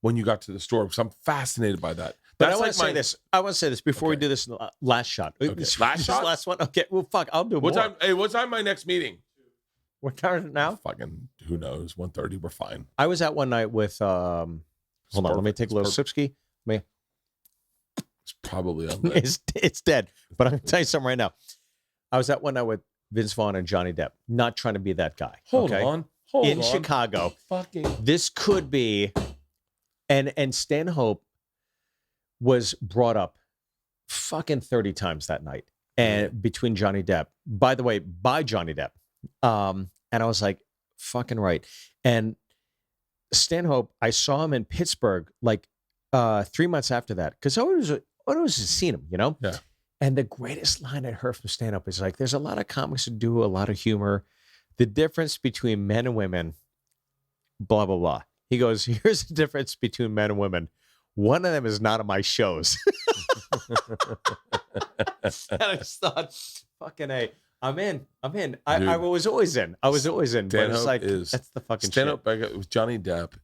when you got to the store because I'm fascinated by that. But I That's want like to say this. I want to say this before we Okay. do this last shot. Okay. This Last shot? last one. Okay. Well, fuck. I'll do What more. time? Hey, what time? My next meeting? What time is it now? Fucking who knows? 1:30. We're fine. I was out one night with. Hold on. Let me perfect. take a little sipski. It's probably on the, It's dead. But I'm gonna tell you something right now. I was out one night with Vince Vaughn and Johnny Depp. Not trying to be that guy. Hold okay? on. In Chicago. Fucking. This could be, and Stanhope was brought up fucking 30 times that night, and between Johnny Depp, by the way, by Johnny Depp, and I was like, fucking right. And Stanhope, I saw him in Pittsburgh like 3 months after that because I always seen him, you know. Yeah. And the greatest line I heard from Stanhope is like, "There's a lot of comics who do a lot of humor. The difference between men and women, blah, blah, blah." He goes, "Here's the difference between men and women. One of them is not on my shows." And I just thought, fucking A, I'm in. I was always in. But it's like, that's the fucking stand shit. up back with Johnny Depp.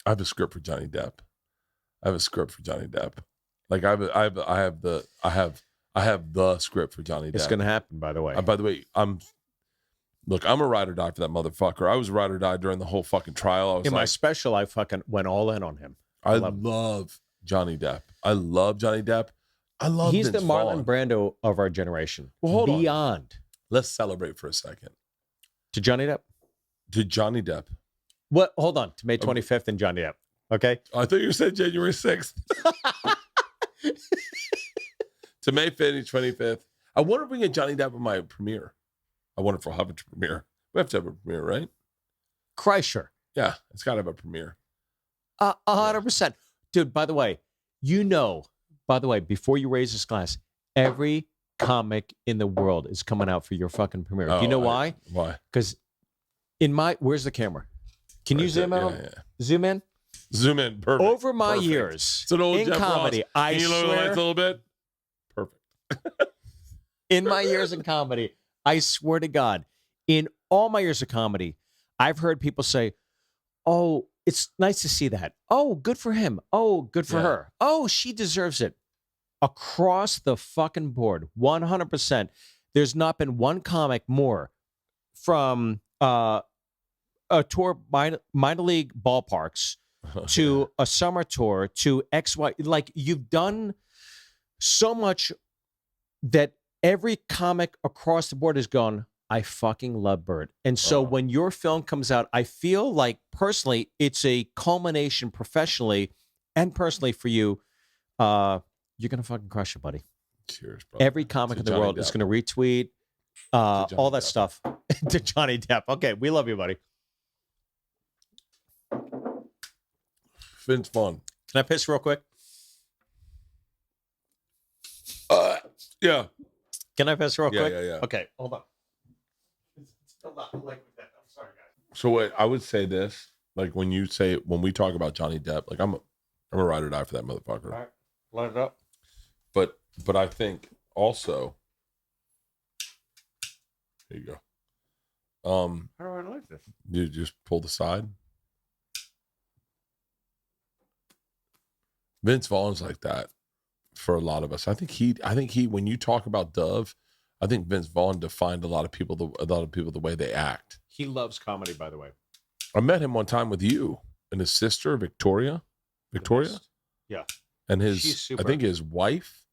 I have a script for Johnny Depp. Like I have the script for Johnny Depp. It's going to happen, by the way. By the way, I'm a ride or die for that motherfucker. I was a ride or die during the whole fucking trial. I was In my like, special, I fucking went all in on him. I love Johnny Depp. I love Johnny Depp. I love He's Vince the Marlon Vaughn. Brando of our generation. Well, hold on. Beyond. Let's celebrate for a second. To Johnny Depp? To Johnny Depp. What? Hold on. To May 25th and Johnny Depp. Okay? I thought you said January 6th. To May 5th, 25th. I wonder if we can get Johnny Depp at my premiere. I wonder if we'll have a premiere. We have to have a premiere, right? Kreischer. Yeah, it's got to have a premiere. 100%. Dude, by the way, before you raise this glass, every comic in the world is coming out for your fucking premiere. Do you know why? Why? Because where's the camera? Can you Right zoom there. out? Yeah. Zoom in? Zoom in. Perfect. Over my Perfect. years It's an old in Jeff comedy, Ross. I Can you lower the lights swear, a little bit? Perfect. in my years in comedy, I swear to God, in all my years of comedy, I've heard people say, "Oh, it's nice to see that. Oh, good for him. Oh, good for Yeah. her. Oh, she deserves it." Across the fucking board, 100%. There's not been one comic more from a tour minor league ballparks to a summer tour to XY. Like, you've done so much that every comic across the board has gone, "I fucking love Bert." And so when your film comes out, I feel like personally it's a culmination professionally and personally for you. You're going to fucking crush it, buddy. Cheers, brother. Every comic To in the Johnny world is Depp. going to retweet Johnny all that Depp. stuff to Johnny Depp. Okay, we love you, buddy. Vince Vaughn. Can I piss real quick? Yeah. Can I piss real Yeah, quick? yeah. Okay, hold on. It's still not like that. I'm sorry, guys. So wait, I would say this, like when we talk about Johnny Depp, like I'm a ride or die for that motherfucker. All right, light it up. But I think also, there you go. How do I like this? You just pull the side. Vince Vaughn's like that for a lot of us. I think he when you talk about Dove, I think Vince Vaughn defined a lot of people the way they act. He loves comedy, by the way. I met him one time with you and his sister Victoria, Yeah, and She's his super. I think his wife.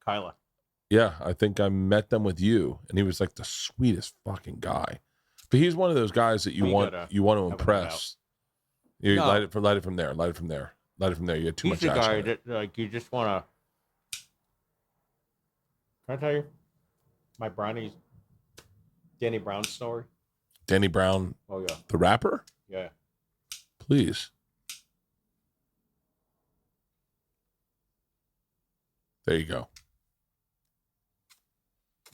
Kyla. Yeah, I think I met them with you, and he was like the sweetest fucking guy. But he's one of those guys that you We want gotta to have it impress. You No. light it from there. Light it from there. Light it from there. You had too He's much the action. guy on it. that like you just want to. Can I tell you my brownies? Danny Brown story. Danny Brown, Oh yeah, the rapper. yeah. Please. There you go.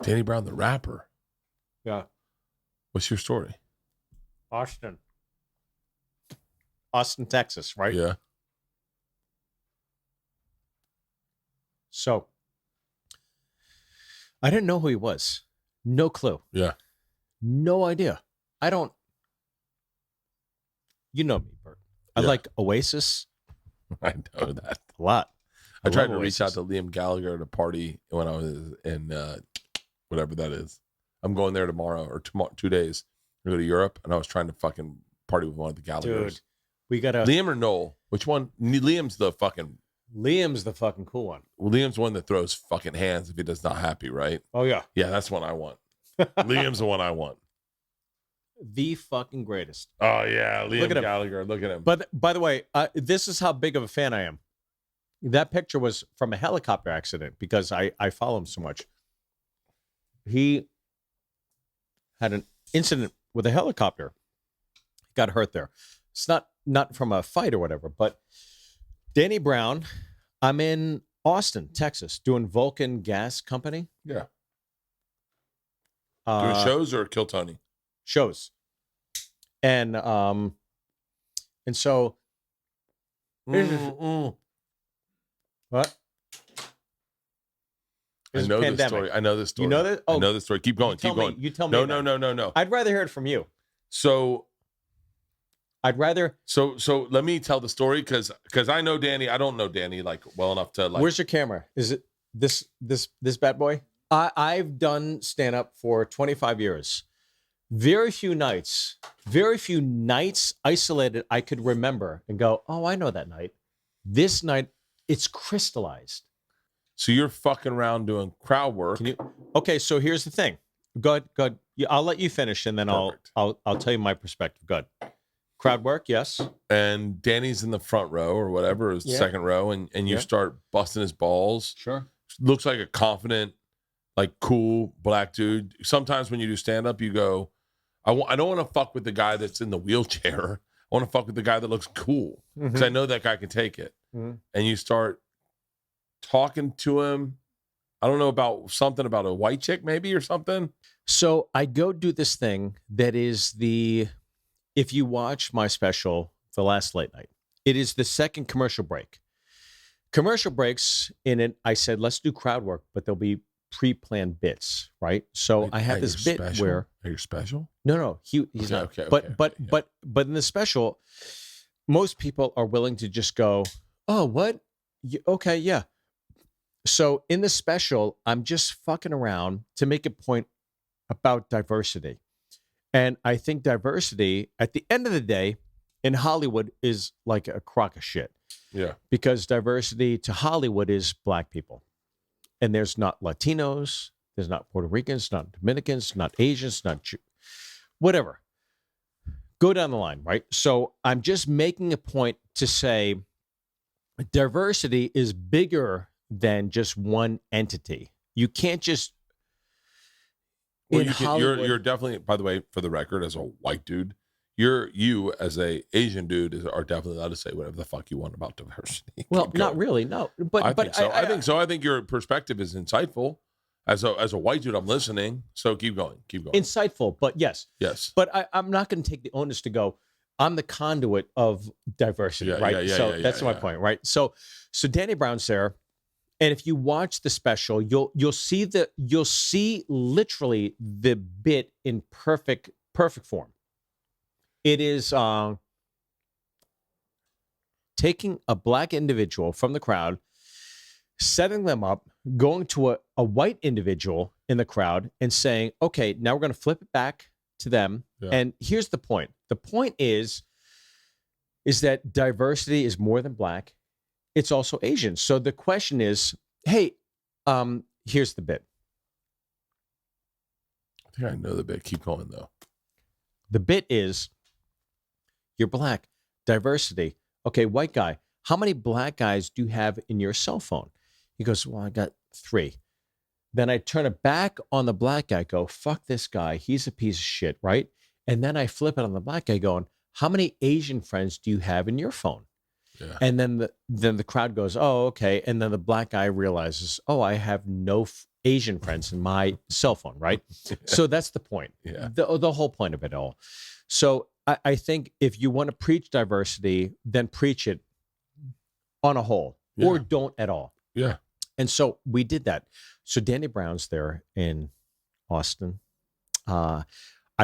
Danny Brown, the rapper. Yeah. What's your story? Austin, Texas, right? Yeah. So I didn't know who he was. No clue. Yeah. No idea. I don't. You know me, Bert. I Yeah. like Oasis I know that. a lot. I tried love to reach out Oasis. to Liam Gallagher at a party when I was in whatever that is. I'm going there tomorrow or 2 days. I go to Europe, and I was trying to fucking party with one of the Gallaghers. Dude, we got to. Liam or Noel? Which one? Liam's the fucking. Liam's the fucking cool one. Liam's the one that throws fucking hands if he does not happy, right? Oh, yeah. Yeah, that's one I want. Liam's the one I want. The fucking greatest. Oh yeah, Liam Look at him. Gallagher. Look at him. But by the way, this is how big of a fan I am. That picture was from a helicopter accident because I follow him so much. He had an incident with a helicopter. Got hurt there. It's not from a fight or whatever, but Danny Brown, I'm in Austin, Texas, doing Vulcan Gas Company. Yeah. Doing shows or Kill Tony? Shows. And so what? I know this story. I know this story. You know that? I know this story. Keep going. Keep going. You tell me. No, about no, it. no, no, no. I'd rather hear it from you. So I'd rather. So let me tell the story because I know Danny. I don't know Danny like well enough to like. Where's your camera? Is it this bad boy? I've done stand up for 25 years. Very few nights isolated I could remember and go, oh, I know that night. This night, it's crystallized. So you're fucking around doing crowd work. Okay, so here's the thing. Good. Yeah, I'll let you finish, and then Perfect. I'll tell you my perspective. Good. Crowd work, yes. And Danny's in the front row or whatever, or Yeah. second row, and you Yeah. start busting his balls. Sure. Looks like a confident, like cool black dude. Sometimes when you do stand up, you go, I don't want to fuck with the guy that's in the wheelchair. I want to fuck with the guy that looks cool because I know that guy can take it. Mhm. And you start talking to him. I don't know about something about a white chick maybe or something. So I go do this thing that is if you watch my special, The Last Late Night, it is the second commercial break. Commercial breaks in it, I said, let's do crowd work, but there'll be pre-planned bits, right? So Wait, I had are this you bit special? where Are you special? no, he's Okay, not. okay, but okay, yeah. but in the special, most people are willing to just go, oh, what? Okay, yeah. So in the special, I'm just fucking around to make a point about diversity. And I think diversity, at the end of the day, in Hollywood is like a crock of shit. Yeah. Because diversity to Hollywood is black people. And there's not Latinos, there's not Puerto Ricans, not Dominicans, not Asians, not whatever. Go down the line, right? So I'm just making a point to say diversity is bigger than just one entity. You can't just Well, in Hollywood, you're definitely, by the way, for the record, as a white dude, you as a Asian dude are definitely allowed to say whatever the fuck you want about diversity. well, Keep not going. really, no. But I but think so. I think so. I think your perspective is insightful. As a white dude, I'm listening. So keep going. Keep going. insightful. But yes, Yes. but I'm not going to take the onus to go. I'm the conduit of diversity, Yeah, right? yeah, So yeah, that's my yeah. point, right? So Danny Brown's there, and if you watch the special, you'll see literally the bit in perfect form. It is taking a black individual from the crowd, setting them up, going to a white individual in the crowd, and saying, "Okay, now we're going to flip it back to them." Yeah. And here's the point. The point is that diversity is more than black. It's also Asian. So the question is, hey, here's the bit. I think I know the bit. Keep going though. The bit is, you're black, diversity. Okay, white guy. How many black guys do you have in your cell phone? He goes, well, I got 3. Then I turn it back on the black guy, go, fuck this guy. He's a piece of shit, right? And then I flip it on the black guy going, how many Asian friends do you have in your phone? Yeah. And then the crowd goes, oh, okay. And then the black guy realizes, oh, I have no Asian friends in my cell phone, right? So that's the point. Yeah. The whole point of it all. So I think if you want to preach diversity, then preach it on a whole or don't at all. Yeah. And so we did that. So Danny Brown's there in Austin. I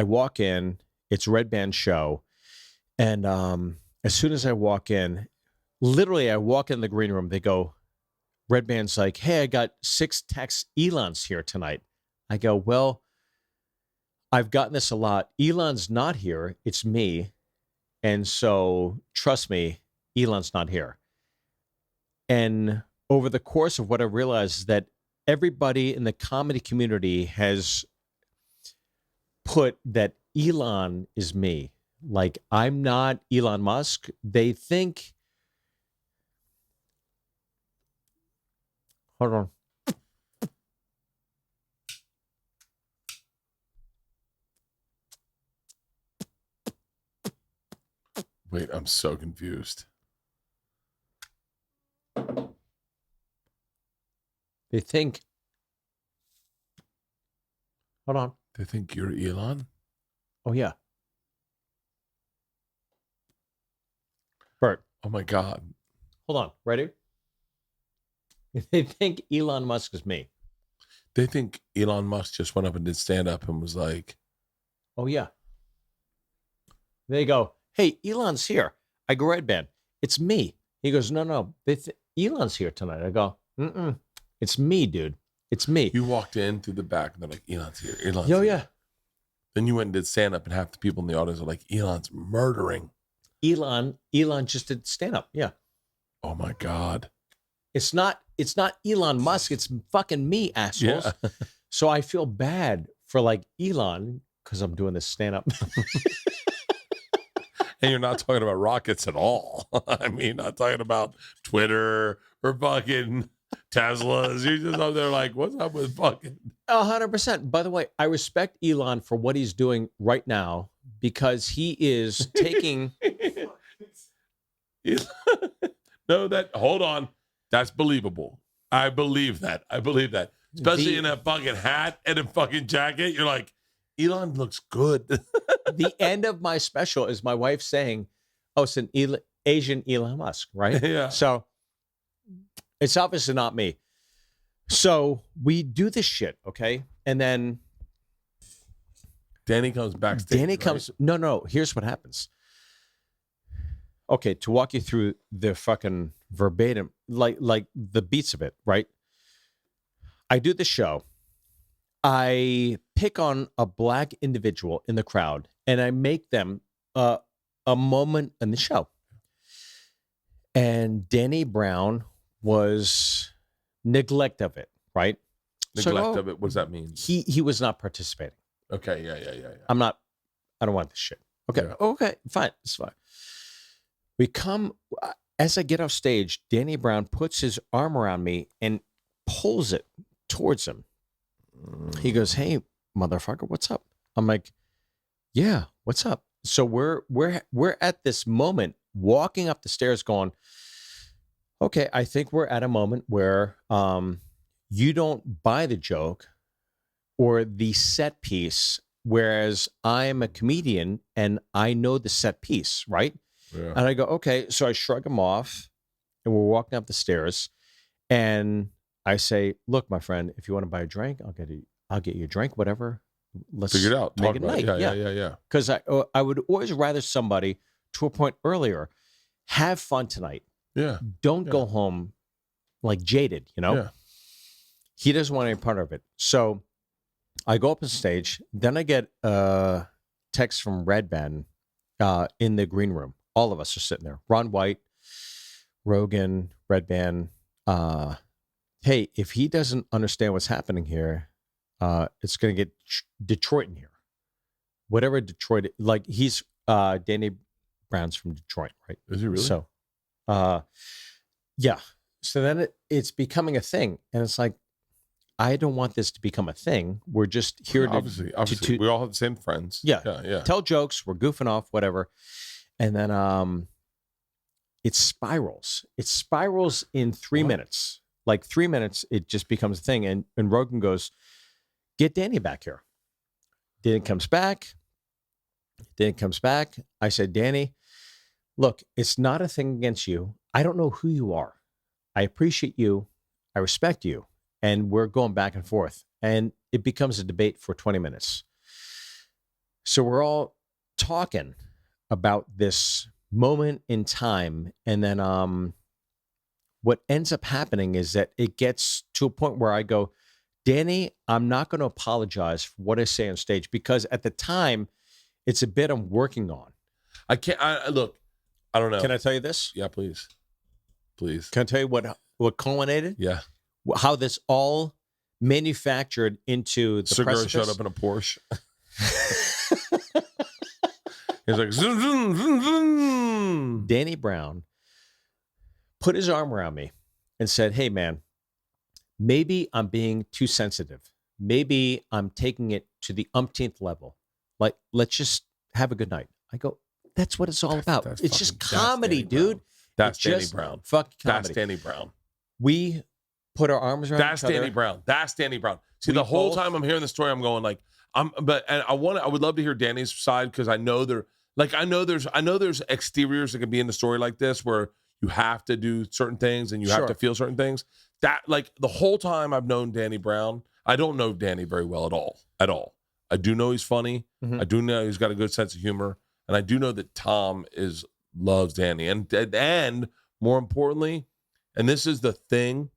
walk in, it's Red Band show. And as soon as I walk in, literally I walk in the green room, they go, Red Band's like, hey, I got 6 texts. Elon's here tonight. I go, well, I've gotten this a lot. Elon's not here. It's me. And so trust me, Elon's not here. And over the course of what I realized is that everybody in the comedy community has put that Elon is me. Like, I'm not Elon Musk. They think, hold on. Wait, I'm so confused. They think, hold on. They think you're Elon? Oh, yeah. Bert, Oh my God. hold on. Ready? They think Elon Musk is me. They think Elon Musk just went up and did stand up and was like, Oh, yeah. They go, hey, Elon's here. I go, Red Band. It's me. He goes, no. Elon's here tonight. I go, it's me, dude. It's me. you walked in through the back and they're like, Elon's here. Elon's Yo, here. yeah. Then you went and did stand up and half the people in the audience are like, Elon's murdering. Elon just did stand up. Yeah. Oh my God. It's not Elon Musk. It's fucking me, assholes. Yeah. So I feel bad for like Elon because I'm doing this stand up. And you're not talking about rockets at all. I mean, not talking about Twitter or fucking Teslas. You're just up there like, what's up with fucking 100%. By the way, I respect Elon for what he's doing right now because he is taking. No, hold on. That's believable. I believe that. Especially in a fucking hat and a fucking jacket. You're like, Elon looks good. The end of my special is my wife saying, oh, it's an Asian Elon Musk, right? Yeah. So it's obviously not me. So we do this shit, okay? And then Danny comes backstage. Danny right? comes. No. Here's what happens. Okay, to walk you through the fucking verbatim, like the beats of it, right? I do the show. I pick on a black individual in the crowd, and I make them a moment in the show. And Danny Brown was neglect of it, right? Neglect of it. What does that mean? He was not participating. Okay. Yeah. I don't want this shit. Okay. Yeah. Okay. Fine. It's fine. We come, as I get off stage, Danny Brown puts his arm around me and pulls it towards him. He goes, hey, motherfucker, what's up? I'm like, yeah, what's up? So we're at this moment, walking up the stairs going, okay, I think we're at a moment where you don't buy the joke or the set piece, whereas I'm a comedian and I know the set piece, right? Yeah. And I go, okay. So I shrug him off and we're walking up the stairs and I say, look, my friend, if you want to buy a drink, I'll get you a drink, whatever. Let's Figure it out. Make Talk it about it. night. Yeah. Because I would always rather somebody, to a point earlier, have fun tonight. Yeah. Don't go home like jaded, you know? Yeah. He doesn't want any part of it. So I go up on stage. Then I get a text from Red Band in the green room. All of us are sitting there. Ron White, Rogan, Red Band. Hey, if he doesn't understand what's happening here, it's going to get Detroit in here. whatever Detroit, like he's Danny Brown's from Detroit, right? Is he really? So, yeah. So then it's becoming a thing, and it's like, I don't want this to become a thing. We're just here to obviously, we all have the same friends. Yeah. Yeah. tell jokes. We're goofing off, whatever, and then it spirals. It spirals in 3 minutes. Like 3 minutes, it just becomes a thing. And Rogan goes, "Get Danny back here." Danny comes back. I said, "Danny, look, it's not a thing against you. I don't know who you are. I appreciate you. I respect you. And we're going back and forth." And it becomes a debate for 20 minutes. So we're all talking about this moment in time. And then what ends up happening is that it gets to a point where I go, "Danny, I'm not going to apologize for what I say on stage," because at the time, it's a bit I'm working on. I can't. Look, I don't know. Can I tell you this? Yeah, please. Can I tell you what culminated? Yeah. How this all manufactured into the Cigar precipice? showed up in a Porsche. He's like, zoom, zoom, zoom, zoom. Danny Brown put his arm around me and said, "Hey, man, maybe I'm being too sensitive. Maybe I'm taking it to the umpteenth level. Like, let's just have a good night." I go, "That's what it's all about. It's just comedy, dude. That's It's Danny just Brown. Fucking That's comedy." Danny Brown. We put our arms around That's each other. Danny Brown. That's Danny Brown. See, We the whole both- time I'm hearing the story, I'm going like, I would love to hear Danny's side, because I know there's exteriors that can be in the story like this where you have to do certain things and you have Sure. to feel certain things. That, like, the whole time I've known Danny Brown, I don't know Danny very well at all. I do know he's funny. Mhm. I do know he's got a good sense of humor, and I do know that Tom loves Danny, and more importantly, and this is the thing,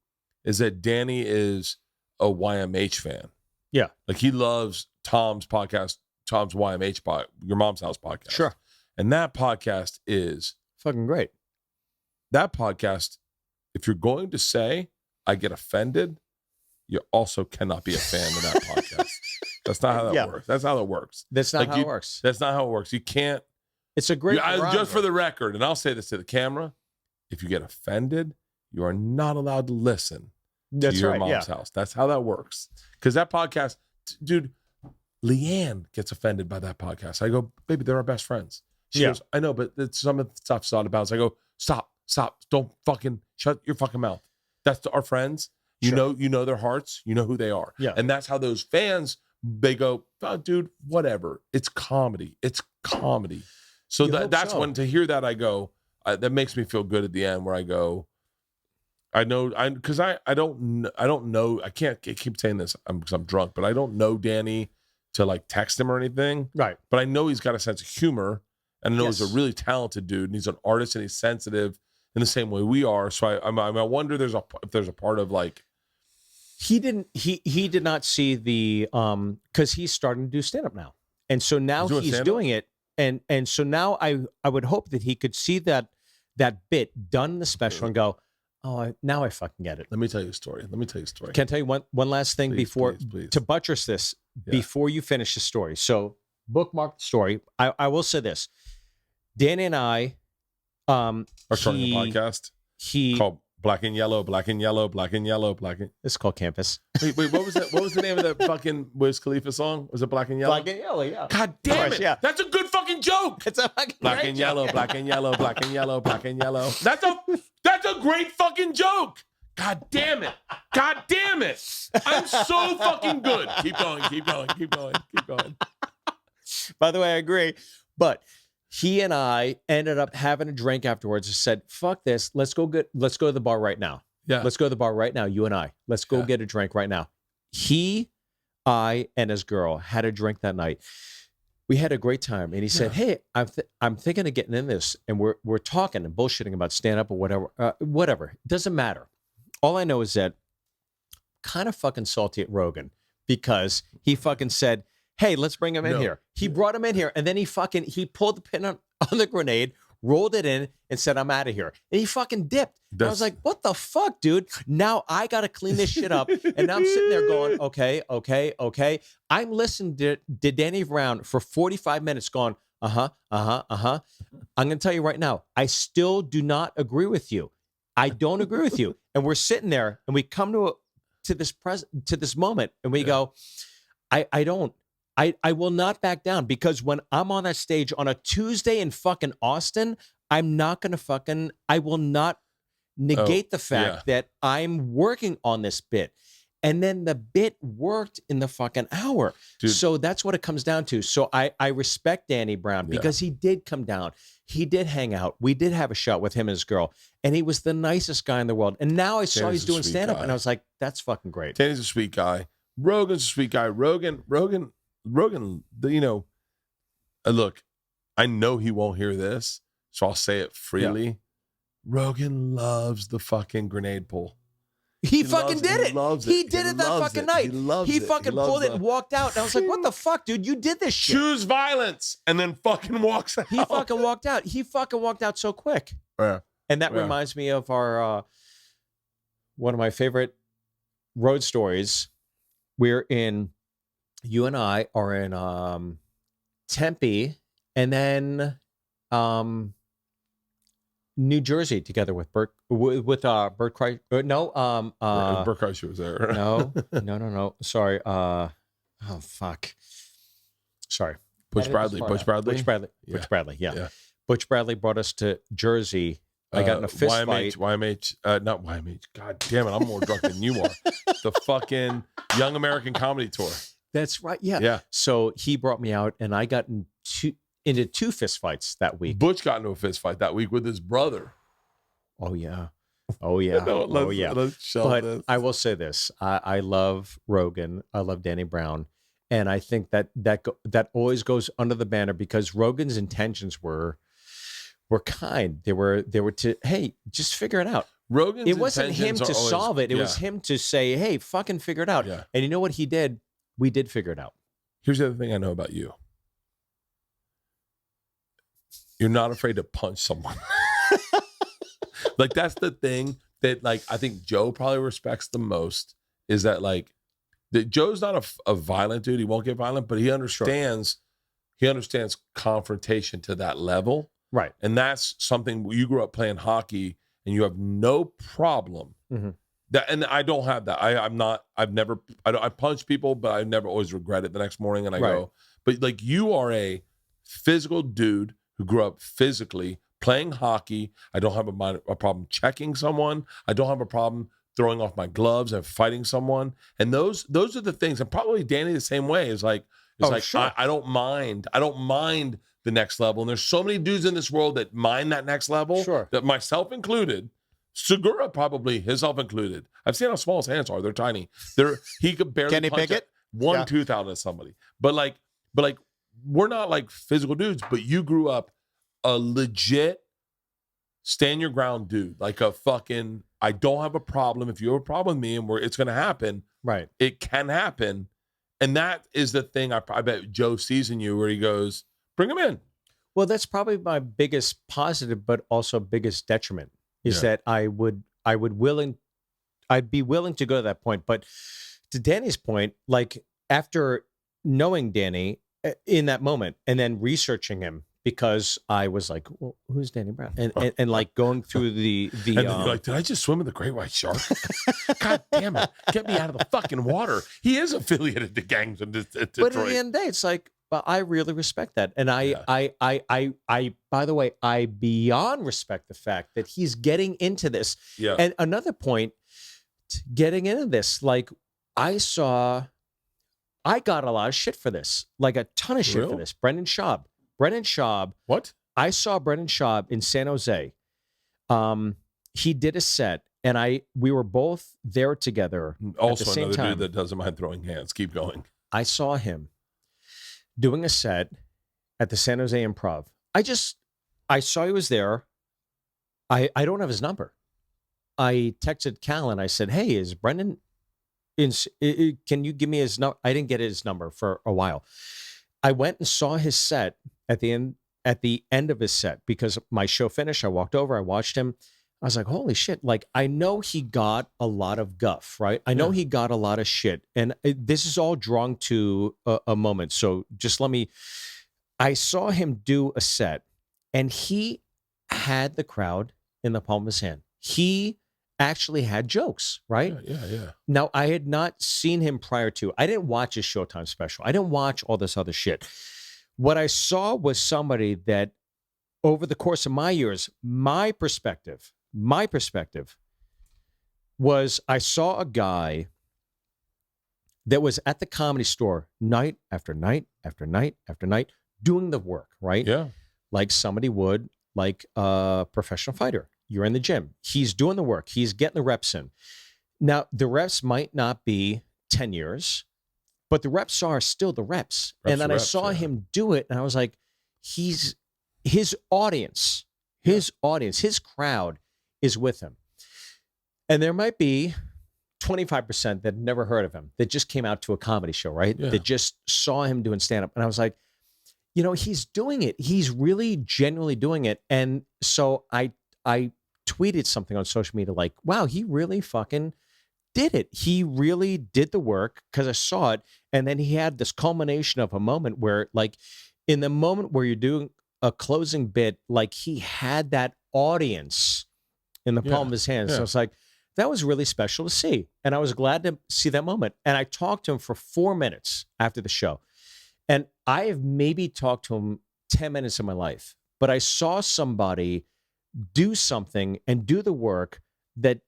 is that Danny is a YMH fan. Yeah. Like, he loves Tom's podcast, Tom's YMH Your Mom's House podcast. Sure. And that podcast is Fucking great. that podcast. If you're going to say I get offended, you also cannot be a fan of that podcast. That's not how that Yeah. works. That's how that works. That's not Like, how it works. That's not how it works. You can't. It's a great Just for the record, and I'll say this to the camera: if you get offended, you are not allowed to listen to Your Mom's House. That's how that works. Because that podcast, dude, Leanne gets offended by that podcast. I go, "Baby, they're our best friends." She goes, "I know, but some of the stuff's not about." I go, Stop, don't fucking shut your fucking mouth. That's our friends. You know their hearts. You know who they are. Yeah. And that's how those fans, they go, "Oh, dude, whatever. It's comedy. It's comedy." So You hope that's so. when, to hear that, I go, that makes me feel good at the end, where I go, I know, because I don't know. I keep saying this because I'm drunk, but I don't know Danny to like text him or anything. Right. But I know he's got a sense of humor, and I know he's Yes. a really talented dude, and he's an artist, and he's sensitive in the same way we are. So I wonder if there's a part of like, He did not see the because he's starting to do stand up now, and so now He's doing he's stand-up? doing it, and so now I would hope that he could see that bit done in the special and go, "Oh, now I fucking get it." let me tell you a story. Can I tell you one last thing Please, before please. to buttress this Yeah. before you finish the story? So bookmark the story. I will say this: Danny and I Are starting a podcast called Black and Yellow, Black and Yellow, Black and Yellow, Black and. It's called Campus. Wait, what was that? What was the name of that fucking Wiz Khalifa song? Was it Black and Yellow? Black and Yellow, yeah. God damn course, it! yeah. That's a good fucking joke. It's a fucking Black great and joke. yellow, black and yellow, black and yellow, black and yellow. That's a great fucking joke. God damn it. God damn it. I'm so fucking good. Keep going, keep going, keep going, keep going. By the way, I agree. But he and I ended up having a drink afterwards and said, "Fuck this. Let's go to the bar right now. Yeah. Let's go to the bar right now, you and I. Let's go get a drink right now." He, I, and his girl had a drink that night. We had a great time. And he said, "Hey, I'm thinking of getting in this." And we're talking and bullshitting about stand-up or whatever. Whatever. It doesn't matter. All I know is that kind of fucking salty at Rogan because he fucking said, "Hey, let's bring him in No. here." He brought him in here, and then he pulled the pin on the grenade, rolled it in, and said, "I'm out of here." And he fucking dipped. And I was like, "What the fuck, dude? Now I got to clean this shit up." And now I'm sitting there going, "Okay." I'm listening to Danny Brown for 45 minutes, going, I'm going to tell you right now, I still do not agree with you. I don't agree with you. And we're sitting there, and we come to this moment, and we go, I will not back down, because when I'm on that stage on a Tuesday in fucking Austin, I will not negate the fact that I'm working on this bit. And then the bit worked in the fucking hour. Dude. So that's what it comes down to. So I respect Danny Brown, because he did come down. He did hang out. We did have a shot with him and his girl. And he was the nicest guy in the world. And now I saw he's doing stand-up, and I was like, that's fucking great. Danny's a sweet guy. Rogan's a sweet guy. Rogan, look, I know he won't hear this, so I'll say it freely. Yeah. Rogan loves the fucking grenade pull. He fucking did it. He did it that fucking night. He fucking pulled it and walked out. And I was like, what the fuck, dude? You did this shit. Choose violence, and then fucking walks out. He fucking walked out. He fucking walked out so quick. Yeah. And that reminds me of our one of my favorite road stories. You and I are in Tempe, and then New Jersey together with Bert Kreischer. Bert Kreischer was there. No. Sorry. Oh fuck. Sorry. Butch Bradley. Yeah. Butch Bradley brought us to Jersey. I got in a fist fight. Not YMH. God damn it, I'm more drunk than you are. The fucking Young American Comedy Tour. That's right. Yeah. So he brought me out, and I got into two fist fights that week. Butch got into a fist fight that week with his brother. Oh yeah. But I will say this: I love Rogan. I love Danny Brown, and I think that always goes under the banner, because Rogan's intentions were kind. They were to, hey, just figure it out. It wasn't him to solve it. It was him to say, hey, fucking figure it out. Yeah. And you know what he did? We did figure it out. Here's the other thing I know about you. You're not afraid to punch someone. Like, that's the thing that, like, I think Joe probably respects the most, is that, like, that Joe's not a violent dude. He won't get violent, but he understands confrontation to that level. Right. And that's something, you grew up playing hockey and you have no problem. Mm-hmm. And I don't have that. I punch people, but I never always regret it the next morning. And I go, but like, you are a physical dude who grew up physically playing hockey. I don't have a problem checking someone. I don't have a problem throwing off my gloves and fighting someone. And those are the things. And probably Danny the same way, is like, sure. I don't mind the next level. And there's so many dudes in this world that mind that next level. Sure. That, myself included. Segura probably, himself included. I've seen how small his hands are. They're tiny. He could barely punch one tooth out of somebody. But like we're not like physical dudes, but you grew up a legit stand your ground dude. Like a fucking, I don't have a problem. If you have a problem with me and it's gonna happen, right? It can happen. And that is the thing I bet Joe sees in you, where he goes, bring him in. Well, that's probably my biggest positive, but also biggest detriment, is that I'd be willing to go to that point. But to Danny's point, like, after knowing Danny in that moment and then researching him, because I was like, well, who's Danny Brown? And like going through the and then you're like, did I just swim with the great white shark? God damn it. Get me out of the fucking water. He is affiliated to gangs in Detroit. But at the end of the day, it's like, but I really respect that. And I by the way, I beyond respect the fact that he's getting into this. Yeah. And another point, getting into this, like, I got a lot of shit for this, like a ton of shit for this. Brendan Schaub. What? I saw Brendan Schaub in San Jose. He did a set, and we were both there together. Also, at the same another time. dude that doesn't mind throwing hands. Keep going. I saw him doing a set at the San Jose Improv. I saw he was there. I don't have his number. I texted Cal and I said, hey, is Brendan can you give me his number? I didn't get his number for a while. I went and saw his set at the at the end of his set, because my show finished, I walked over, I watched him. I was like, holy shit. Like, I know he got a lot of guff, right? I know he got a lot of shit. And this is all drawn to a moment. So just I saw him do a set, and he had the crowd in the palm of his hand. He actually had jokes, right? Yeah. Now, I had not seen him prior to. I didn't watch his Showtime special. I didn't watch all this other shit. What I saw was somebody that, over the course of my years, my perspective was, I saw a guy that was at the Comedy Store night after night after night after night doing the work, right? Yeah. Like somebody would, like a professional fighter. You're in the gym. He's doing the work. He's getting the reps in. Now, the reps might not be 10 years, but the reps are still the reps. And then I saw him do it, and I was like, his audience, his crowd is with him. And there might be 25% that never heard of him, that just came out to a comedy show, right? Yeah. That just saw him doing stand-up. And I was like, he's doing it. He's really genuinely doing it. And so I tweeted something on social media like, wow, he really fucking did it. He really did the work, because I saw it. And then he had this culmination of a moment where, like, in the moment where you're doing a closing bit, like, he had that audience in the palm of his hand. So it's like, that was really special to see. And I was glad to see that moment. And I talked to him for 4 minutes after the show. And I have maybe talked to him 10 minutes in my life, but I saw somebody do something and do the work that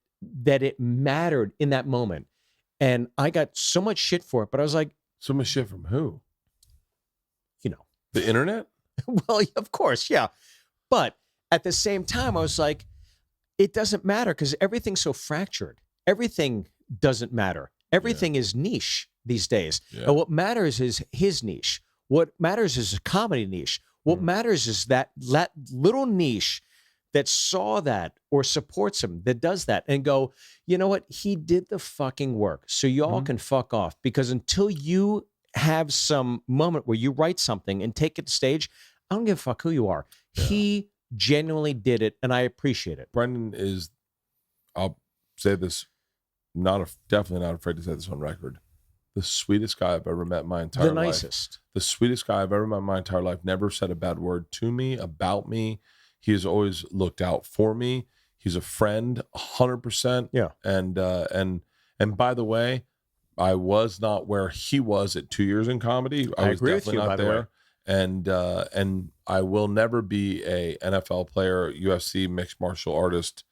it mattered in that moment. And I got so much shit for it, but I was like, So much shit from who? The internet? Well, of course, yeah. But at the same time, I was like, it doesn't matter, because everything's so fractured. Everything doesn't matter. Everything is niche these days. Yeah. And what matters is his niche. What matters is a comedy niche. What matters is that little niche that saw that or supports him, that does that, and go, you know what? He did the fucking work. So y'all can fuck off, because until you have some moment where you write something and take it to stage, I don't give a fuck who you are. Yeah. He genuinely did it, and I appreciate it. Brendan is, I'll say this, definitely not afraid to say this on record, the sweetest guy I've ever met in my entire life. The nicest. The sweetest guy I've ever met in my entire life. Never said a bad word to me, about me. He has always looked out for me. He's a friend, 100%. Yeah. And by the way, I was not where he was at 2 years in comedy. I was agree with definitely you, not by the way. there. And I will never be a NFL player, UFC mixed martial artist,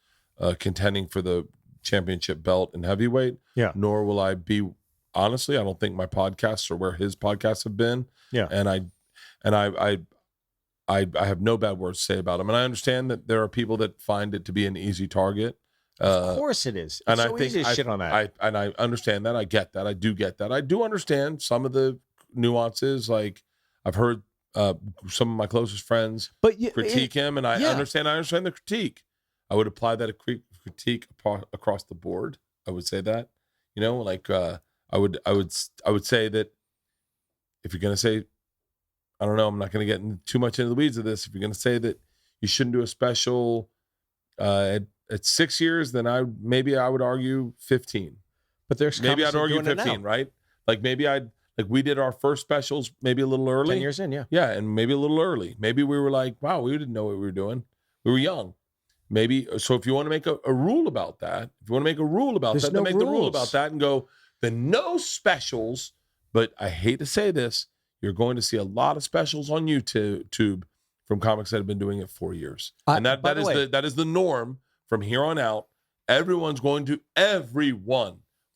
contending for the championship belt in heavyweight. Yeah. Nor will I be, honestly, I don't think my podcasts are where his podcasts have been. Yeah. And I have no bad words to say about him. And I understand that there are people that find it to be an easy target. Of course it is. It's and so easy to shit on that. I understand that. I get that. I do get that. I do understand some of the nuances. Like, I've heard some of my closest friends critique him, and I understand the critique. I would apply that critique across the board. I would say that, I would say that if you're going to say, I don't know, I'm not going to get too much into the weeds of this. If you're going to say that you shouldn't do a special at 6 years, then I would argue 15. But there's maybe I'd argue 15, right? Like, we did our first specials maybe a little early. 10 years in, yeah. Yeah, and maybe a little early. Maybe we were like, wow, we didn't know what we were doing. We were young. Maybe, so if you want to make a rule about that, then make the rule about that and go, then no specials. But I hate to say this, you're going to see a lot of specials on YouTube from comics that have been doing it 4 years. And that is the norm from here on out. Everyone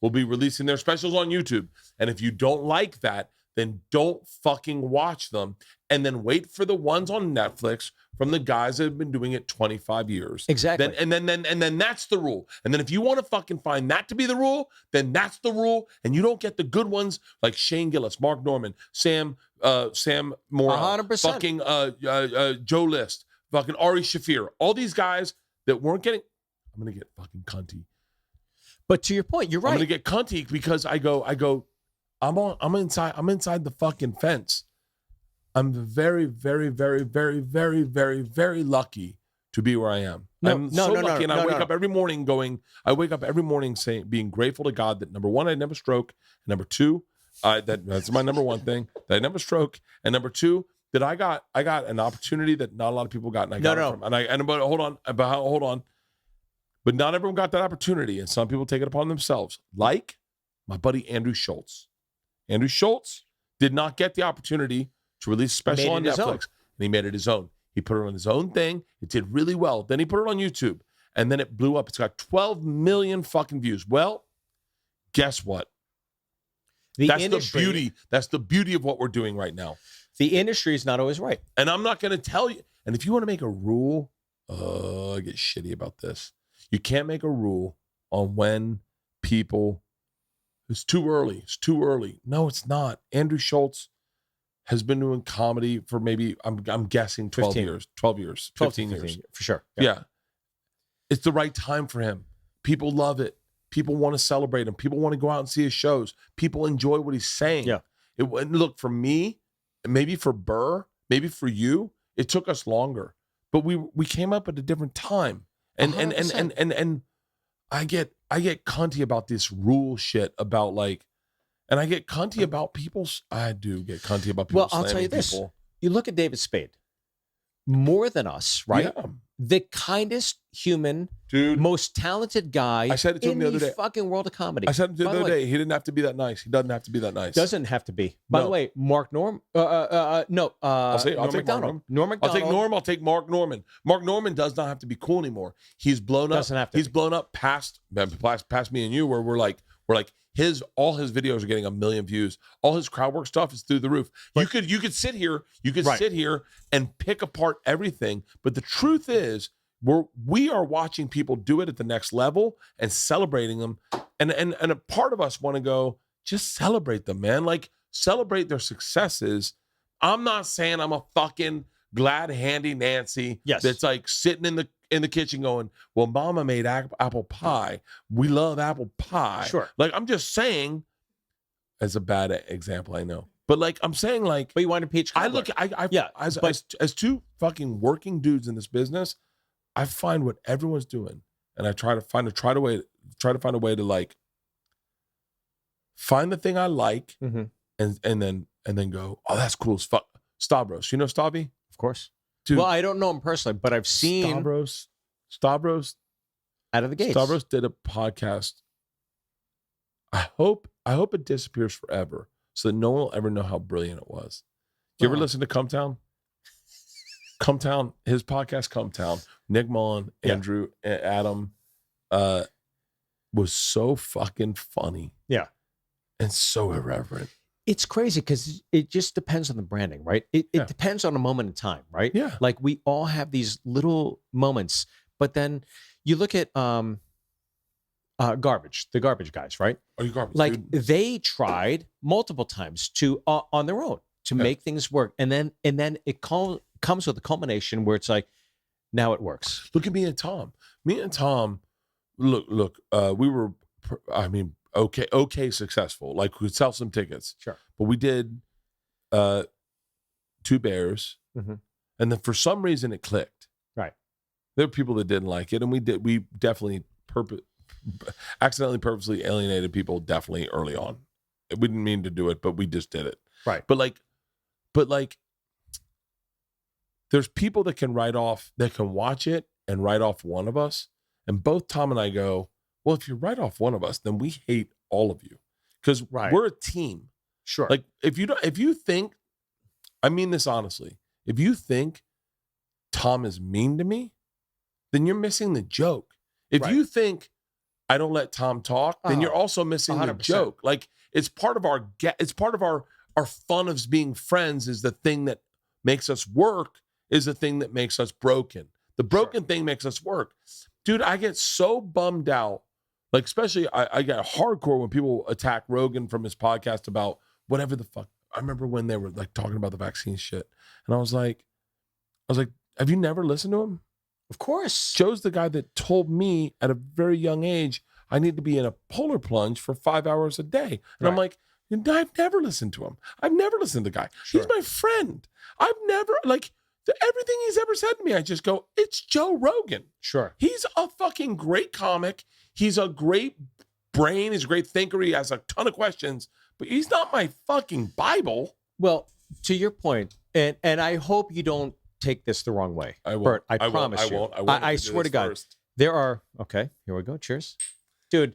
will be releasing their specials on YouTube. And if you don't like that, then don't fucking watch them. And then wait for the ones on Netflix from the guys that have been doing it 25 years. Exactly. And then that's the rule. And then if you want to fucking find that to be the rule, then that's the rule. And you don't get the good ones like Shane Gillis, Mark Norman, Sam Morrell, 100%. Fucking Joe List, fucking Ari Shafir, all these guys that weren't getting. I'm gonna get fucking cunty. But to your point, you're right. I'm gonna get cunty because I go. I'm inside the fucking fence. I'm very, very, very, very, very, very, very lucky to be where I am. I'm so lucky, and I wake up every morning saying, being grateful to God that number one, I never stroke, and number two, that's my number one thing, that I never stroke, and number two, that I got an opportunity that not a lot of people got, and I got it from. But hold on, but not everyone got that opportunity, and some people take it upon themselves, like my buddy Andrew Schultz. Andrew Schultz did not get the opportunity to release a special on Netflix, and he made it his own. He put it on his own thing. It did really well. Then he put it on YouTube, and then it blew up. It's got 12 million fucking views. Well, guess what? That's the beauty of what we're doing right now. The industry is not always right. And I'm not going to tell you. And if you want to make a rule, I get shitty about this. You can't make a rule on when people, it's too early. It's too early. No, it's not. Andrew Schultz has been doing comedy for maybe, I'm guessing 12 years, 15 years. For sure. Yeah. It's the right time for him. People love it. People want to celebrate him. People want to go out and see his shows. People enjoy what he's saying. Yeah. Look, for me, maybe for Burr, maybe for you, it took us longer. But we came up at a different time. And I get cunty about this rule shit about like, and I get cunty about I do get cunty about people. Well, I'll tell you this. You look at David Spade. More than us, right? Yeah. The kindest human, dude, most talented guy I said it to him the other day. Fucking world of comedy. I said it to him the other day. He didn't have to be that nice. He doesn't have to be that nice. Doesn't have to be. By the way, Mark Norm. I'll take Norm Macdonald. Norm Macdonald. I'll take Norm. I'll take Mark Norman. Mark Norman does not have to be cool anymore. He's blown up. Doesn't have to. He's blown up past me and you, where we're like all his videos are getting 1 million views. All his crowd work stuff is through the roof. But you could sit here and pick apart everything. But the truth is, we are watching people do it at the next level and celebrating them. And a part of us want to go, just celebrate them, man. Like, celebrate their successes. I'm not saying I'm a fucking glad handy Nancy that's like sitting in the kitchen going, well, mama made apple pie. We love apple pie. Sure. Like, I'm just saying, as a bad example, I know. But like, I'm saying, like, but you want to peach cobbler. As two fucking working dudes in this business, I find what everyone's doing, and I try to find a way to like find the thing I like, and then go, oh, that's cool as fuck. Stavros, you know Stavi? Of course. Dude, well, I don't know him personally, but I've seen Stavros out of the gates. Stavros did a podcast. I hope it disappears forever, so that no one will ever know how brilliant it was. You ever listen to Come Town? Come Town, his podcast, Come Town. Nick Mullen, Andrew, Adam, was so fucking funny. Yeah. And so irreverent. It's crazy because it just depends on the branding, right? It depends on a moment in time, right? Yeah. Like, we all have these little moments, but then you look at the Garbage guys, right? Are you Garbage? Like, dude? They tried multiple times to on their own to make things work, and then it comes with a culmination where it's like, now it works. Look at me and Tom. Me and Tom, look. We were, okay, successful. Like, we could sell some tickets. Sure. But we did 2 Bears, and then for some reason it clicked. Right. There were people that didn't like it, and we definitely accidentally purposely alienated people definitely early on. We didn't mean to do it, but we just did it. Right. But like there's people that can watch it and write off one of us. And both Tom and I go, well, if you write off one of us, then we hate all of you. Because we're a team. Sure. Like, if you think, I mean this honestly, if you think Tom is mean to me, then you're missing the joke. If you think I don't let Tom talk, then you're also missing 100%. The joke. Like, it's part of our fun of being friends is the thing that makes us work, is the thing that makes us broken. The broken thing makes us work. Dude, I get so bummed out. Like, especially I get hardcore when people attack Rogan from his podcast about whatever the fuck. I remember when they were like talking about the vaccine shit. And I was like, have you never listened to him? Of course. Joe's the guy that told me at a very young age I need to be in a polar plunge for 5 hours a day. And I'm like, I've never listened to him. I've never listened to the guy. Sure. He's my friend. I've never, everything he's ever said to me, I just go, it's Joe Rogan. Sure. He's a fucking great comic. He's a great brain. He's a great thinker. He has a ton of questions, but he's not my fucking Bible. Well, to your point, and I hope you don't take this the wrong way. I won't. Bert, I promise you. I won't. I swear to God. First. There are, okay, here we go. Cheers. Dude,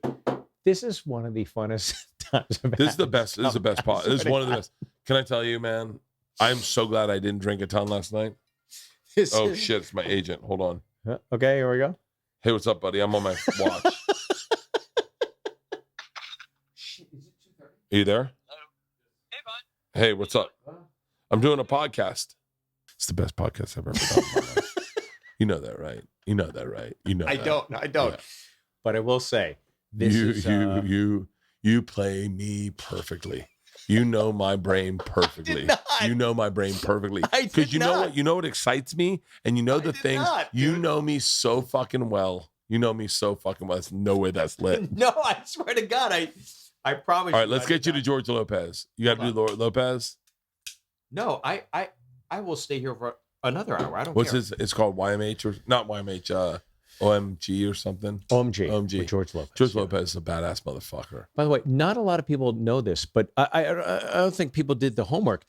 this is one of the funnest times I've This is had. the best. This is the best pot. This is one of the best. Can I tell you, man? I'm so glad I didn't drink a ton last night. Oh shit, it's my agent. Hold on. Okay, here we go. Hey, what's up, buddy? I'm on my watch. Are you there? Hey, bud. Hey, what's up? I'm doing a podcast. It's the best podcast I've ever done in my life. You know that, right? You know that, right? You know I that. don't. Yeah. But I will say, this you play me perfectly. You know my brain perfectly. not. You know my brain perfectly. I did Because you know not. what? You know what excites me, and you know the did things. not, You dude. know me so fucking well. You know me so fucking well. There's no way that's lit. No, I swear to God, I promise. All right, let's get you to George Lopez. You got to do Lopez. No, I will stay here for another hour. I don't What's care. his? It's called YMH or not YMH. OMG or something. OMG. With George Lopez. George yeah. Lopez is a badass motherfucker. By the way, not a lot of people know this, but I don't think people did the homework.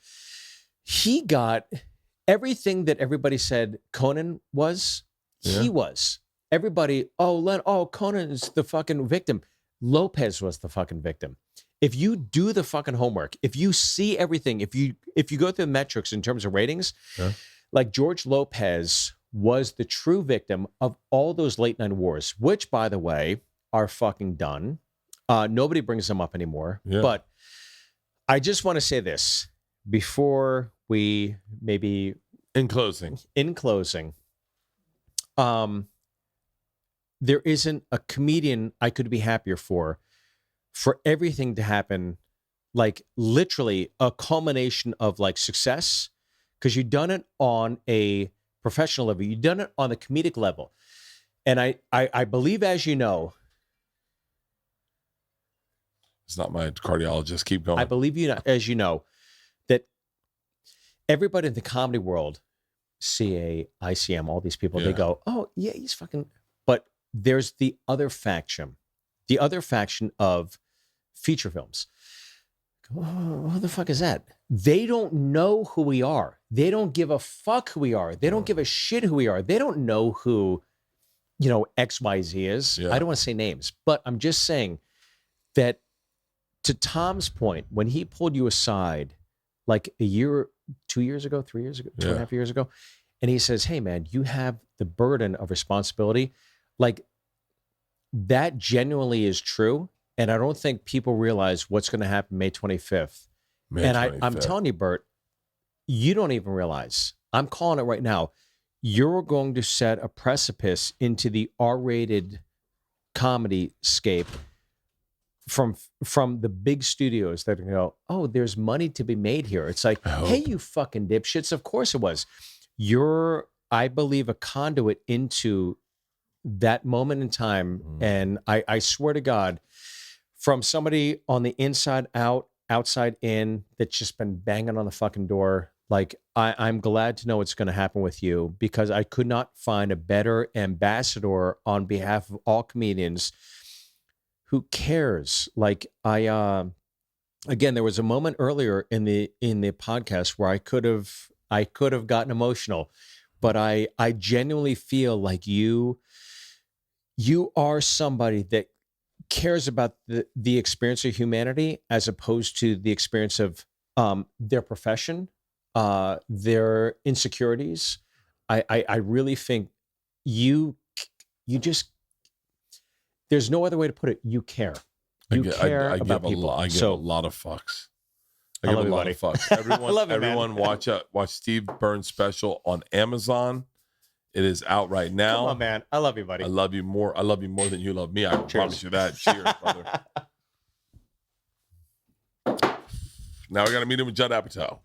He got everything that everybody said Conan was. Yeah. He was. Everybody, Conan is the fucking victim. Lopez was the fucking victim. If you do the fucking homework, if you see everything, if you go through the metrics in terms of ratings, Yeah. like George Lopez was the true victim of all those late night wars, which, by the way, are fucking done. Nobody brings them up anymore. Yeah. But I just want to say this before we maybe In closing, there isn't a comedian I could be happier for everything to happen, like literally a culmination of like success, because you've done it on a professional level, you've done it on the comedic level. And I believe, as you know, it's not my cardiologist. Keep going. I believe as you know, that everybody in the comedy world, CA, ICM, all these people, Yeah. they go, oh yeah, he's fucking, but there's the other faction of feature films. Oh, what the fuck is that? They don't know who we are. They don't give a fuck who we are. They don't give a shit who we are. They don't know who, XYZ is. Yeah. I don't want to say names, but I'm just saying that to Tom's point, when he pulled you aside like a year, 2 years ago, 3 years ago, 2.5 years ago, and he says, hey man, you have the burden of responsibility. Like that genuinely is true. And I don't think people realize what's going to happen May 25th. May I'm 25th. telling you, Bert, you don't even realize. I'm calling it right now. You're going to set a precipice into the R-rated comedy scape from the big studios that are going to go, oh, there's money to be made here. It's like, I hope. hey, you fucking dipshits. Of course it was. You're, I believe, a conduit into that moment in time. And I swear to God, from somebody on the inside out, outside in, that's just been banging on the fucking door. Like, I'm glad to know what's going to happen with you, because I could not find a better ambassador on behalf of all comedians who cares. Like again, there was a moment earlier in the podcast where I could have gotten emotional, but I genuinely feel like you are somebody that cares about the experience of humanity as opposed to the experience of their profession, their insecurities. I really think you just, there's no other way to put it. You care. You care about people. I give a lot of fucks. I I give love a you, lot buddy. of fucks. Everyone, I love you, man. everyone watch Steve Byrne special on Amazon. It is out right now. Come on, man. I love you, buddy. I love you more. I love you more than you love me. I promise you that. Cheers, brother. Now we got to meet him with Judd Apatow.